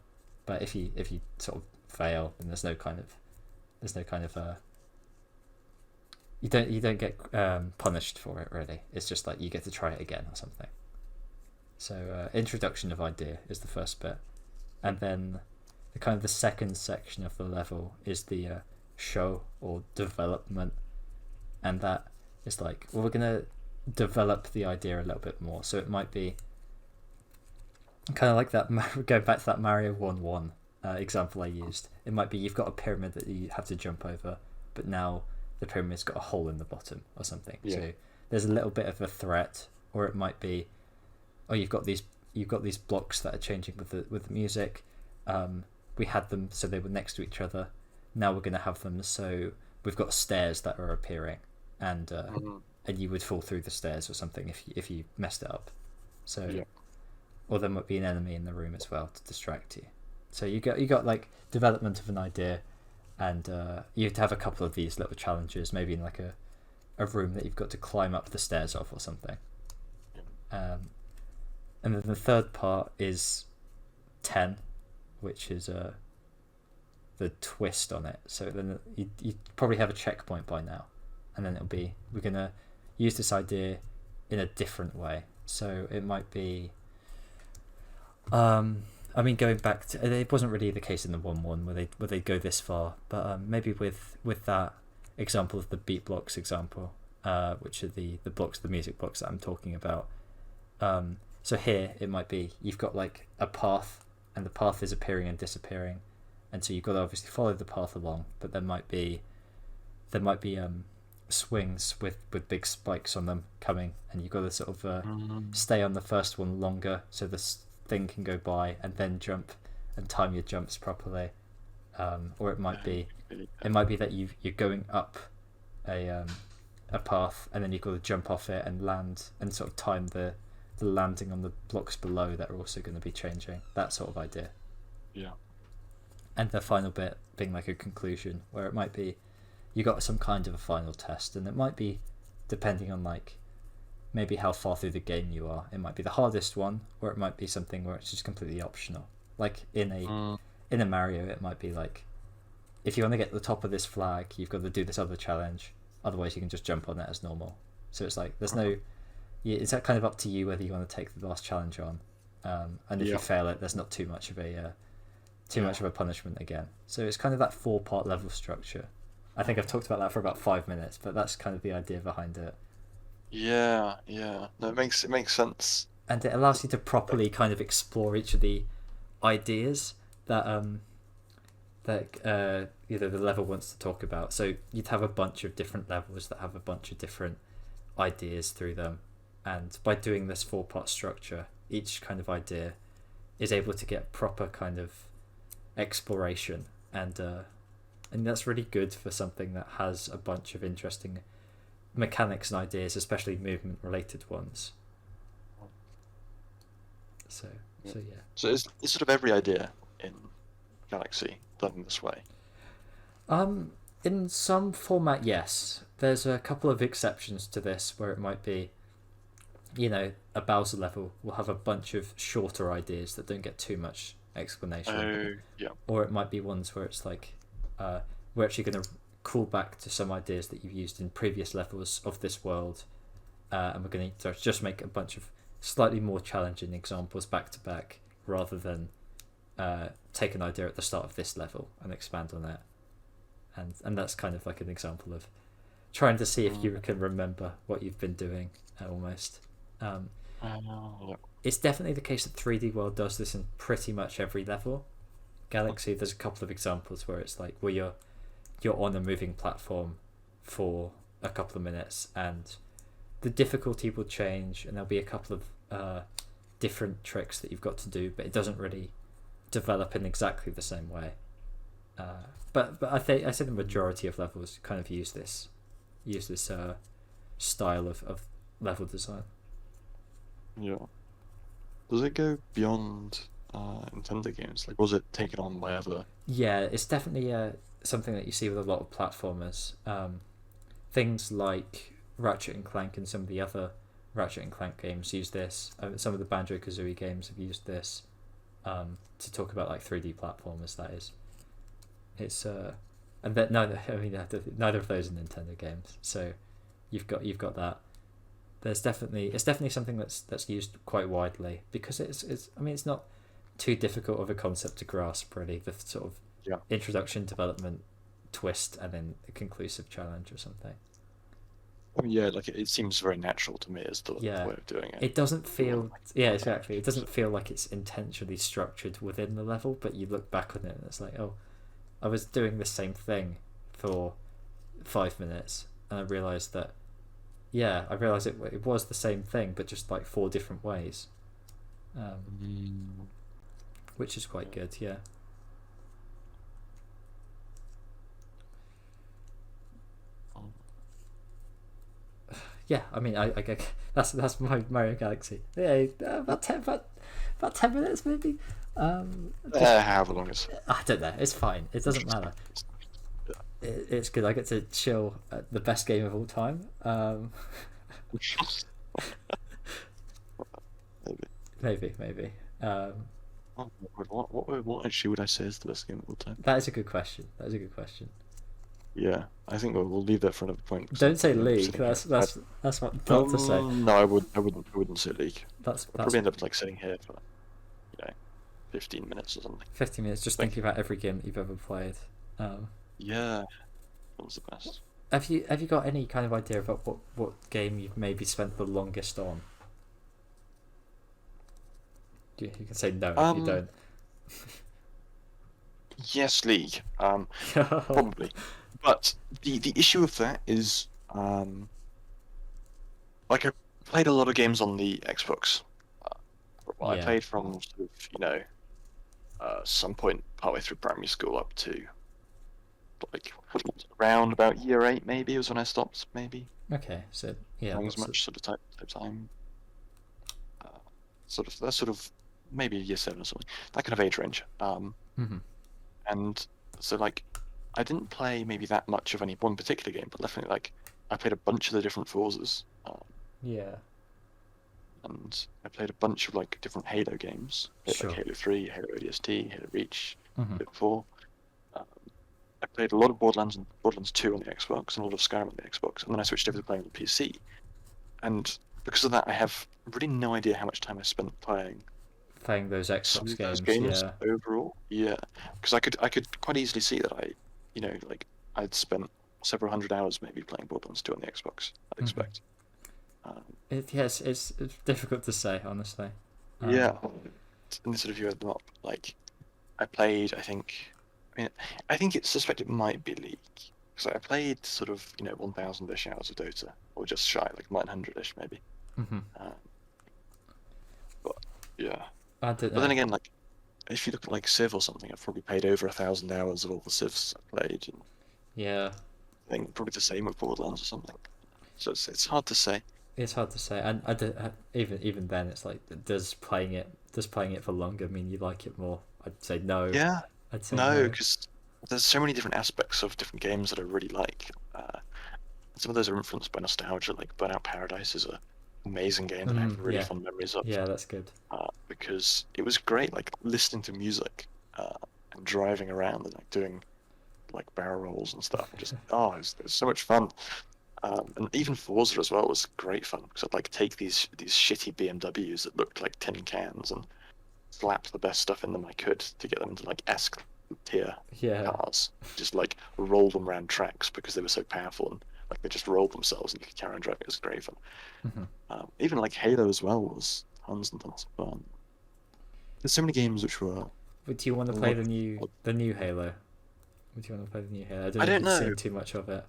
But if you sort of fail, then there's no kind of you don't get punished for it really. It's just like you get to try it again or something. So introduction of idea is the first bit, and then the kind of the second section of the level is the show or development, and that is like, well, we're gonna develop the idea a little bit more. So it might be kind of like that. Going back to that Mario 1-1 example I used, it might be you've got a pyramid that you have to jump over, but now the pyramid's got a hole in the bottom or something. Yeah. So there's a little bit of a threat, or it might be, oh, you've got these blocks that are changing with the music. We had them so they were next to each other. Now we're going to have them so we've got stairs that are appearing, and you would fall through the stairs or something if you messed it up. So, Yeah. or there might be an enemy in the room as well to distract you. So you got like development of an idea, and you have to have a couple of these little challenges, maybe in like a room that you've got to climb up the stairs of or something. And then the third part is 10, which is the twist on it. So then you probably have a checkpoint by now, and then it'll be, we're gonna use this idea in a different way. So it might be I mean, going back to, it wasn't really the case in the 1-1 where they go this far, but maybe with that example of the beat blocks example, which are the blocks, the music blocks that I'm talking about. So here it might be you've got like a path, and the path is appearing and disappearing, and so you've got to obviously follow the path along, but there might be swings with big spikes on them coming, and you've got to sort of stay on the first one longer so this thing can go by, and then jump and time your jumps properly. Or it might be that you're going up a path, and then you've got to jump off it and land, and sort of time the landing on the blocks below that are also going to be changing. That sort of idea. Yeah. And the final bit being like a conclusion, where it might be you got some kind of a final test, and it might be, depending on like maybe how far through the game you are, it might be the hardest one, or it might be something where it's just completely optional. Like in a Mario, it might be like, if you want to get to the top of this flag, you've got to do this other challenge, otherwise you can just jump on it as normal. So it's like there's no, it's kind of up to you whether you want to take the last challenge on, and if you fail it, there's not too much of a punishment again. So it's kind of that 4-part level structure. I think I've talked about that for about 5 minutes, but that's kind of the idea behind it. Yeah. No, it makes sense. And it allows you to properly kind of explore each of the ideas that the level wants to talk about. So you'd have a bunch of different levels that have a bunch of different ideas through them, and by doing this 4-part structure, each kind of idea is able to get proper kind of exploration, and that's really good for something that has a bunch of interesting mechanics and ideas, especially movement related ones. So yeah. So is sort of every idea in Galaxy done in this way? In some format, yes. There's a couple of exceptions to this where it might be, a Bowser level will have a bunch of shorter ideas that don't get too much explanation. Yeah. Or it might be ones where it's like, we're actually going to call back to some ideas that you've used in previous levels of this world, and we're going to just make a bunch of slightly more challenging examples back to back, rather than take an idea at the start of this level and expand on it. And that's kind of like an example of trying to see if you can remember what you've been doing, almost. It's definitely the case that 3D World does this in pretty much every level. Galaxy, there's a couple of examples where it's like, well, you're on a moving platform for a couple of minutes, and the difficulty will change, and there'll be a couple of different tricks that you've got to do, but it doesn't really develop in exactly the same way. But I say the majority of levels kind of use this style of level design. Yeah. Does it go beyond Nintendo games? Like, was it taken on by other? Yeah, it's definitely something that you see with a lot of platformers. Things like Ratchet and Clank and some of the other Ratchet and Clank games use this. Some of the Banjo-Kazooie games have used this to talk about like 3D platformers. That is, it's and that neither of those are Nintendo games. So you've got that. It's definitely something that's used quite widely, because it's not too difficult of a concept to grasp, really. The sort of introduction, development, twist, and then a conclusive challenge or something. I mean, yeah, like it seems very natural to me as the way of doing it. It doesn't feel, exactly. It doesn't feel like it's intentionally structured within the level, but you look back on it and it's like, oh, I was doing the same thing for 5 minutes, and I realised that, it was the same thing, but just like 4 different ways, which is quite good, yeah. Yeah, I mean, I that's my Mario Galaxy. Yeah, about 10 minutes maybe. However long it's. I don't know. It's fine. It doesn't matter. It's good. I get to chill at the best game of all time. Maybe. What actually would I say is the best game of all time? That is a good question. Yeah, I think we'll leave that for another point. Don't say league. That's what not to say. No, I wouldn't say league. That's probably end up like sitting here for 15 minutes or something. 15 minutes just thinking about every game that you've ever played. Yeah, that was the best. Have you got any kind of idea about what game you've maybe spent the longest on? You can say no if you don't. Yes, League. Probably. But the issue with that is, like I played a lot of games on the Xbox. Well, I Yeah. played from sort of, some point partway through primary school up to like around about year 8, maybe was when I stopped. Maybe Okay, so yeah, playing as what's it? much sort of type time. That's sort of maybe year 7 or something. That kind of age range. Hmm. And so like I didn't play maybe that much of any one particular game, but definitely like I played a bunch of the different Forzas. Yeah, And I played a bunch of like different Halo games. Played like sure. Halo 3, Halo ODST, Halo Reach, Hmm. Halo 4. Um, I played a lot of Borderlands and Borderlands 2 on the Xbox and a lot of Skyrim on the Xbox, and then I switched over to playing on the PC. And because of that, I have really no idea how much time I spent playing Playing those some Xbox of those games, games yeah. overall. Yeah, because I could quite easily see that like I'd spent several hundred hours maybe playing Borderlands 2 on the Xbox. I'd Hmm. expect. Um, Yes, it's difficult to say, honestly. yeah, and sort of you add them up, like I played. I mean, I think it's suspect it might be League because I played sort of 1,000-ish hours of Dota, or just shy, like 900-ish maybe. Hmm. Um, but yeah, I don't but then know. again, like if you look at like Civ or something, I've probably played over 1,000 hours of all the Civs I played, and Yeah, I think probably the same with Borderlands or something. So it's hard to say. it's hard to say, and even then, it's like does playing it for longer mean you like it more? I'd say no. Yeah, I'd say no, no. because there's so many different aspects of different games that I really like. Some of those are influenced by nostalgia, like Burnout Paradise is a amazing game that I have really Yeah, fond memories of. yeah, that's good. Because it was great, like listening to music and driving around and like doing like barrel rolls and stuff. Just it was so much fun. And even Forza as well was great fun because I'd like take these shitty BMWs that looked like tin cans and slap the best stuff in them I could to get them to like S tier Yeah. cars. Just like roll them around tracks because they were so powerful and like they just rolled themselves and you could carry on driving. It was great fun. Hmm. Even like Halo as well was tons and tons of fun. There's so many games which were But do you want to a play lot. the new Halo? Would you want to play the new Halo? I don't I know if don't you've know. seen too much of it.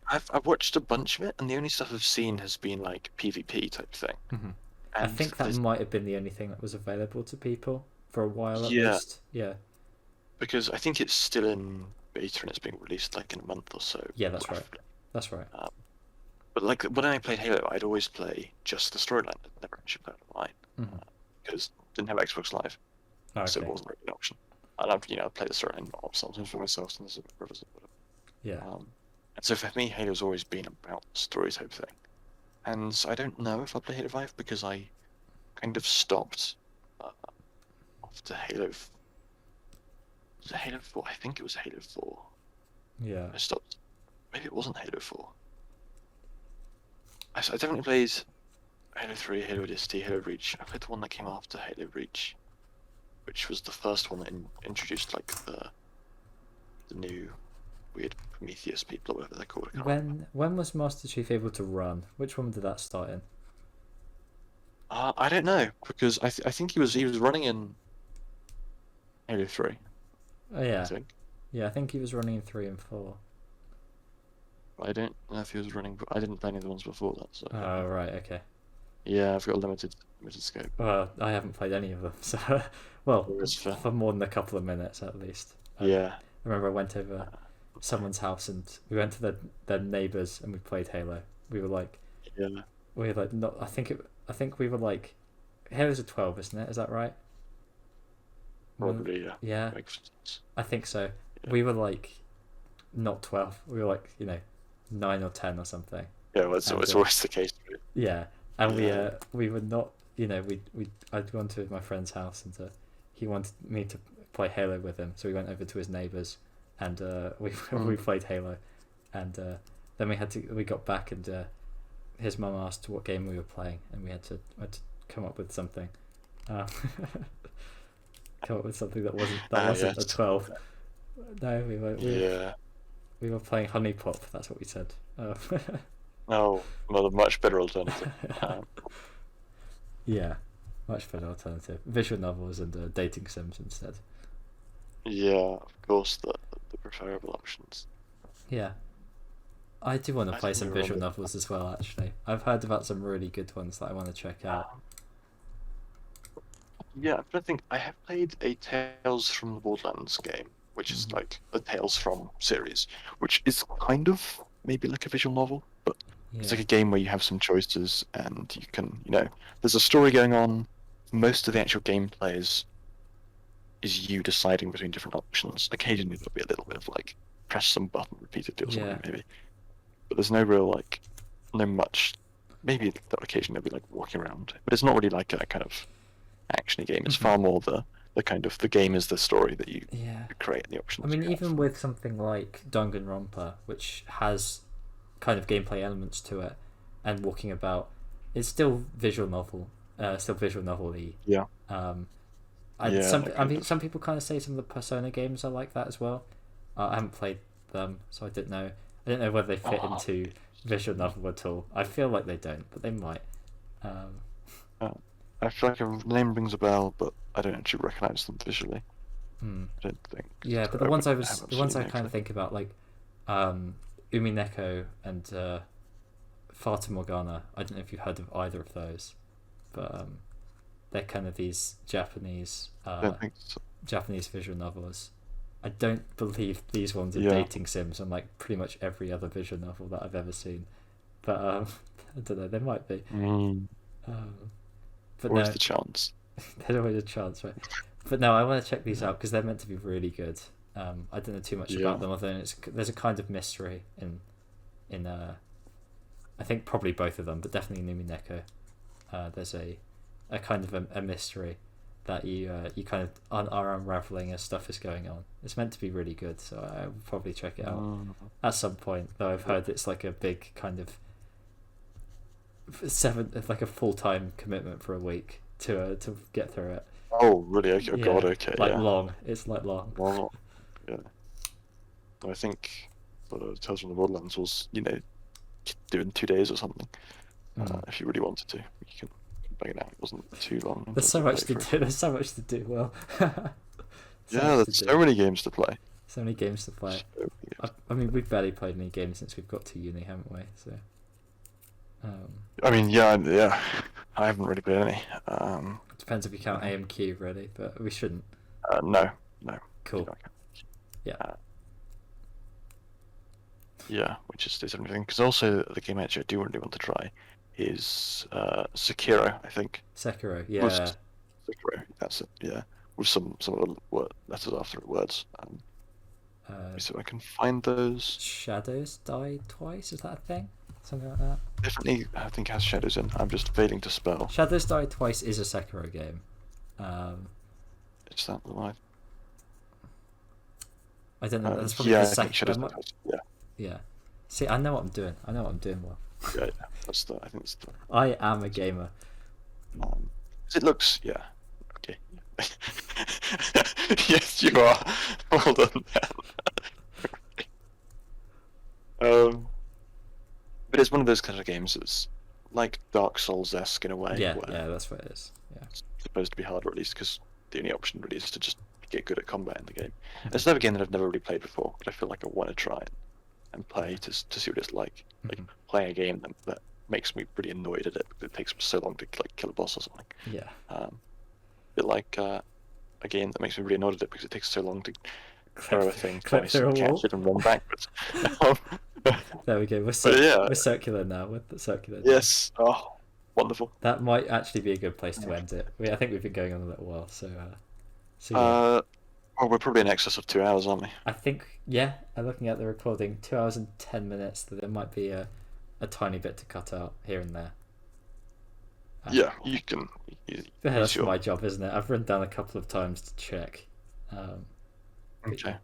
I've watched a bunch of it, and the only stuff I've seen has been like PvP type thing. Hmm. I And think that might have been the only thing that was available to people for a while at yeah, least. Yeah, because I think it's still in beta and it's being released like in a month or so, yeah, that's right. roughly. That's right. Um, but like when I played Halo, I'd always play just the storyline. I'd never actually play online Hmm. because didn't have Xbox Live, so it Okay. wasn't really an option. And I'd play the storyline sometimes for myself, sometimes with brothers. Yeah. And so for me, Halo's always been about the story type thing. And so I don't know if I'll play Halo 5 because I kind of stopped uh, after Halo. Was it Halo 4? I think it was Halo 4. Yeah. I stopped. Maybe it wasn't Halo 4. I definitely played Halo 3, Halo ODST, Halo Reach. I played the one that came after Halo Reach, which was the first one that introduced like the new weird Prometheus people or whatever they're called. I can't remember. When was Master Chief able to run? Which one did that start in? I don't know because I think he was running in Halo 3. Oh I yeah, think. yeah. I think he was running in 3 and 4. But I don't know if he was running. I didn't play any of the ones before that, so I don't Oh know. right, okay. Yeah, I've got a limited scope. Well, I haven't played any of them, so well, It's fair. for more than a couple of minutes at least. Yeah. I remember I went over someone's house and we went to their neighbors and we played Halo. We were like, Yeah. not. I think we were like, Halo's a 12, isn't it? Is that right? Probably. Yeah. Yeah, Makes sense. I think so. Yeah. We were like, not 12. We were like, 9 or 10 or something. Yeah. Well, it's always the case. Really. Yeah, and Yeah. we were not. I'd gone to my friend's house and he wanted me to play Halo with him, so we went over to his neighbors and we we played Halo, and then we got back and his mum asked what game we were playing, and we had to come up with something, uh, come up with something that wasn't a Yes. 12. No, Yeah. we were playing Honey Pop. That's what we said. Oh, well, a much better alternative. Yeah, much better alternative. Visual novels and dating sims instead. Yeah. course, the preferable options. Yeah. I do want to I play don't some really visual remember. novels as well, actually. I've heard about some really good ones that I want to check out. Yeah, but I think I have played a Tales from the Borderlands game, which is Mhm. like a Tales from series, which is kind of maybe like a visual novel, but it's Yeah. like a game where you have some choices and you can, there's a story going on. Most of the actual gameplay is you deciding between different options. Occasionally there'll be a little bit of like press some button repeatedly or Yeah. something maybe, but there's no real like no much. Maybe that occasionally there'll be like walking around, but it's not really like a kind of actiony game. It's Mhm. far more the kind of the game is the story that you Yeah. create and the I options mean, you have. even with something like Danganronpa, which has kind of gameplay elements to it, and walking about, it's still visual novel, still visual novel-y. Yeah, Um, yeah, no, I kind mean, of. some people kind of say some of the Persona games are like that as well. I haven't played them, so I don't know. I don't know whether they fit Oh, into visual novel at all. I feel like they don't, but they might. Um, uh, I feel like a name rings a bell, but I don't actually recognize them visually. hmm. I don't think. Yeah, but I haven't the ones seen I it. kind of think about, like um, Umineko and Fata Morgana. I don't know if you've heard of either of those, but they're kind of these I don't think so. Japanese visual novels. I don't believe these ones are Yeah. dating sims, unlike pretty much every other visual novel that I've ever seen. But I don't know, they might be. Mm, Um, but where's no, the chance? there's always a chance, right? But no, I want to check these Yeah. out because they're meant to be really good. I don't know too much Yeah. about them, other than there's a kind of mystery in I think probably both of them, but definitely Numi Neko. There's a kind of a mystery that you kind of are unraveling as stuff is going on. It's meant to be really good, so I will probably check it out Mm, at some point. Though I've heard it's like a big kind of it's like a full time commitment for a week to get through it. oh, really? Okay. Oh, God. Yeah, Okay. like Yeah. long. It's like long. Well, yeah. I think Tales from the Borderlands was, do in 2 days or something. Mm. If you really wanted to, you can bang it out. It wasn't too long in There's terms so of much to playthrough. do. There's so much to do. Well, so Yeah, much to there's do. so many games to play. So many games to play. So many games. I mean, we've barely played any games since we've got to uni, haven't we? So, um, I mean, yeah. I haven't really played any. it depends if you count AMQ, really, but we shouldn't. No, no. Cool. Okay. Yeah. Yeah, which is everything. Because also the game actually I do really want to try is Sekiro. I think. Sekiro, Was yeah. Sekiro. That's it. Yeah, with some of the letters after it words. So I can find those. Shadows Die Twice, is that a thing? Something like that? Definitely, I think has shadows in. I'm just failing to spell. Shadows Die Twice is a Sekiro game. Is that the one? I don't know, that's probably Yeah, the I think second. shadows. Yeah, Yeah. See, I know what I'm doing. I know what I'm doing well. yeah. That's the. I think that's the. I am a gamer. 'Cause it looks. Yeah. Okay. Yes, you are. Well done. But it's one of those kind of games that's like Dark Souls-esque in a way, Yeah, where yeah, that's what it is. Yeah. it's supposed to be hard, or at least because the only option really is to just get good at combat in the game. It's another game that I've never really played before, but I feel like I want to try it and play to see what it's like. Like Mhm. playing a game that makes me pretty annoyed at it because it takes so long to like kill a boss or something. Yeah. A bit like a game that makes me really annoyed at it because it takes so long to throw a thing Clip twice through a and wall. catch it and run backwards. There we go. Yeah. We're circular now. With the circular. Yes. Oh, wonderful. That might actually be a good place to end it. I think we've been going on a little while, so yeah. Well, we're probably in excess of 2 hours, aren't we? I think looking at the recording, 2 hours and 10 minutes. That there might be a tiny bit to cut out here and there. Yeah, you can. That's Sure. my job, isn't it? I've run down a couple of times to check. Okay.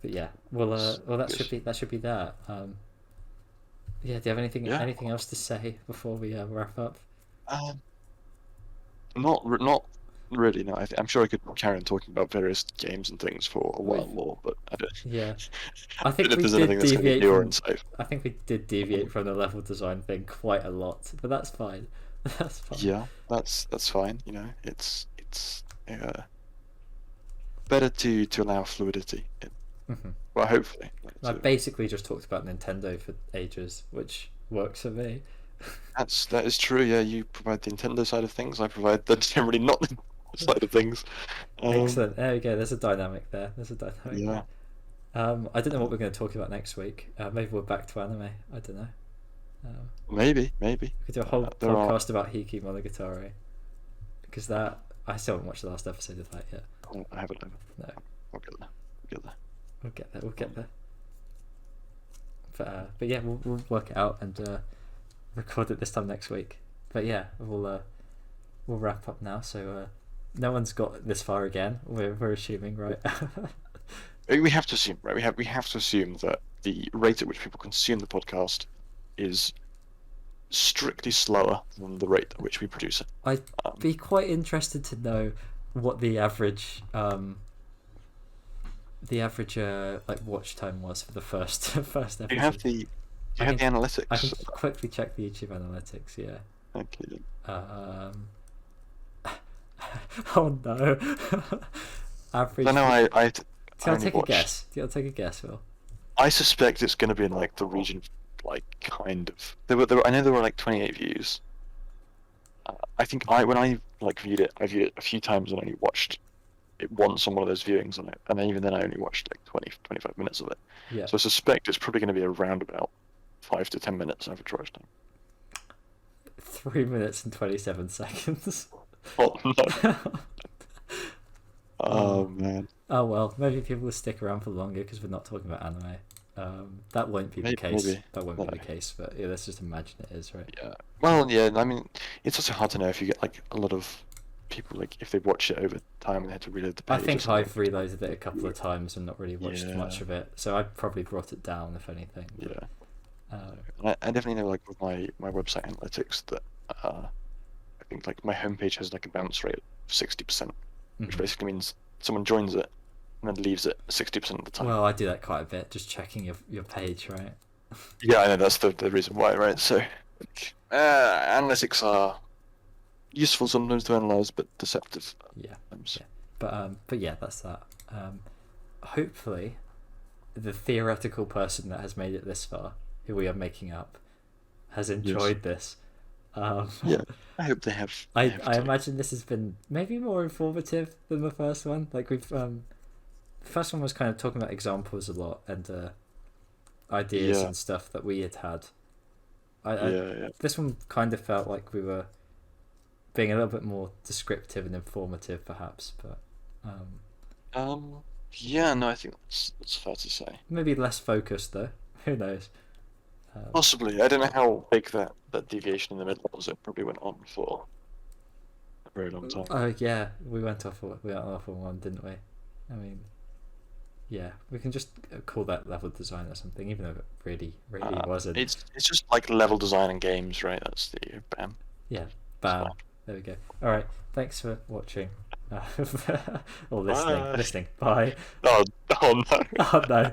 But yeah, well, that Good. should be that. Yeah. Do you have Yeah. anything else to say before we wrap up? Not really. No, I'm sure I could carry on talking about various games and things for a while more, but I don't. Yeah, I I think don't know if we there's did anything that's going to be deviate new or from. insightful. I think we did deviate from the level design thing quite a lot, but that's fine. That's fine. Yeah, that's fine. It's better to allow fluidity in. Mhm. Well, hopefully. I basically just talked about Nintendo for ages, which works for me. That is true. Yeah, you provide the Nintendo side of things. I provide the generally not the side of things. Excellent. There we go. There's a dynamic there. Yeah. I don't know what we're going to talk about next week. Maybe we're back to anime. I don't know. Maybe. We could do a whole There are- podcast about Hiki Monogatari, because that I still haven't watched the last episode of that yet. Oh, I haven't. No, I'll get there. we'll get there. But yeah, we'll work it out and record it this time next week. But yeah, we'll wrap up now. So no one's got this far again. We're assuming, right? We have to assume, right? We have to assume that the rate at which people consume the podcast is strictly slower than the rate at which we produce it. I'd be quite interested to know what the average like watch time was for the first episode. Do you have the analytics? I can quickly check the YouTube analytics. Yeah. Okay. Oh no. Average. I know. I Do you want to take watched... a guess? Do you want to take a guess, Phil? I suspect it's going to be in like the region, like kind of. I know there were like 28 views. I think when I like viewed it a few times and only watched it once on one of those viewings, and even then I only watched like 25 minutes of it. Yeah. So I suspect it's probably going to be around about 5 to 10 minutes average watch time. 3 minutes and 27 seconds. Oh no. Oh man. Oh well, maybe people will stick around for longer because we're not talking about anime. That won't be the case. Maybe. That won't be the case, but yeah, let's just imagine it is, right? Yeah. Well, yeah. I mean, it's also hard to know if you get like a lot of people, like if they watch it over time and they had to reload the I page. think I've reloaded it a couple of times and not really watched Yeah. much of it, so I probably brought it down if anything. Yeah. Uh, I definitely know, like with my website analytics, that I think like my homepage has like a bounce rate of 60%, which mhm. basically means someone joins it and then leaves it 60% of the time. Well, I do that quite a bit, just checking your page, right? Yeah, I know that's the reason why, right? So, analytics are useful sometimes to analyze, but deceptive. Yeah. Sometimes. But yeah, that's that. Hopefully, the theoretical person that has made it this far, who we are making up, has enjoyed this. Yeah, I hope they have. I imagine this has been maybe more informative than the first one. Like the first one was kind of talking about examples a lot and ideas and stuff that we had. This one kind of felt like we were being a little bit more descriptive and informative, perhaps, but yeah, no, I think that's fair to say. maybe less focused though. Who knows? Possibly. I don't know how big that deviation in the middle was. It probably went on for a very long time. Oh yeah, we went off on one, didn't we? I mean, yeah, we can just call that level design or something, even though it really wasn't. It's just like level design in games, right? That's the bam. Yeah, bam. There we go. All right, thanks for watching or listening. Bye. Listening. Bye. Oh no. Oh no.